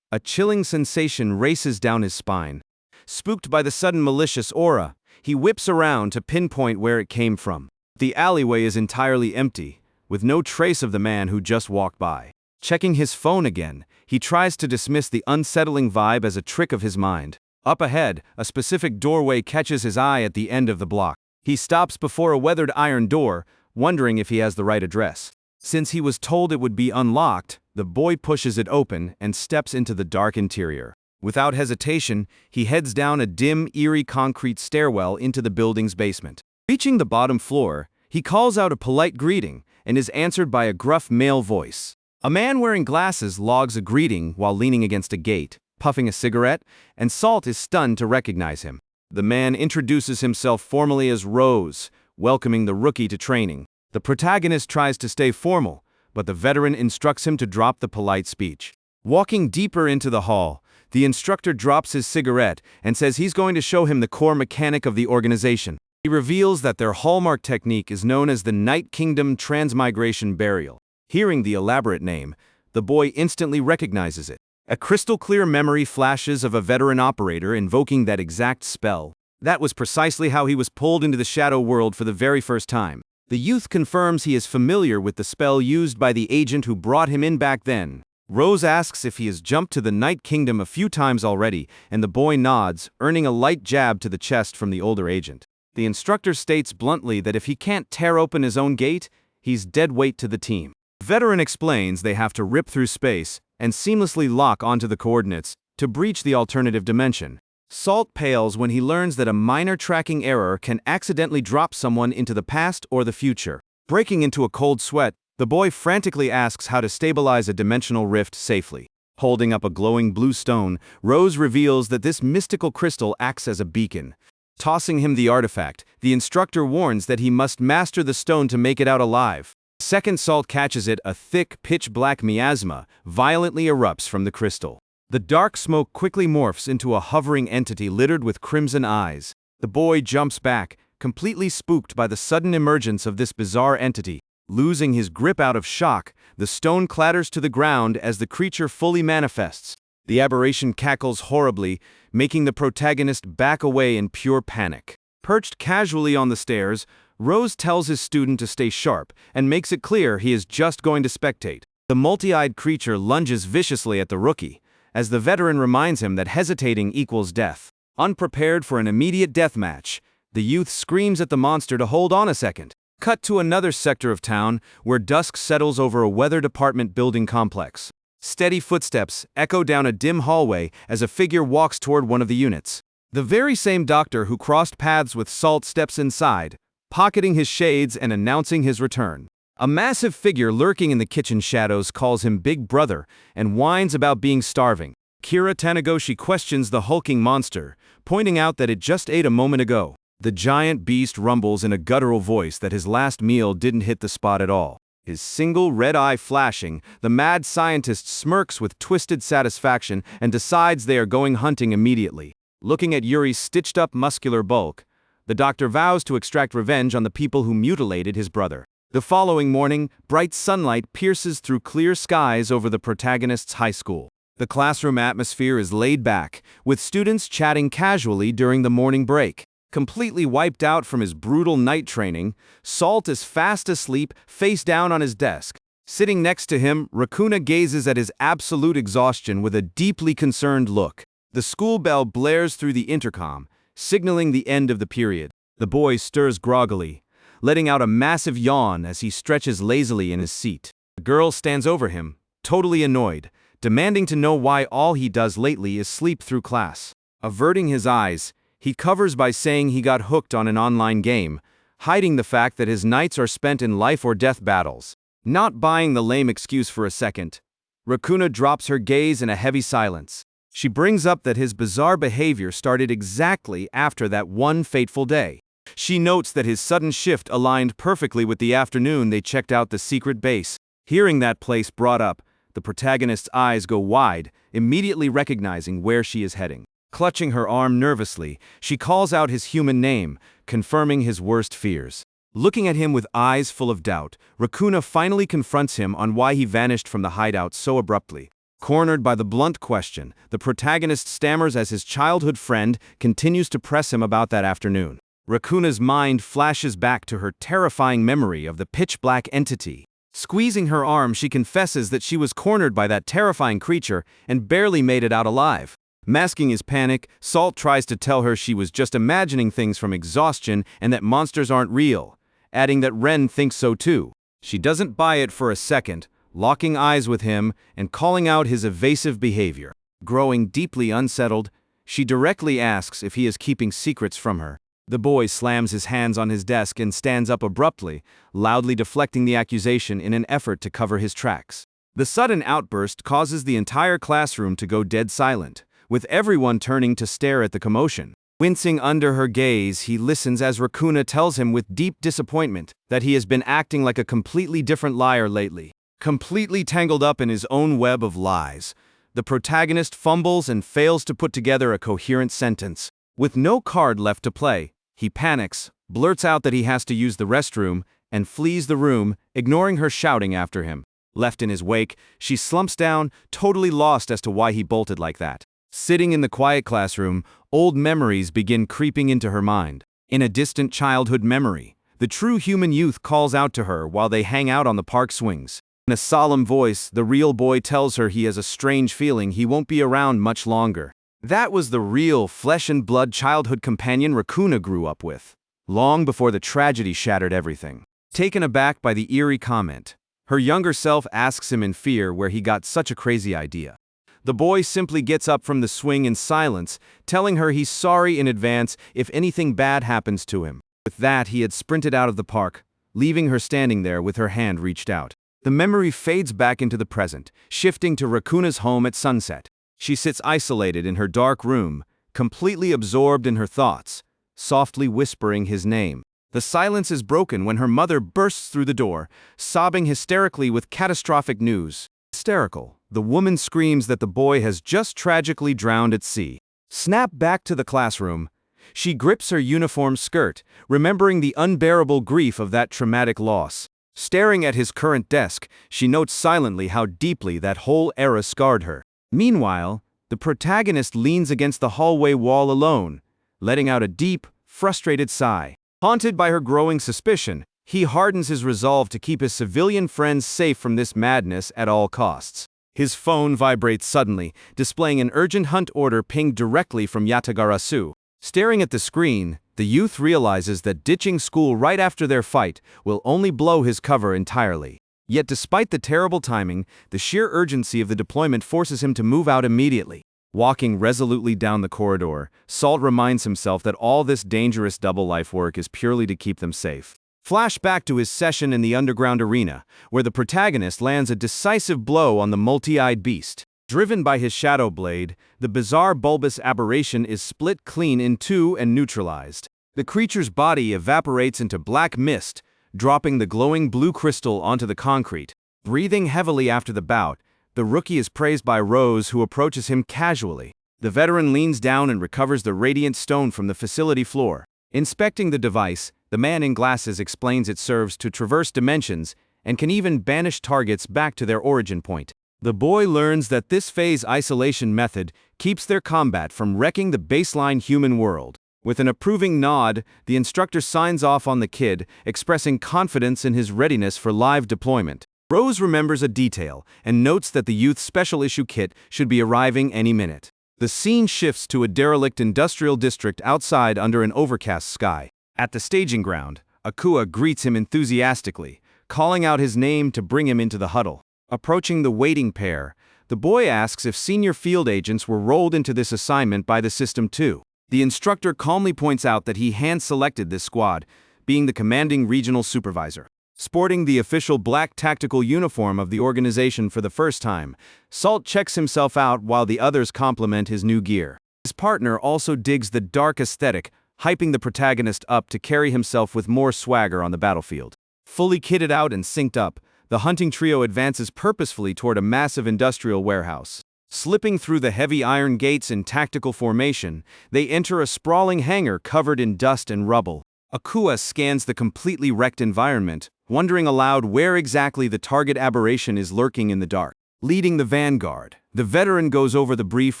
a chilling sensation races down his spine. Spooked by the sudden malicious aura, he whips around to pinpoint where it came from. The alleyway is entirely empty, with no trace of the man who just walked by. Checking his phone again, he tries to dismiss the unsettling vibe as a trick of his mind. Up ahead, a specific doorway catches his eye at the end of the block. He stops before a weathered iron door, wondering if he has the right address. Since he was told it would be unlocked, the boy pushes it open and steps into the dark interior. Without hesitation, he heads down a dim, eerie concrete stairwell into the building's basement. Reaching the bottom floor, he calls out a polite greeting and is answered by a gruff male voice. A man wearing glasses logs a greeting while leaning against a gate, puffing a cigarette, and Salt is stunned to recognize him. The man introduces himself formally as Rose, welcoming the rookie to training. The protagonist tries to stay formal, but the veteran instructs him to drop the polite speech. Walking deeper into the hall, the instructor drops his cigarette and says he's going to show him the core mechanic of the organization. He reveals that their hallmark technique is known as the Night Kingdom Transmigration Burial. Hearing the elaborate name, the boy instantly recognizes it. A crystal-clear memory flashes of a veteran operator invoking that exact spell. That was precisely how he was pulled into the shadow world for the very first time. The youth confirms he is familiar with the spell used by the agent who brought him in back then. Rose asks if he has jumped to the Night Kingdom a few times already, and the boy nods, earning a light jab to the chest from the older agent. The instructor states bluntly that if he can't tear open his own gate, he's dead weight to the team. The veteran explains they have to rip through space and seamlessly lock onto the coordinates to breach the alternative dimension. Salt pales when he learns that a minor tracking error can accidentally drop someone into the past or the future. Breaking into a cold sweat, the boy frantically asks how to stabilize a dimensional rift safely. Holding up a glowing blue stone, Rose reveals that this mystical crystal acts as a beacon. Tossing him the artifact, the instructor warns that he must master the stone to make it out alive. Second Salt catches it, a thick, pitch-black miasma violently erupts from the crystal. The dark smoke quickly morphs into a hovering entity littered with crimson eyes. The boy jumps back, completely spooked by the sudden emergence of this bizarre entity. Losing his grip out of shock, the stone clatters to the ground as the creature fully manifests. The aberration cackles horribly, making the protagonist back away in pure panic. Perched casually on the stairs, Rose tells his student to stay sharp and makes it clear he is just going to spectate. The multi-eyed creature lunges viciously at the rookie, as the veteran reminds him that hesitating equals death. Unprepared for an immediate deathmatch, the youth screams at the monster to hold on a second. Cut to another sector of town, where dusk settles over a weathered apartment building complex. Steady footsteps echo down a dim hallway as a figure walks toward one of the units. The very same doctor who crossed paths with Salt steps inside, pocketing his shades and announcing his return. A massive figure lurking in the kitchen shadows calls him Big Brother and whines about being starving. Kira Taniguchi questions the hulking monster, pointing out that it just ate a moment ago. The giant beast rumbles in a guttural voice that his last meal didn't hit the spot at all. His single red eye flashing, the mad scientist smirks with twisted satisfaction and decides they are going hunting immediately. Looking at Yuri's stitched-up muscular bulk, the doctor vows to extract revenge on the people who mutilated his brother. The following morning, bright sunlight pierces through clear skies over the protagonist's high school. The classroom atmosphere is laid back, with students chatting casually during the morning break. Completely wiped out from his brutal night training, Salt is fast asleep, face down on his desk. Sitting next to him, Rakuna gazes at his absolute exhaustion with a deeply concerned look. The school bell blares through the intercom, signaling the end of the period. The boy stirs groggily, letting out a massive yawn as he stretches lazily in his seat. The girl stands over him, totally annoyed, demanding to know why all he does lately is sleep through class. Averting his eyes, he covers by saying he got hooked on an online game, hiding the fact that his nights are spent in life-or-death battles. Not buying the lame excuse for a second, Rakuna drops her gaze in a heavy silence. She brings up that his bizarre behavior started exactly after that one fateful day. She notes that his sudden shift aligned perfectly with the afternoon they checked out the secret base. Hearing that place brought up, the protagonist's eyes go wide, immediately recognizing where she is heading. Clutching her arm nervously, she calls out his human name, confirming his worst fears. Looking at him with eyes full of doubt, Rakuna finally confronts him on why he vanished from the hideout so abruptly. Cornered by the blunt question, the protagonist stammers as his childhood friend continues to press him about that afternoon. Rakuna's mind flashes back to her terrifying memory of the pitch-black entity. Squeezing her arm, she confesses that she was cornered by that terrifying creature and barely made it out alive. Masking his panic, Salt tries to tell her she was just imagining things from exhaustion and that monsters aren't real, adding that Ren thinks so too. She doesn't buy it for a second, locking eyes with him and calling out his evasive behavior. Growing deeply unsettled, she directly asks if he is keeping secrets from her. The boy slams his hands on his desk and stands up abruptly, loudly deflecting the accusation in an effort to cover his tracks. The sudden outburst causes the entire classroom to go dead silent, with everyone turning to stare at the commotion. Wincing under her gaze, he listens as Rakuna tells him with deep disappointment that he has been acting like a completely different liar lately. Completely tangled up in his own web of lies, the protagonist fumbles and fails to put together a coherent sentence. With no card left to play, he panics, blurts out that he has to use the restroom, and flees the room, ignoring her shouting after him. Left in his wake, she slumps down, totally lost as to why he bolted like that. Sitting in the quiet classroom, old memories begin creeping into her mind. In a distant childhood memory, the true human youth calls out to her while they hang out on the park swings. In a solemn voice, the real boy tells her he has a strange feeling he won't be around much longer. That was the real flesh-and-blood childhood companion Rakuna grew up with, long before the tragedy shattered everything. Taken aback by the eerie comment, her younger self asks him in fear where he got such a crazy idea. The boy simply gets up from the swing in silence, telling her he's sorry in advance if anything bad happens to him. With that, he had sprinted out of the park, leaving her standing there with her hand reached out. The memory fades back into the present, shifting to Rakuna's home at sunset. She sits isolated in her dark room, completely absorbed in her thoughts, softly whispering his name. The silence is broken when her mother bursts through the door, sobbing hysterically with catastrophic news. Hysterical, the woman screams that the boy has just tragically drowned at sea. Snap back to the classroom. She grips her uniform skirt, remembering the unbearable grief of that traumatic loss. Staring at his current desk, she notes silently how deeply that whole era scarred her. Meanwhile, the protagonist leans against the hallway wall alone, letting out a deep, frustrated sigh. Haunted by her growing suspicion, he hardens his resolve to keep his civilian friends safe from this madness at all costs. His phone vibrates suddenly, displaying an urgent hunt order pinged directly from Yatagarasu. Staring at the screen, the youth realizes that ditching school right after their fight will only blow his cover entirely. Yet despite the terrible timing, the sheer urgency of the deployment forces him to move out immediately. Walking resolutely down the corridor, Salt reminds himself that all this dangerous double-life work is purely to keep them safe. Flashback to his session in the underground arena, where the protagonist lands a decisive blow on the multi-eyed beast. Driven by his shadow blade, the bizarre bulbous aberration is split clean in two and neutralized. The creature's body evaporates into black mist, dropping the glowing blue crystal onto the concrete. Breathing heavily after the bout, the rookie is praised by Rose, who approaches him casually. The veteran leans down and recovers the radiant stone from the facility floor. Inspecting the device, the man in glasses explains it serves to traverse dimensions and can even banish targets back to their origin point. The boy learns that this phase isolation method keeps their combat from wrecking the baseline human world. With an approving nod, the instructor signs off on the kid, expressing confidence in his readiness for live deployment. Rose remembers a detail and notes that the youth's special issue kit should be arriving any minute. The scene shifts to a derelict industrial district outside under an overcast sky. At the staging ground, Akua greets him enthusiastically, calling out his name to bring him into the huddle. Approaching the waiting pair, the boy asks if senior field agents were rolled into this assignment by the system too. The instructor calmly points out that he hand-selected this squad, being the commanding regional supervisor. Sporting the official black tactical uniform of the organization for the first time, Salt checks himself out while the others compliment his new gear. His partner also digs the dark aesthetic, hyping the protagonist up to carry himself with more swagger on the battlefield. Fully kitted out and synced up, the hunting trio advances purposefully toward a massive industrial warehouse. Slipping through the heavy iron gates in tactical formation, they enter a sprawling hangar covered in dust and rubble. Akua scans the completely wrecked environment, wondering aloud where exactly the target aberration is lurking in the dark. Leading the vanguard, the veteran goes over the brief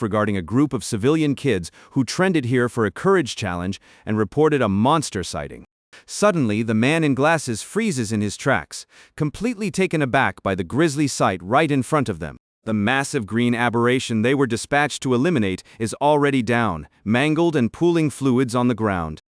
regarding a group of civilian kids who trended here for a courage challenge and reported a monster sighting. Suddenly, the man in glasses freezes in his tracks, completely taken aback by the grisly sight right in front of them. The massive green aberration they were dispatched to eliminate is already down, mangled and pooling fluids on the ground.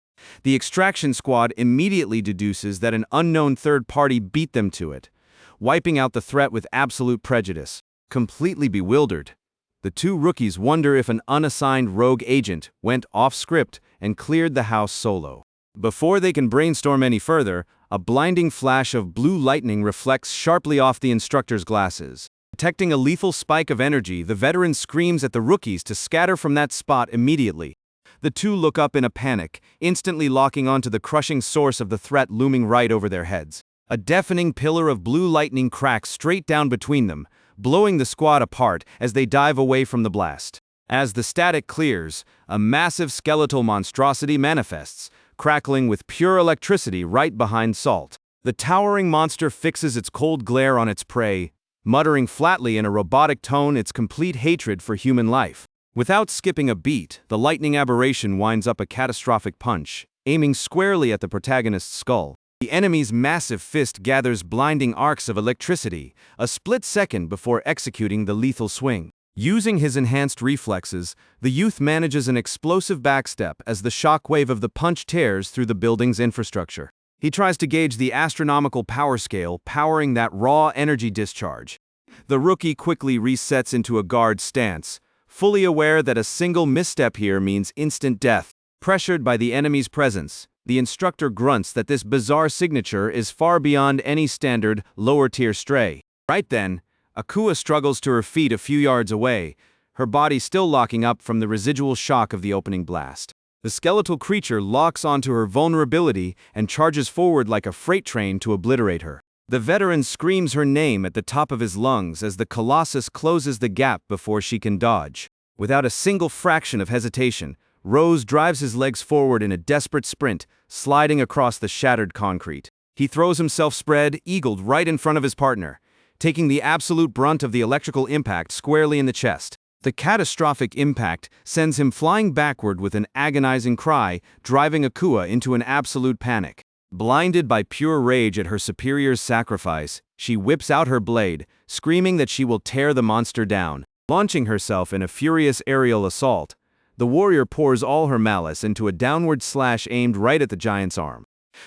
The extraction squad immediately deduces that an unknown third party beat them to it, wiping out the threat with absolute prejudice. Completely bewildered, the two rookies wonder if an unassigned rogue agent went off-script and cleared the house solo. Before they can brainstorm any further, a blinding flash of blue lightning reflects sharply off the instructor's glasses. Detecting a lethal spike of energy, the veteran screams at the rookies to scatter from that spot immediately. The two look up in a panic, instantly locking onto the crushing source of the threat looming right over their heads. A deafening pillar of blue lightning cracks straight down between them, blowing the squad apart as they dive away from the blast. As the static clears, a massive skeletal monstrosity manifests, crackling with pure electricity right behind Salt. The towering monster fixes its cold glare on its prey, muttering flatly in a robotic tone its complete hatred for human life. Without skipping a beat, the lightning aberration winds up a catastrophic punch, aiming squarely at the protagonist's skull. The enemy's massive fist gathers blinding arcs of electricity, a split second before executing the lethal swing. Using his enhanced reflexes, the youth manages an explosive backstep as the shockwave of the punch tears through the building's infrastructure. He tries to gauge the astronomical power scale powering that raw energy discharge. The rookie quickly resets into a guard stance, fully aware that a single misstep here means instant death. Pressured by the enemy's presence, the instructor grunts that this bizarre signature is far beyond any standard, lower-tier stray. Right then, Akua struggles to her feet a few yards away, her body still locking up from the residual shock of the opening blast. The skeletal creature locks onto her vulnerability and charges forward like a freight train to obliterate her. The veteran screams her name at the top of his lungs as the colossus closes the gap before she can dodge. Without a single fraction of hesitation, Rose drives his legs forward in a desperate sprint, sliding across the shattered concrete. He throws himself spread-eagled right in front of his partner, taking the absolute brunt of the electrical impact squarely in the chest. The catastrophic impact sends him flying backward with an agonizing cry, driving Akua into an absolute panic. Blinded by pure rage at her superior's sacrifice, she whips out her blade, screaming that she will tear the monster down. Launching herself in a furious aerial assault, the warrior pours all her malice into a downward slash aimed right at the giant's arm.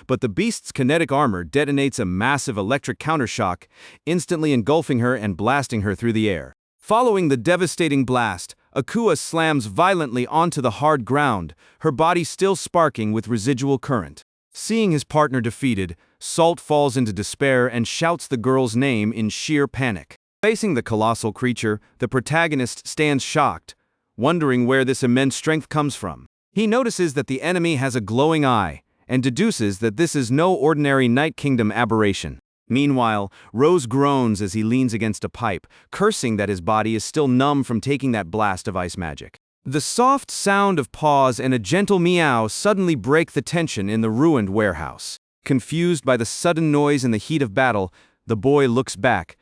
But the beast's kinetic armor detonates a massive electric countershock, instantly engulfing her and blasting her through the air. Following the devastating blast, Akua slams violently onto the hard ground, her body still sparking with residual current. Seeing his partner defeated, Salt falls into despair and shouts the girl's name in sheer panic. Facing the colossal creature, the protagonist stands shocked, wondering where this immense strength comes from. He notices that the enemy has a glowing eye, and deduces that this is no ordinary Night Kingdom aberration. Meanwhile, Rose groans as he leans against a pipe, cursing that his body is still numb from taking that blast of ice magic. The soft sound of paws and a gentle meow suddenly break the tension in the ruined warehouse. Confused by the sudden noise in the heat of battle, the boy looks back,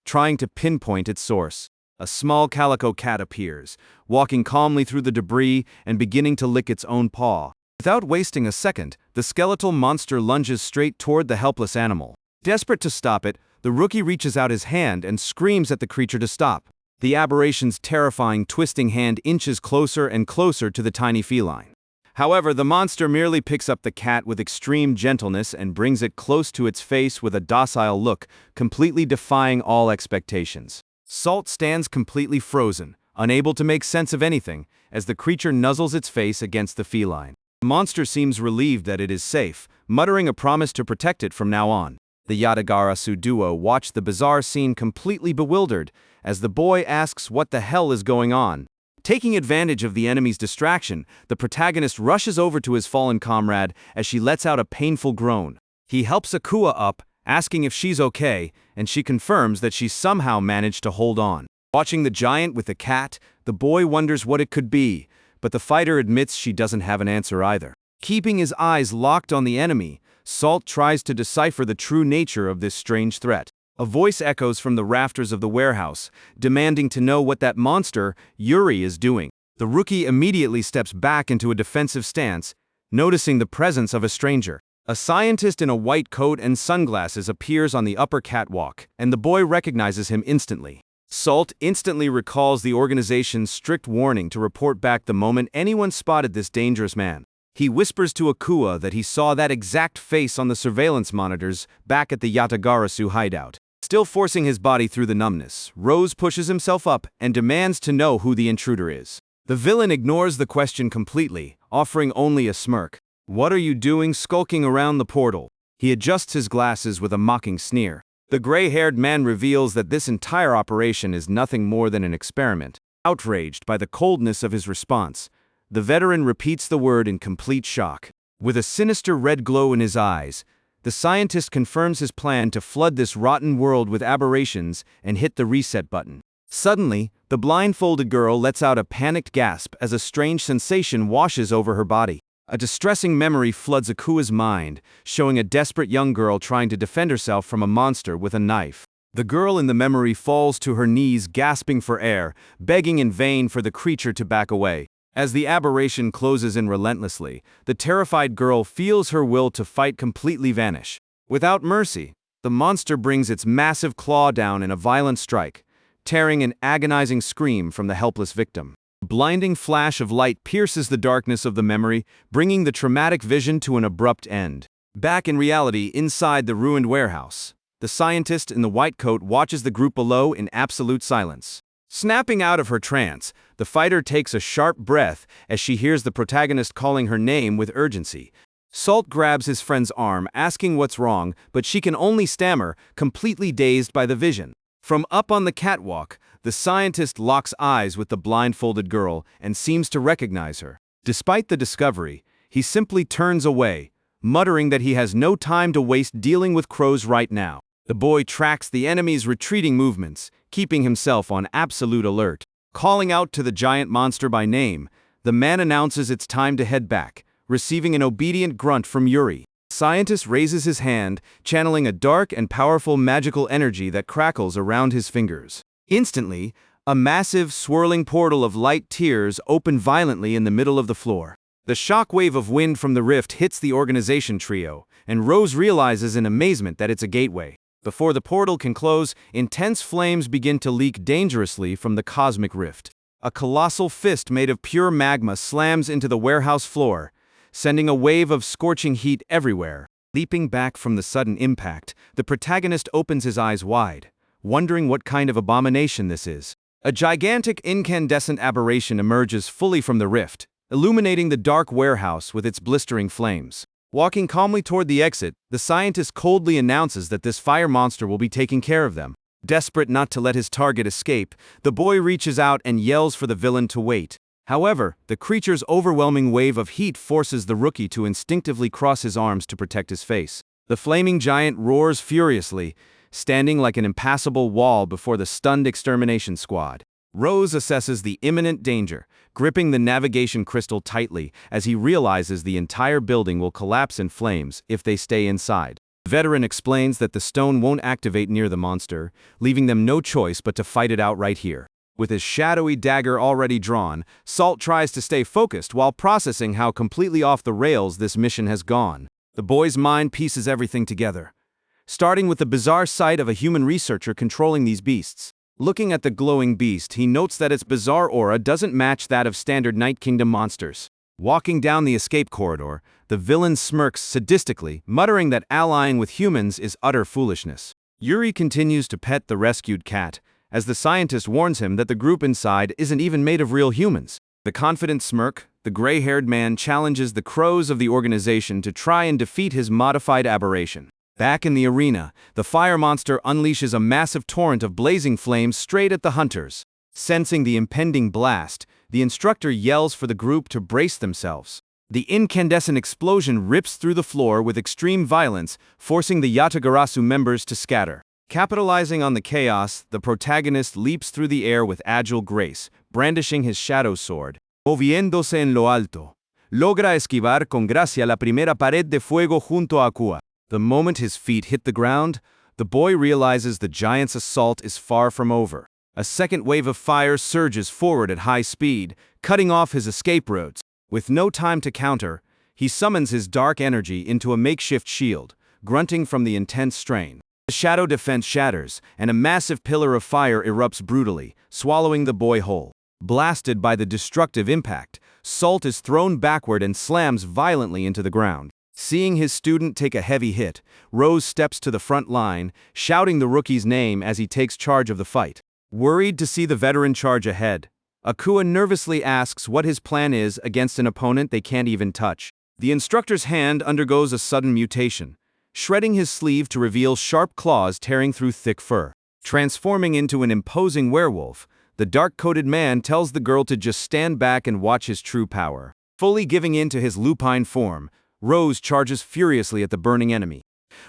trying to pinpoint its source. A small calico cat appears, walking calmly through the debris and beginning to lick its own paw. Without wasting a second, the skeletal monster lunges straight toward the helpless animal. Desperate to stop it, the rookie reaches out his hand and screams at the creature to stop. The aberration's terrifying, twisting hand inches closer and closer to the tiny feline. However, the monster merely picks up the cat with extreme gentleness and brings it close to its face with a docile look, completely defying all expectations. Salt stands completely frozen, unable to make sense of anything, as the creature nuzzles its face against the feline. The monster seems relieved that it is safe, muttering a promise to protect it from now on. The Yatagarasu duo watch the bizarre scene completely bewildered, as the boy asks what the hell is going on. Taking advantage of the enemy's distraction, the protagonist rushes over to his fallen comrade as she lets out a painful groan. He helps Akua up, asking if she's okay, and she confirms that she somehow managed to hold on. Watching the giant with the cat, the boy wonders what it could be, but the fighter admits she doesn't have an answer either. Keeping his eyes locked on the enemy, Salt tries to decipher the true nature of this strange threat. A voice echoes from the rafters of the warehouse, demanding to know what that monster, Yuri, is doing. The rookie immediately steps back into a defensive stance, noticing the presence of a stranger. A scientist in a white coat and sunglasses appears on the upper catwalk, and the boy recognizes him instantly. Salt instantly recalls the organization's strict warning to report back the moment anyone spotted this dangerous man. He whispers to Akua that he saw that exact face on the surveillance monitors back at the Yatagarasu hideout. Still forcing his body through the numbness, Rose pushes himself up and demands to know who the intruder is. The villain ignores the question completely, offering only a smirk. "What are you doing skulking around the portal?" He adjusts his glasses with a mocking sneer. The gray-haired man reveals that this entire operation is nothing more than an experiment. Outraged by the coldness of his response, the veteran repeats the word in complete shock. With a sinister red glow in his eyes, the scientist confirms his plan to flood this rotten world with aberrations and hit the reset button. Suddenly, the blindfolded girl lets out a panicked gasp as a strange sensation washes over her body. A distressing memory floods Akua's mind, showing a desperate young girl trying to defend herself from a monster with a knife. The girl in the memory falls to her knees, gasping for air, begging in vain for the creature to back away. As the aberration closes in relentlessly, the terrified girl feels her will to fight completely vanish. Without mercy, the monster brings its massive claw down in a violent strike, tearing an agonizing scream from the helpless victim. A blinding flash of light pierces the darkness of the memory, bringing the traumatic vision to an abrupt end. Back in reality, inside the ruined warehouse, the scientist in the white coat watches the group below in absolute silence. Snapping out of her trance, the fighter takes a sharp breath as she hears the protagonist calling her name with urgency. Salt grabs his friend's arm, asking what's wrong, but she can only stammer, completely dazed by the vision. From up on the catwalk, the scientist locks eyes with the blindfolded girl and seems to recognize her. Despite the discovery, he simply turns away, muttering that he has no time to waste dealing with crows right now. The boy tracks the enemy's retreating movements, keeping himself on absolute alert. Calling out to the giant monster by name, the man announces it's time to head back, receiving an obedient grunt from Yuri. The scientist raises his hand, channeling a dark and powerful magical energy that crackles around his fingers. Instantly, a massive, swirling portal of light tears open violently in the middle of the floor. The shockwave of wind from the rift hits the organization trio, and Rose realizes in amazement that it's a gateway. Before the portal can close, intense flames begin to leak dangerously from the cosmic rift. A colossal fist made of pure magma slams into the warehouse floor, sending a wave of scorching heat everywhere. Leaping back from the sudden impact, the protagonist opens his eyes wide, wondering what kind of abomination this is. A gigantic incandescent aberration emerges fully from the rift, illuminating the dark warehouse with its blistering flames. Walking calmly toward the exit, the scientist coldly announces that this fire monster will be taking care of them. Desperate not to let his target escape, the boy reaches out and yells for the villain to wait. However, the creature's overwhelming wave of heat forces the rookie to instinctively cross his arms to protect his face. The flaming giant roars furiously, standing like an impassable wall before the stunned extermination squad. Rose assesses the imminent danger, gripping the navigation crystal tightly as he realizes the entire building will collapse in flames if they stay inside. The veteran explains that the stone won't activate near the monster, leaving them no choice but to fight it out right here. With his shadowy dagger already drawn, Salt tries to stay focused while processing how completely off the rails this mission has gone. The boy's mind pieces everything together, starting with the bizarre sight of a human researcher controlling these beasts. Looking at the glowing beast, he notes that its bizarre aura doesn't match that of standard Night Kingdom monsters. Walking down the escape corridor, the villain smirks sadistically, muttering that allying with humans is utter foolishness. Yuri continues to pet the rescued cat, as the scientist warns him that the group inside isn't even made of real humans. The confident smirk, the gray-haired man challenges the crows of the organization to try and defeat his modified aberration. Back in the arena, the fire monster unleashes a massive torrent of blazing flames straight at the hunters. Sensing the impending blast, the instructor yells for the group to brace themselves. The incandescent explosion rips through the floor with extreme violence, forcing the Yatagarasu members to scatter. Capitalizing on the chaos, the protagonist leaps through the air with agile grace, brandishing his shadow sword. Moviéndose en lo alto, logra esquivar con gracia la primera pared de fuego junto a Akua. The moment his feet hit the ground, the boy realizes the giant's assault is far from over. A second wave of fire surges forward at high speed, cutting off his escape routes. With no time to counter, he summons his dark energy into a makeshift shield, grunting from the intense strain. The shadow defense shatters, and a massive pillar of fire erupts brutally, swallowing the boy whole. Blasted by the destructive impact, Salt is thrown backward and slams violently into the ground. Seeing his student take a heavy hit, Rose steps to the front line, shouting the rookie's name as he takes charge of the fight. Worried to see the veteran charge ahead, Akua nervously asks what his plan is against an opponent they can't even touch. The instructor's hand undergoes a sudden mutation, shredding his sleeve to reveal sharp claws tearing through thick fur. Transforming into an imposing werewolf, the dark-coated man tells the girl to just stand back and watch his true power. Fully giving in to his lupine form, Rose charges furiously at the burning enemy.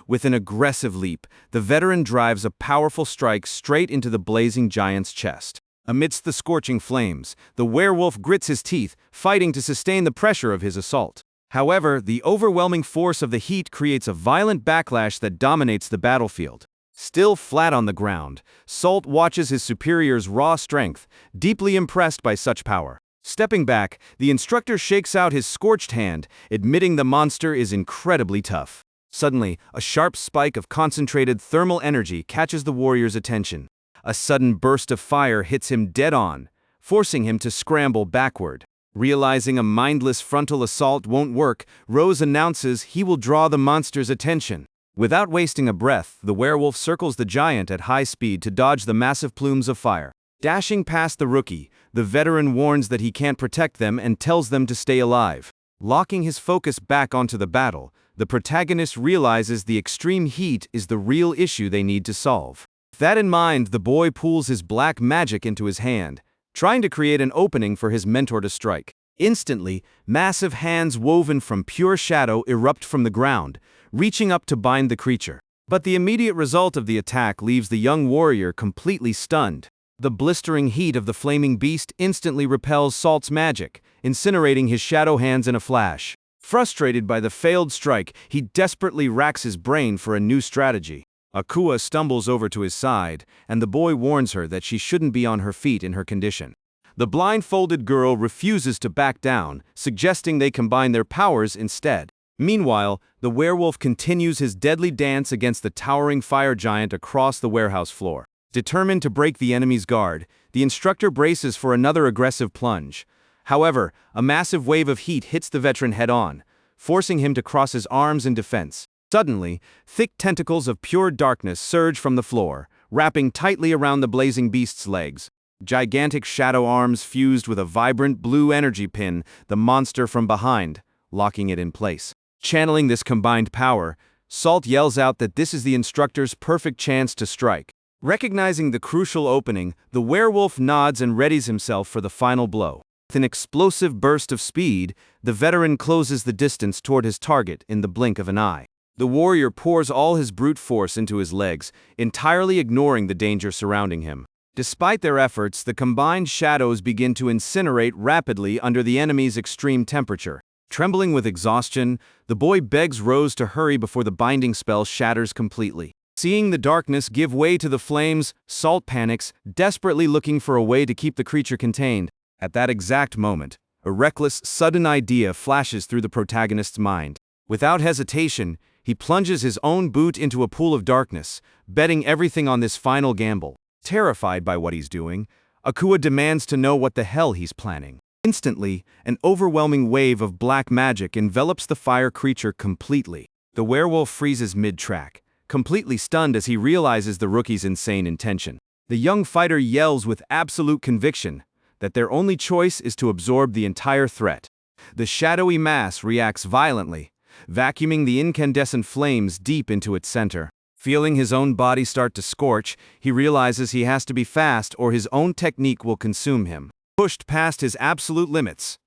With an aggressive leap, the veteran drives a powerful strike straight into the blazing giant's chest. Amidst the scorching flames, the werewolf grits his teeth, fighting to sustain the pressure of his assault. However, the overwhelming force of the heat creates a violent backlash that dominates the battlefield. Still flat on the ground, Salt watches his superior's raw strength, deeply impressed by such power. Stepping back, the instructor shakes out his scorched hand, admitting the monster is incredibly tough. Suddenly, a sharp spike of concentrated thermal energy catches the warrior's attention. A sudden burst of fire hits him dead on, forcing him to scramble backward. Realizing a mindless frontal assault won't work, Rose announces he will draw the monster's attention. Without wasting a breath, the werewolf circles the giant at high speed to dodge the massive plumes of fire. Dashing past the rookie, the veteran warns that he can't protect them and tells them to stay alive. Locking his focus back onto the battle, the protagonist realizes the extreme heat is the real issue they need to solve. With that in mind, the boy pulls his black magic into his hand, trying to create an opening for his mentor to strike. Instantly, massive hands woven from pure shadow erupt from the ground, reaching up to bind the creature. But the immediate result of the attack leaves the young warrior completely stunned. The blistering heat of the flaming beast instantly repels Salt's magic, incinerating his shadow hands in a flash. Frustrated by the failed strike, he desperately racks his brain for a new strategy. Akua stumbles over to his side, and the boy warns her that she shouldn't be on her feet in her condition. The blindfolded girl refuses to back down, suggesting they combine their powers instead. Meanwhile, the werewolf continues his deadly dance against the towering fire giant across the warehouse floor. Determined to break the enemy's guard, the instructor braces for another aggressive plunge. However, a massive wave of heat hits the veteran head-on, forcing him to cross his arms in defense. Suddenly, thick tentacles of pure darkness surge from the floor, wrapping tightly around the blazing beast's legs. Gigantic shadow arms fused with a vibrant blue energy pin the monster from behind, locking it in place. Channeling this combined power, Salt yells out that this is the instructor's perfect chance to strike. Recognizing the crucial opening, the werewolf nods and readies himself for the final blow. With an explosive burst of speed, the veteran closes the distance toward his target in the blink of an eye. The warrior pours all his brute force into his legs, entirely ignoring the danger surrounding him. Despite their efforts, the combined shadows begin to incinerate rapidly under the enemy's extreme temperature. Trembling with exhaustion, the boy begs Rose to hurry before the binding spell shatters completely. Seeing the darkness give way to the flames, Salt panics, desperately looking for a way to keep the creature contained. At that exact moment, a reckless, sudden idea flashes through the protagonist's mind. Without hesitation, he plunges his own boot into a pool of darkness, betting everything on this final gamble. Terrified by what he's doing, Akua demands to know what the hell he's planning. Instantly, an overwhelming wave of black magic envelops the fire creature completely. The werewolf freezes mid-track, completely stunned as he realizes the rookie's insane intention. The young fighter yells with absolute conviction that their only choice is to absorb the entire threat. The shadowy mass reacts violently, vacuuming the incandescent flames deep into its center. Feeling his own body start to scorch, he realizes he has to be fast or his own technique will consume him. Pushed past his absolute limits,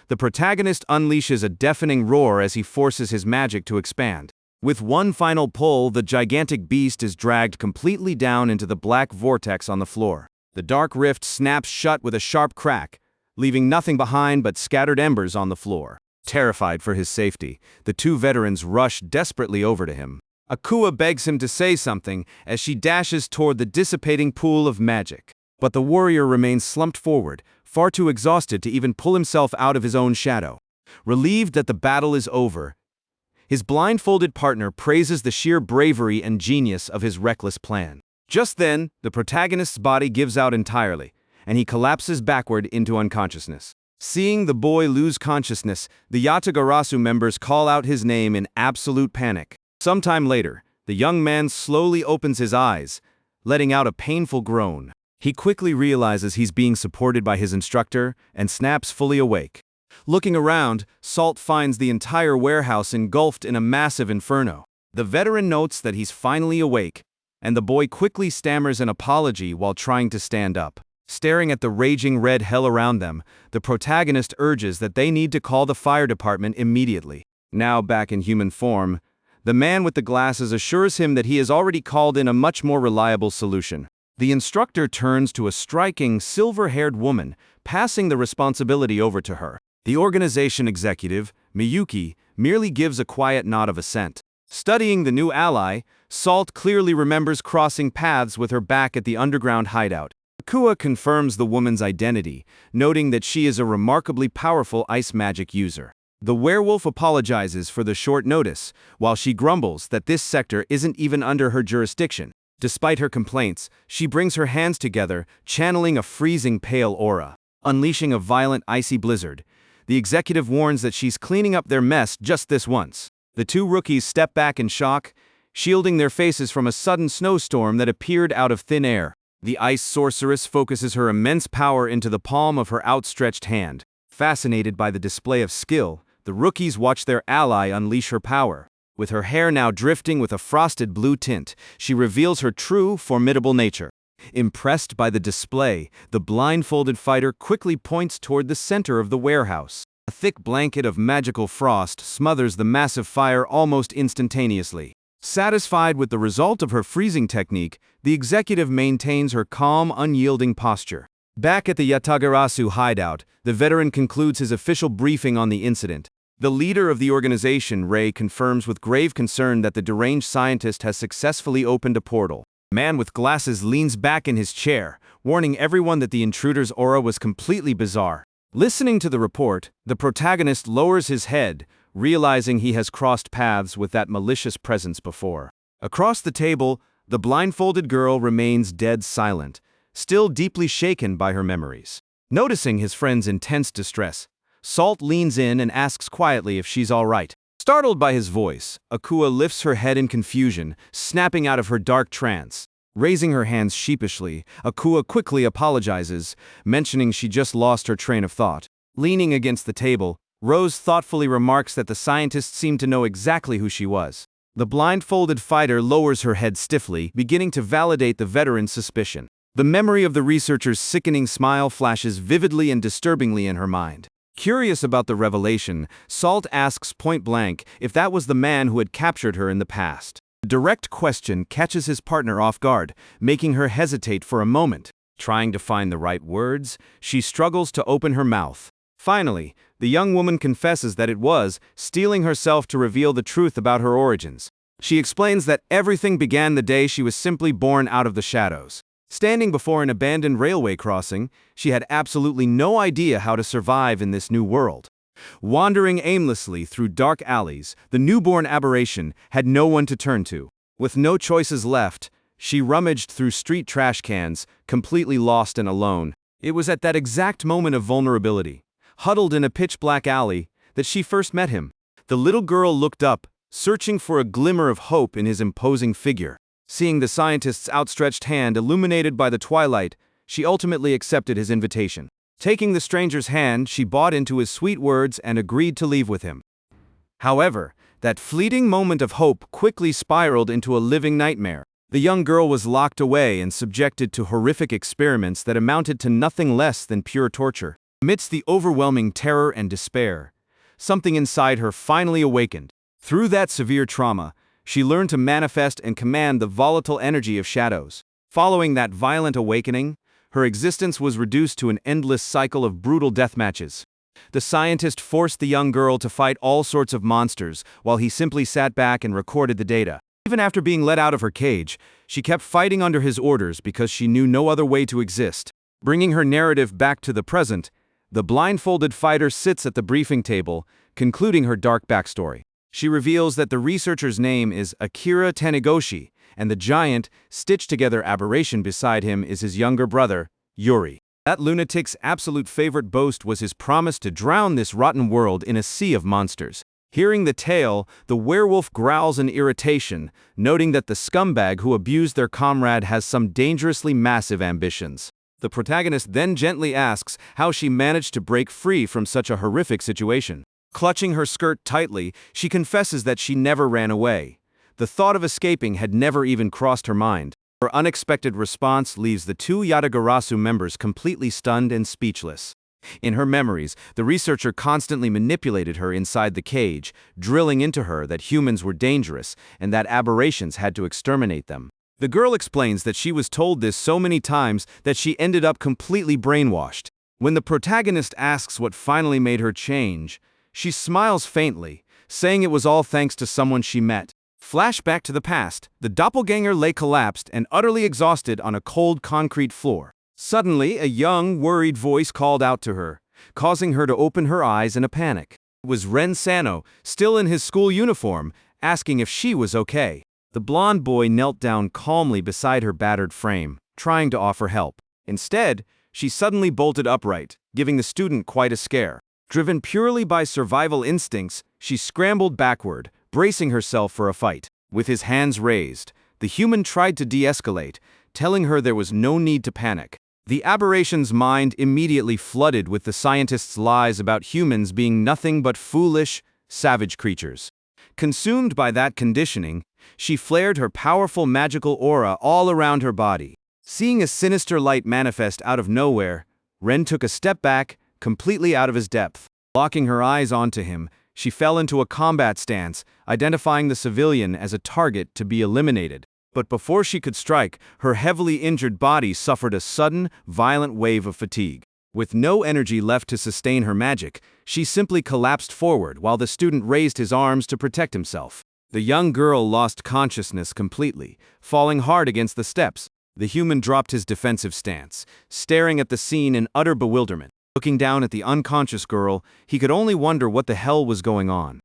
the protagonist unleashes a deafening roar as he forces his magic to expand. With one final pull, the gigantic beast is dragged completely down into the black vortex on the floor. The dark rift snaps shut with a sharp crack, leaving nothing behind but scattered embers on the floor. Terrified for his safety, the two veterans rush desperately over to him. Akua begs him to say something as she dashes toward the dissipating pool of magic. But the warrior remains slumped forward, far too exhausted to even pull himself out of his own shadow. Relieved that the battle is over, His blindfolded partner praises the sheer bravery and genius of his reckless plan. Just then, the protagonist's body gives out entirely, and he collapses backward into unconsciousness. Seeing the boy lose consciousness, the Yatagarasu members call out his name in absolute panic. Sometime later, the young man slowly opens his eyes, letting out a painful groan. He quickly realizes he's being supported by his instructor and snaps fully awake. Looking around, Salt finds the entire warehouse engulfed in a massive inferno. The veteran notes that he's finally awake, and the boy quickly stammers an apology while trying to stand up. Staring at the raging red hell around them, the protagonist urges that they need to call the fire department immediately. Now back in human form, the man with the glasses assures him that he has already called in a much more reliable solution. The instructor turns to a striking, silver-haired woman, passing the responsibility over to her. The organization executive, Miyuki, merely gives a quiet nod of assent. Studying the new ally, Salt clearly remembers crossing paths with her back at the underground hideout. Akua confirms the woman's identity, noting that she is a remarkably powerful ice magic user. The werewolf apologizes for the short notice, while she grumbles that this sector isn't even under her jurisdiction. Despite her complaints, she brings her hands together, channeling a freezing pale aura. Unleashing a violent icy blizzard, the executive warns that she's cleaning up their mess just this once. The two rookies step back in shock, shielding their faces from a sudden snowstorm that appeared out of thin air. The ice sorceress focuses her immense power into the palm of her outstretched hand. Fascinated by the display of skill, the rookies watch their ally unleash her power. With her hair now drifting with a frosted blue tint, she reveals her true, formidable nature. Impressed by the display, the blindfolded fighter quickly points toward the center of the warehouse. A thick blanket of magical frost smothers the massive fire almost instantaneously. Satisfied with the result of her freezing technique, the executive maintains her calm, unyielding posture. Back at the Yatagarasu hideout, the veteran concludes his official briefing on the incident. The leader of the organization, Ray, confirms with grave concern that the deranged scientist has successfully opened a portal. The man with glasses leans back in his chair, warning everyone that the intruder's aura was completely bizarre. Listening to the report, the protagonist lowers his head, realizing he has crossed paths with that malicious presence before. Across the table, the blindfolded girl remains dead silent, still deeply shaken by her memories. Noticing his friend's intense distress, Salt leans in and asks quietly if she's all right. Startled by his voice, Akua lifts her head in confusion, snapping out of her dark trance. Raising her hands sheepishly, Akua quickly apologizes, mentioning she just lost her train of thought. Leaning against the table, Rose thoughtfully remarks that the scientist seemed to know exactly who she was. The blindfolded fighter lowers her head stiffly, beginning to validate the veteran's suspicion. The memory of the researcher's sickening smile flashes vividly and disturbingly in her mind. Curious about the revelation, Salt asks point-blank if that was the man who had captured her in the past. The direct question catches his partner off guard, making her hesitate for a moment. Trying to find the right words, she struggles to open her mouth. Finally, the young woman confesses that it was, steeling herself to reveal the truth about her origins. She explains that everything began the day she was simply born out of the shadows. Standing before an abandoned railway crossing, she had absolutely no idea how to survive in this new world. Wandering aimlessly through dark alleys, the newborn aberration had no one to turn to. With no choices left, she rummaged through street trash cans, completely lost and alone. It was at that exact moment of vulnerability, huddled in a pitch-black alley, that she first met him. The little girl looked up, searching for a glimmer of hope in his imposing figure. Seeing the scientist's outstretched hand illuminated by the twilight, she ultimately accepted his invitation. Taking the stranger's hand, she bought into his sweet words and agreed to leave with him. However, that fleeting moment of hope quickly spiraled into a living nightmare. The young girl was locked away and subjected to horrific experiments that amounted to nothing less than pure torture. Amidst the overwhelming terror and despair, something inside her finally awakened. Through that severe trauma, she learned to manifest and command the volatile energy of shadows. Following that violent awakening, her existence was reduced to an endless cycle of brutal death matches. The scientist forced the young girl to fight all sorts of monsters, while he simply sat back and recorded the data. Even after being let out of her cage, she kept fighting under his orders because she knew no other way to exist. Bringing her narrative back to the present, the blindfolded fighter sits at the briefing table, concluding her dark backstory. She reveals that the researcher's name is Akira Taniguchi, and the giant, stitched-together aberration beside him is his younger brother, Yuri. That lunatic's absolute favorite boast was his promise to drown this rotten world in a sea of monsters. Hearing the tale, the werewolf growls in irritation, noting that the scumbag who abused their comrade has some dangerously massive ambitions. The protagonist then gently asks how she managed to break free from such a horrific situation. Clutching her skirt tightly, she confesses that she never ran away. The thought of escaping had never even crossed her mind. Her unexpected response leaves the two Yatagarasu members completely stunned and speechless. In her memories, the researcher constantly manipulated her inside the cage, drilling into her that humans were dangerous and that aberrations had to exterminate them. The girl explains that she was told this so many times that she ended up completely brainwashed. When the protagonist asks what finally made her change, she smiles faintly, saying it was all thanks to someone she met. Flashback to the past, the doppelganger lay collapsed and utterly exhausted on a cold concrete floor. Suddenly, a young, worried voice called out to her, causing her to open her eyes in a panic. It was Ren Sano, still in his school uniform, asking if she was okay. The blonde boy knelt down calmly beside her battered frame, trying to offer help. Instead, she suddenly bolted upright, giving the student quite a scare. Driven purely by survival instincts, she scrambled backward, bracing herself for a fight. With his hands raised, the human tried to de-escalate, telling her there was no need to panic. The aberration's mind immediately flooded with the scientist's lies about humans being nothing but foolish, savage creatures. Consumed by that conditioning, she flared her powerful magical aura all around her body. Seeing a sinister light manifest out of nowhere, Ren took a step back, completely out of his depth. Locking her eyes onto him, she fell into a combat stance, identifying the civilian as a target to be eliminated. But before she could strike, her heavily injured body suffered a sudden, violent wave of fatigue. With no energy left to sustain her magic, she simply collapsed forward while the student raised his arms to protect himself. The young girl lost consciousness completely, falling hard against the steps. The human dropped his defensive stance, staring at the scene in utter bewilderment. Looking down at the unconscious girl, he could only wonder what the hell was going on.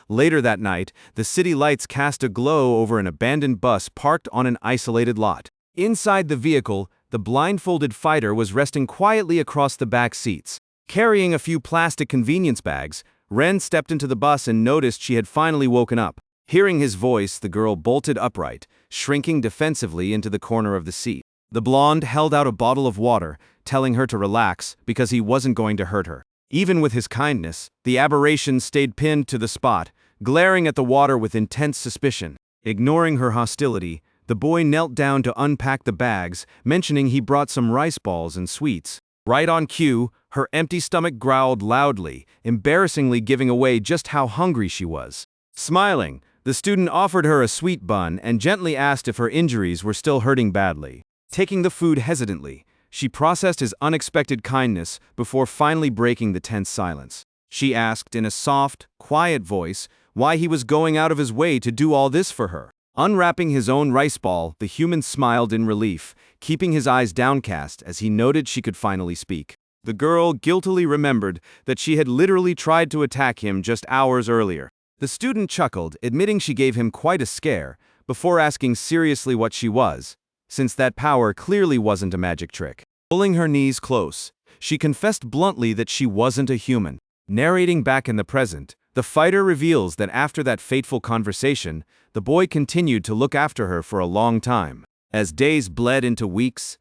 Later that night, the city lights cast a glow over an abandoned bus parked on an isolated lot. Inside the vehicle, the blindfolded fighter was resting quietly across the back seats. Carrying a few plastic convenience bags, Ren stepped into the bus and noticed she had finally woken up. Hearing his voice, the girl bolted upright, shrinking defensively into the corner of the seat. The blonde held out a bottle of water, telling her to relax because he wasn't going to hurt her. Even with his kindness, the aberration stayed pinned to the spot, glaring at the water with intense suspicion. Ignoring her hostility, the boy knelt down to unpack the bags, mentioning he brought some rice balls and sweets. Right on cue, her empty stomach growled loudly, embarrassingly giving away just how hungry she was. Smiling, the student offered her a sweet bun and gently asked if her injuries were still hurting badly. Taking the food hesitantly, she processed his unexpected kindness before finally breaking the tense silence. She asked in a soft, quiet voice why he was going out of his way to do all this for her. Unwrapping his own rice ball, the human smiled in relief, keeping his eyes downcast as he noted she could finally speak. The girl guiltily remembered that she had literally tried to attack him just hours earlier. The student chuckled, admitting she gave him quite a scare, before asking seriously what she was, since that power clearly wasn't a magic trick. Pulling her knees close, she confessed bluntly that she wasn't a human. Narrating back in the present, the fighter reveals that after that fateful conversation, the boy continued to look after her for a long time. As days bled into weeks,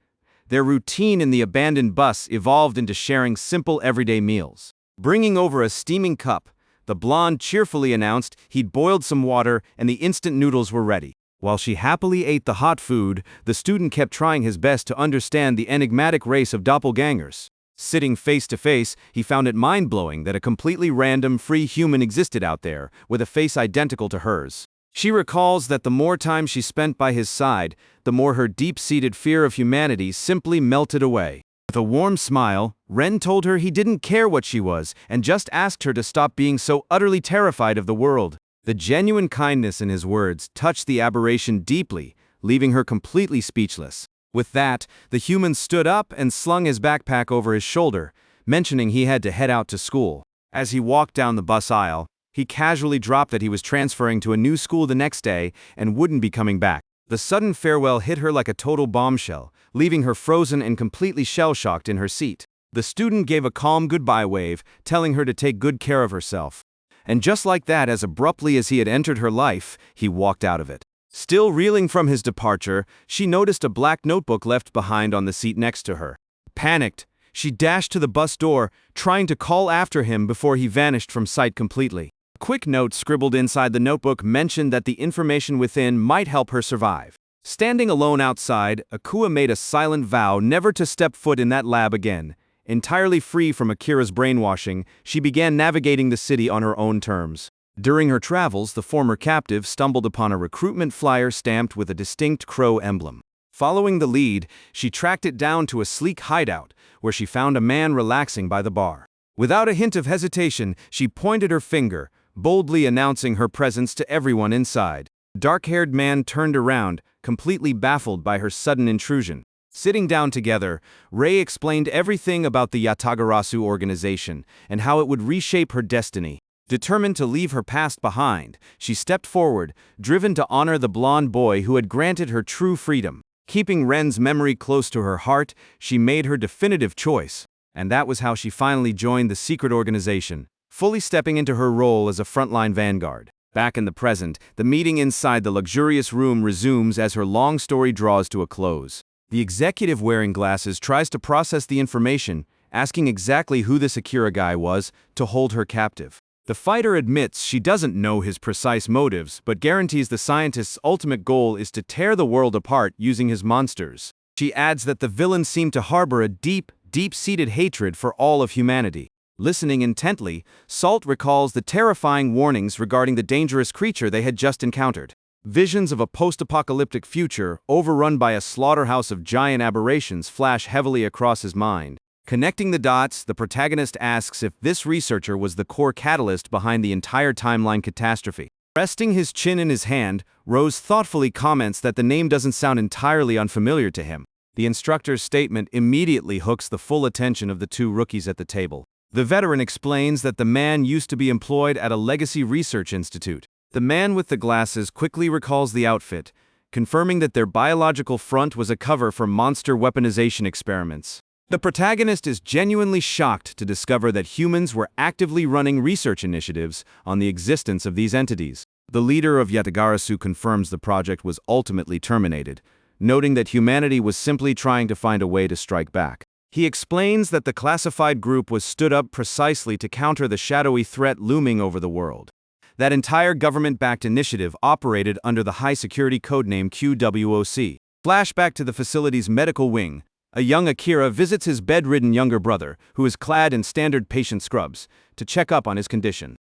their routine in the abandoned bus evolved into sharing simple everyday meals. Bringing over a steaming cup, the blonde cheerfully announced he'd boiled some water and the instant noodles were ready. While she happily ate the hot food, the student kept trying his best to understand the enigmatic race of doppelgangers. Sitting face to face, he found it mind-blowing that a completely random, free human existed out there, with a face identical to hers. She recalls that the more time she spent by his side, the more her deep-seated fear of humanity simply melted away. With a warm smile, Ren told her he didn't care what she was and just asked her to stop being so utterly terrified of the world. The genuine kindness in his words touched the aberration deeply, leaving her completely speechless. With that, the human stood up and slung his backpack over his shoulder, mentioning he had to head out to school. As he walked down the bus aisle, He casually dropped that he was transferring to a new school the next day and wouldn't be coming back. The sudden farewell hit her like a total bombshell, leaving her frozen and completely shell-shocked in her seat. The student gave a calm goodbye wave, telling her to take good care of herself. And just like that, as abruptly as he had entered her life, he walked out of it. Still reeling from his departure, she noticed a black notebook left behind on the seat next to her. Panicked, she dashed to the bus door, trying to call after him before he vanished from sight completely. A quick note scribbled inside the notebook mentioned that the information within might help her survive. Standing alone outside, Akua made a silent vow never to step foot in that lab again. Entirely free from Akira's brainwashing, she began navigating the city on her own terms. During her travels, the former captive stumbled upon a recruitment flyer stamped with a distinct crow emblem. Following the lead, she tracked it down to a sleek hideout, where she found a man relaxing by the bar. Without a hint of hesitation, she pointed her finger, boldly announcing her presence to everyone inside. The dark-haired man turned around, completely baffled by her sudden intrusion. Sitting down together, Rei explained everything about the Yatagarasu organization and how it would reshape her destiny. Determined to leave her past behind, she stepped forward, driven to honor the blonde boy who had granted her true freedom. Keeping Ren's memory close to her heart, she made her definitive choice. And that was how she finally joined the secret organization, fully stepping into her role as a frontline vanguard. Back in the present, the meeting inside the luxurious room resumes as her long story draws to a close. The executive wearing glasses tries to process the information, asking exactly who this Akira guy was to hold her captive. The fighter admits she doesn't know his precise motives, but guarantees the scientist's ultimate goal is to tear the world apart using his monsters. She adds that the villain seemed to harbor a deep-seated hatred for all of humanity. Listening intently, Salt recalls the terrifying warnings regarding the dangerous creature they had just encountered. Visions of a post-apocalyptic future, overrun by a slaughterhouse of giant aberrations, flash heavily across his mind. Connecting the dots, the protagonist asks if this researcher was the core catalyst behind the entire timeline catastrophe. Resting his chin in his hand, Rose thoughtfully comments that the name doesn't sound entirely unfamiliar to him. The instructor's statement immediately hooks the full attention of the two rookies at the table. The veteran explains that the man used to be employed at a legacy research institute. The man with the glasses quickly recalls the outfit, confirming that their biological front was a cover for monster weaponization experiments. The protagonist is genuinely shocked to discover that humans were actively running research initiatives on the existence of these entities. The leader of Yatagarasu confirms the project was ultimately terminated, noting that humanity was simply trying to find a way to strike back. He explains that the classified group was stood up precisely to counter the shadowy threat looming over the world. That entire government-backed initiative operated under the high-security codename QWOC. Flashback to the facility's medical wing. A young Akira visits his bedridden younger brother, who is clad in standard patient scrubs, to check up on his condition.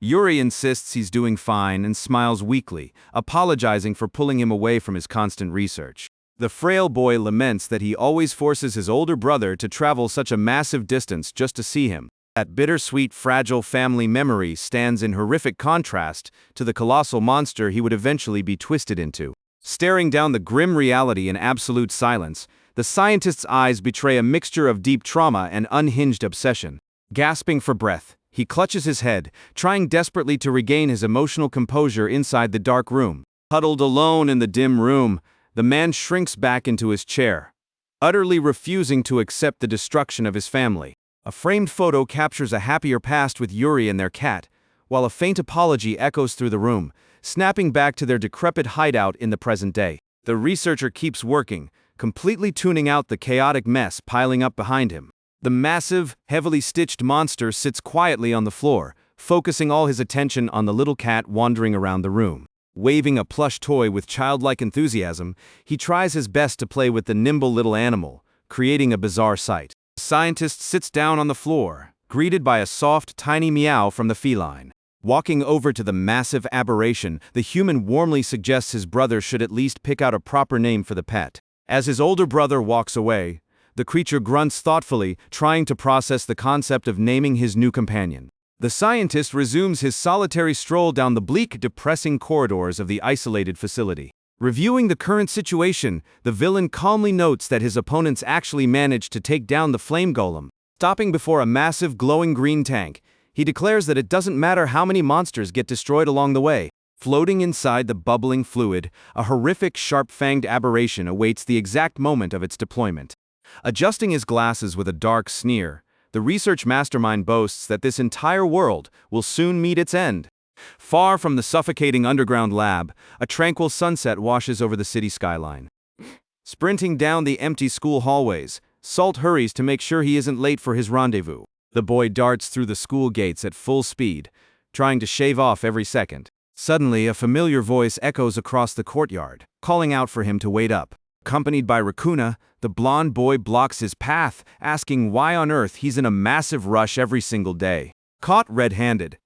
Yuri insists he's doing fine and smiles weakly, apologizing for pulling him away from his constant research. The frail boy laments that he always forces his older brother to travel such a massive distance just to see him. That bittersweet, fragile family memory stands in horrific contrast to the colossal monster he would eventually be twisted into. Staring down the grim reality in absolute silence, the scientist's eyes betray a mixture of deep trauma and unhinged obsession. Gasping for breath, he clutches his head, trying desperately to regain his emotional composure inside the dark room. Huddled alone in the dim room, the man shrinks back into his chair, utterly refusing to accept the destruction of his family. A framed photo captures a happier past with Yuri and their cat, while a faint apology echoes through the room, snapping back to their decrepit hideout in the present day. The researcher keeps working, completely tuning out the chaotic mess piling up behind him. The massive, heavily stitched monster sits quietly on the floor, focusing all his attention on the little cat wandering around the room. Waving a plush toy with childlike enthusiasm, he tries his best to play with the nimble little animal, creating a bizarre sight. The scientist sits down on the floor, greeted by a soft, tiny meow from the feline. Walking over to the massive aberration, the human warmly suggests his brother should at least pick out a proper name for the pet. As his older brother walks away, the creature grunts thoughtfully, trying to process the concept of naming his new companion. The scientist resumes his solitary stroll down the bleak, depressing corridors of the isolated facility. Reviewing the current situation, the villain calmly notes that his opponents actually managed to take down the flame golem. Stopping before a massive glowing green tank, He declares that it doesn't matter how many monsters get destroyed along the way. Floating inside the bubbling fluid, a horrific sharp-fanged aberration awaits the exact moment of its deployment. Adjusting his glasses with a dark sneer, the research mastermind boasts that this entire world will soon meet its end. Far from the suffocating underground lab, a tranquil sunset washes over the city skyline. Sprinting down the empty school hallways, Salt hurries to make sure he isn't late for his rendezvous. The boy darts through the school gates at full speed, trying to shave off every second. Suddenly, a familiar voice echoes across the courtyard, calling out for him to wait up. Accompanied by Rakuna, the blonde boy blocks his path, asking why on earth he's in a massive rush every single day. Caught red-handed,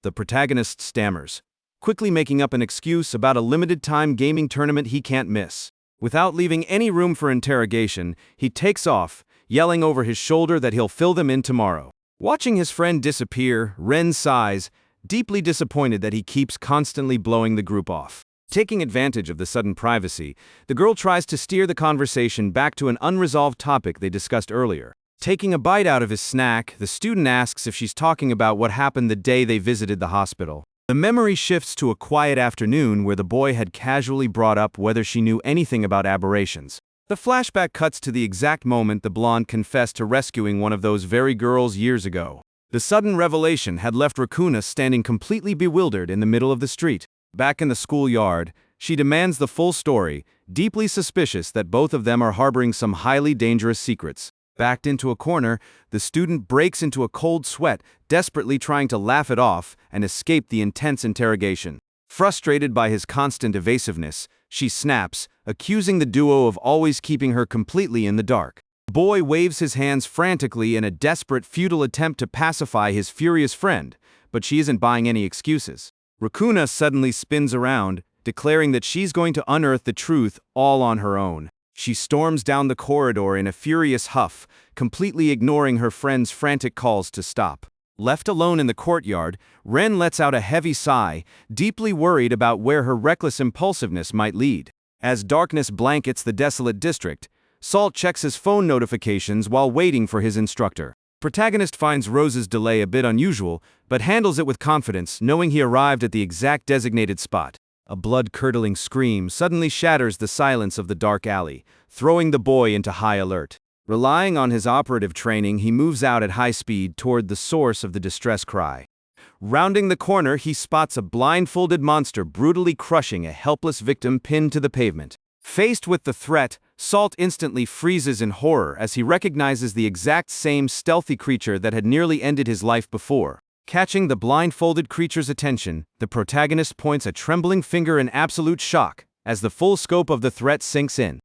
the protagonist stammers, quickly making up an excuse about a limited-time gaming tournament he can't miss. Without leaving any room for interrogation, he takes off, yelling over his shoulder that he'll fill them in tomorrow. Watching his friend disappear, Ren sighs, deeply disappointed that he keeps constantly blowing the group off. Taking advantage of the sudden privacy, the girl tries to steer the conversation back to an unresolved topic they discussed earlier. Taking a bite out of his snack, the student asks if she's talking about what happened the day they visited the hospital. The memory shifts to a quiet afternoon where the boy had casually brought up whether she knew anything about aberrations. The flashback cuts to the exact moment the blonde confessed to rescuing one of those very girls years ago. The sudden revelation had left Rakuna standing completely bewildered in the middle of the street. Back in the schoolyard, she demands the full story, deeply suspicious that both of them are harboring some highly dangerous secrets. Backed into a corner, the student breaks into a cold sweat, desperately trying to laugh it off and escape the intense interrogation. Frustrated by his constant evasiveness, she snaps, accusing the duo of always keeping her completely in the dark. The boy waves his hands frantically in a desperate, futile attempt to pacify his furious friend, but she isn't buying any excuses. Rakuna suddenly spins around, declaring that she's going to unearth the truth all on her own. She storms down the corridor in a furious huff, completely ignoring her friend's frantic calls to stop. Left alone in the courtyard, Ren lets out a heavy sigh, deeply worried about where her reckless impulsiveness might lead. As darkness blankets the desolate district, Salt checks his phone notifications while waiting for his instructor. Protagonist finds Rose's delay a bit unusual, but handles it with confidence, knowing he arrived at the exact designated spot. A blood-curdling scream suddenly shatters the silence of the dark alley, throwing the boy into high alert. Relying on his operative training, he moves out at high speed toward the source of the distress cry. Rounding the corner, he spots a blindfolded monster brutally crushing a helpless victim pinned to the pavement. Faced with the threat, Salt instantly freezes in horror as he recognizes the exact same stealthy creature that had nearly ended his life before. Catching the blindfolded creature's attention, the protagonist points a trembling finger in absolute shock as the full scope of the threat sinks in.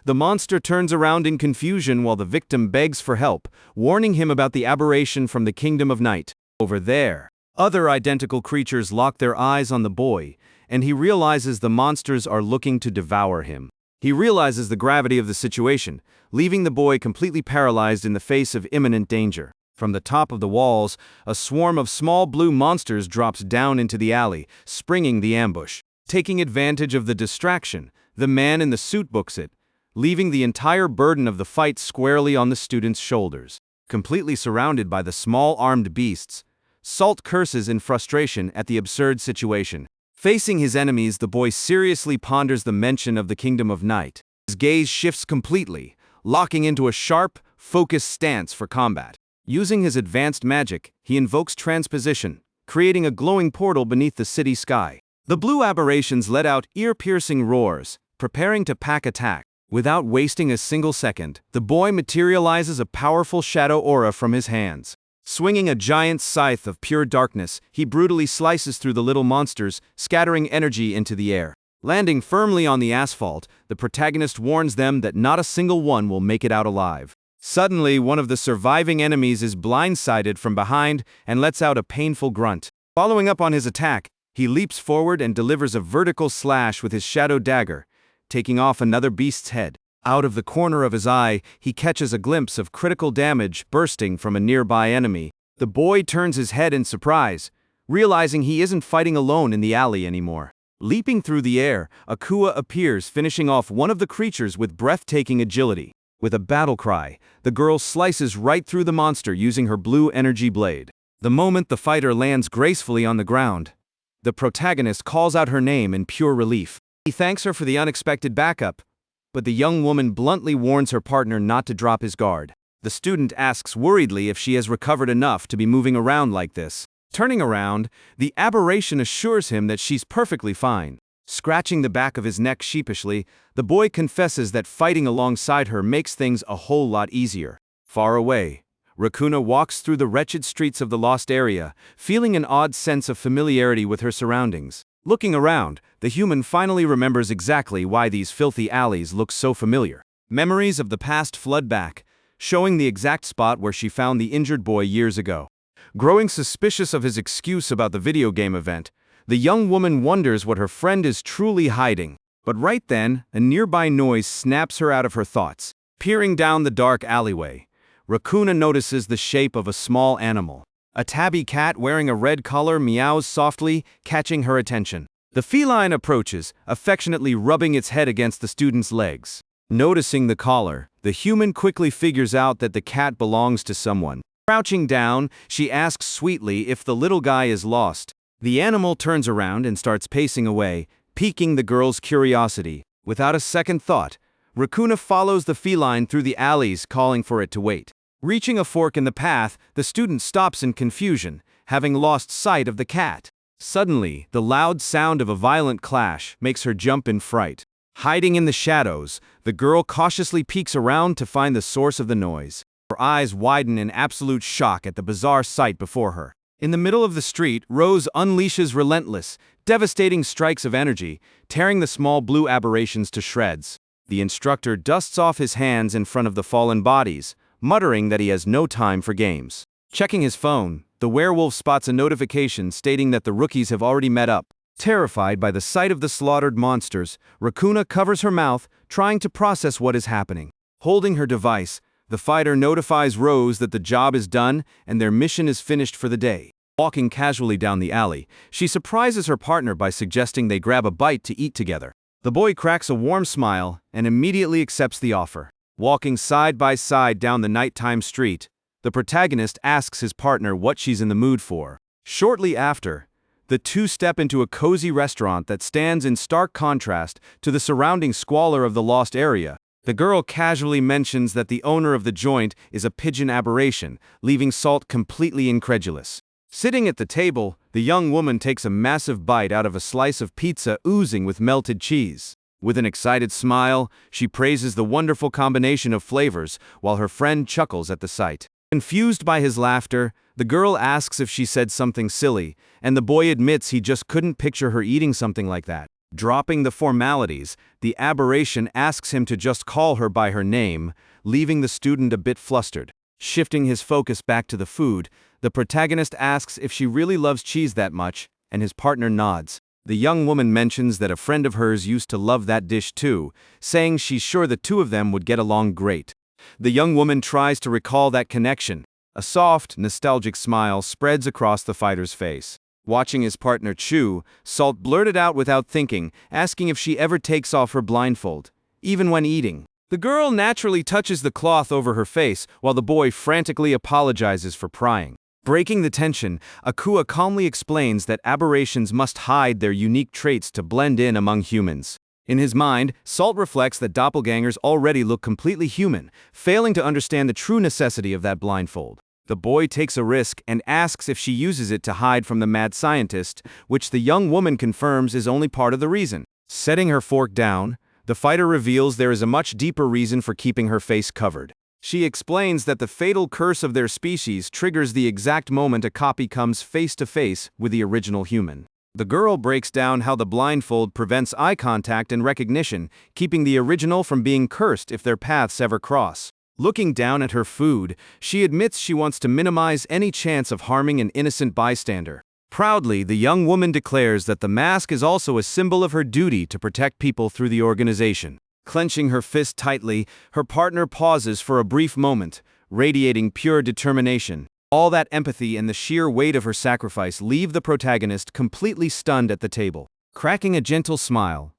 The monster turns around in confusion while the victim begs for help, warning him about the aberration from the kingdom of night. Over there, other identical creatures lock their eyes on the boy, and he realizes the monsters are looking to devour him. He realizes the gravity of the situation, leaving the boy completely paralyzed in the face of imminent danger. From the top of the walls, a swarm of small blue monsters drops down into the alley, springing the ambush. Taking advantage of the distraction, the man in the suit books it, leaving the entire burden of the fight squarely on the student's shoulders. Completely surrounded by the small armed beasts, Salt curses in frustration at the absurd situation. Facing his enemies, the boy seriously ponders the mention of the kingdom of night. His gaze shifts completely, locking into a sharp, focused stance for combat. Using his advanced magic, he invokes transposition, creating a glowing portal beneath the city sky. The blue aberrations let out ear-piercing roars, preparing to pack attack. Without wasting a single second, the boy materializes a powerful shadow aura from his hands. Swinging a giant scythe of pure darkness, he brutally slices through the little monsters, scattering energy into the air. Landing firmly on the asphalt, the protagonist warns them that not a single one will make it out alive. Suddenly, one of the surviving enemies is blindsided from behind and lets out a painful grunt. Following up on his attack, he leaps forward and delivers a vertical slash with his shadow dagger, taking off another beast's head. Out of the corner of his eye, he catches a glimpse of critical damage bursting from a nearby enemy. The boy turns his head in surprise, realizing he isn't fighting alone in the alley anymore. Leaping through the air, Akua appears, finishing off one of the creatures with breathtaking agility. With a battle cry, the girl slices right through the monster using her blue energy blade. The moment the fighter lands gracefully on the ground, the protagonist calls out her name in pure relief. He thanks her for the unexpected backup, but the young woman bluntly warns her partner not to drop his guard. The student asks worriedly if she has recovered enough to be moving around like this. Turning around, the aberration assures him that she's perfectly fine. Scratching the back of his neck sheepishly, the boy confesses that fighting alongside her makes things a whole lot easier. Far away, Rakuna walks through the wretched streets of the lost area, feeling an odd sense of familiarity with her surroundings. Looking around, the human finally remembers exactly why these filthy alleys look so familiar. Memories of the past flood back, showing the exact spot where she found the injured boy years ago. Growing suspicious of his excuse about the video game event, the young woman wonders what her friend is truly hiding. But right then, a nearby noise snaps her out of her thoughts. Peering down the dark alleyway, Rakuna notices the shape of a small animal. A tabby cat wearing a red collar meows softly, catching her attention. The feline approaches, affectionately rubbing its head against the student's legs. Noticing the collar, the human quickly figures out that the cat belongs to someone. Crouching down, she asks sweetly if the little guy is lost. The animal turns around and starts pacing away, piquing the girl's curiosity. Without a second thought, Rakuna follows the feline through the alleys, calling for it to wait. Reaching a fork in the path, the student stops in confusion, having lost sight of the cat. Suddenly, the loud sound of a violent clash makes her jump in fright. Hiding in the shadows, the girl cautiously peeks around to find the source of the noise. Her eyes widen in absolute shock at the bizarre sight before her. In the middle of the street, Rose unleashes relentless, devastating strikes of energy, tearing the small blue aberrations to shreds. The instructor dusts off his hands in front of the fallen bodies, muttering that he has no time for games. Checking his phone, the werewolf spots a notification stating that the rookies have already met up. Terrified by the sight of the slaughtered monsters, Rakuna covers her mouth, trying to process what is happening. Holding her device, the fighter notifies Rose that the job is done and their mission is finished for the day. Walking casually down the alley, she surprises her partner by suggesting they grab a bite to eat together. The boy cracks a warm smile and immediately accepts the offer. Walking side by side down the nighttime street, the protagonist asks his partner what she's in the mood for. Shortly after, the two step into a cozy restaurant that stands in stark contrast to the surrounding squalor of the lost area. The girl casually mentions that the owner of the joint is a pigeon aberration, leaving Salt completely incredulous. Sitting at the table, the young woman takes a massive bite out of a slice of pizza oozing with melted cheese. With an excited smile, she praises the wonderful combination of flavors, while her friend chuckles at the sight. Confused by his laughter, the girl asks if she said something silly, and the boy admits he just couldn't picture her eating something like that. Dropping the formalities, the aberration asks him to just call her by her name, leaving the student a bit flustered. Shifting his focus back to the food, the protagonist asks if she really loves cheese that much, and his partner nods. The young woman mentions that a friend of hers used to love that dish too, saying she's sure the two of them would get along great. The young woman tries to recall that connection. A soft, nostalgic smile spreads across the fighter's face. Watching his partner chew, Salt blurted out without thinking, asking if she ever takes off her blindfold, even when eating. The girl naturally touches the cloth over her face, while the boy frantically apologizes for prying. Breaking the tension, Akua calmly explains that aberrations must hide their unique traits to blend in among humans. In his mind, Salt reflects that doppelgangers already look completely human, failing to understand the true necessity of that blindfold. The boy takes a risk and asks if she uses it to hide from the mad scientist, which the young woman confirms is only part of the reason. Setting her fork down, the fighter reveals there is a much deeper reason for keeping her face covered. She explains that the fatal curse of their species triggers the exact moment a copy comes face to face with the original human. The girl breaks down how the blindfold prevents eye contact and recognition, keeping the original from being cursed if their paths ever cross. Looking down at her food, she admits she wants to minimize any chance of harming an innocent bystander. Proudly, the young woman declares that the mask is also a symbol of her duty to protect people through the organization. Clenching her fist tightly, her partner pauses for a brief moment, radiating pure determination. All that empathy and the sheer weight of her sacrifice leave the protagonist completely stunned at the table. Cracking a gentle smile,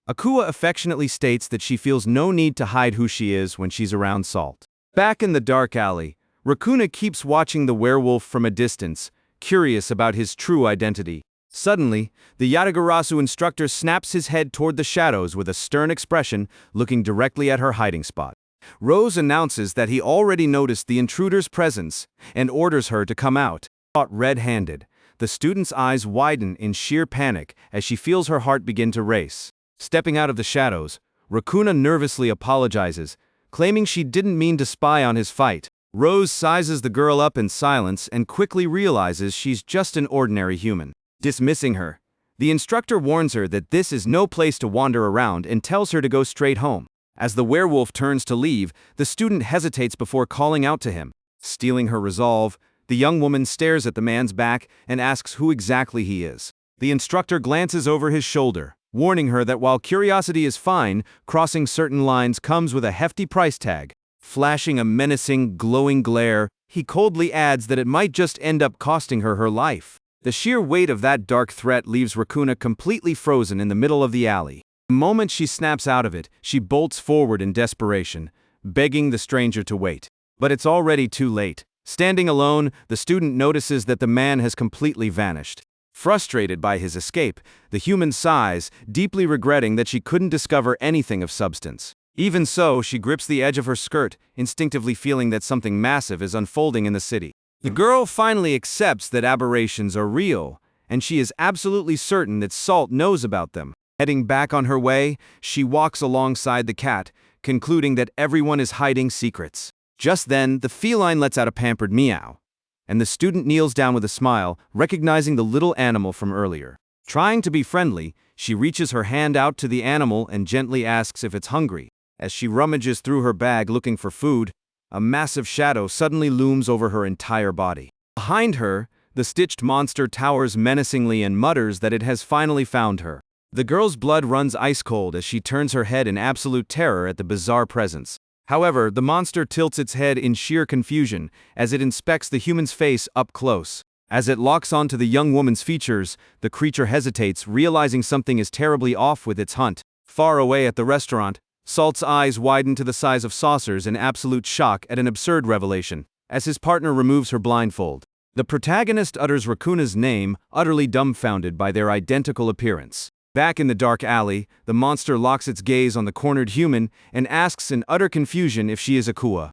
Akua affectionately states that she feels no need to hide who she is when she's around Salt. Back in the dark alley, Rakuna keeps watching the werewolf from a distance, curious about his true identity. Suddenly, the Yatagarasu instructor snaps his head toward the shadows with a stern expression, looking directly at her hiding spot. Rose announces that he already noticed the intruder's presence and orders her to come out. Caught red-handed, the student's eyes widen in sheer panic as she feels her heart begin to race. Stepping out of the shadows, Rakuna nervously apologizes, claiming she didn't mean to spy on his fight. Rose sizes the girl up in silence and quickly realizes she's just an ordinary human. Dismissing her, the instructor warns her that this is no place to wander around and tells her to go straight home. As the werewolf turns to leave, the student hesitates before calling out to him. Stealing her resolve, the young woman stares at the man's back and asks who exactly he is. The instructor glances over his shoulder, warning her that while curiosity is fine, crossing certain lines comes with a hefty price tag. Flashing a menacing, glowing glare, he coldly adds that it might just end up costing her her life. The sheer weight of that dark threat leaves Rakuna completely frozen in the middle of the alley. The moment she snaps out of it, she bolts forward in desperation, begging the stranger to wait. But it's already too late. Standing alone, the student notices that the man has completely vanished. Frustrated by his escape, the human sighs, deeply regretting that she couldn't discover anything of substance. Even so, she grips the edge of her skirt, instinctively feeling that something massive is unfolding in the city. The girl finally accepts that aberrations are real, and she is absolutely certain that Salt knows about them. Heading back on her way, she walks alongside the cat, concluding that everyone is hiding secrets. Just then, the feline lets out a pampered meow, and the student kneels down with a smile, recognizing the little animal from earlier. Trying to be friendly, she reaches her hand out to the animal and gently asks if it's hungry. As she rummages through her bag looking for food, a massive shadow suddenly looms over her entire body. Behind her, the stitched monster towers menacingly and mutters that it has finally found her. The girl's blood runs ice cold as she turns her head in absolute terror at the bizarre presence. However, the monster tilts its head in sheer confusion as it inspects the human's face up close. As it locks onto the young woman's features, the creature hesitates, realizing something is terribly off with its hunt. Far away at the restaurant, Salt's eyes widen to the size of saucers in absolute shock at an absurd revelation, as his partner removes her blindfold. The protagonist utters Rakuna's name, utterly dumbfounded by their identical appearance. Back in the dark alley, the monster locks its gaze on the cornered human and asks in utter confusion if she is Akua.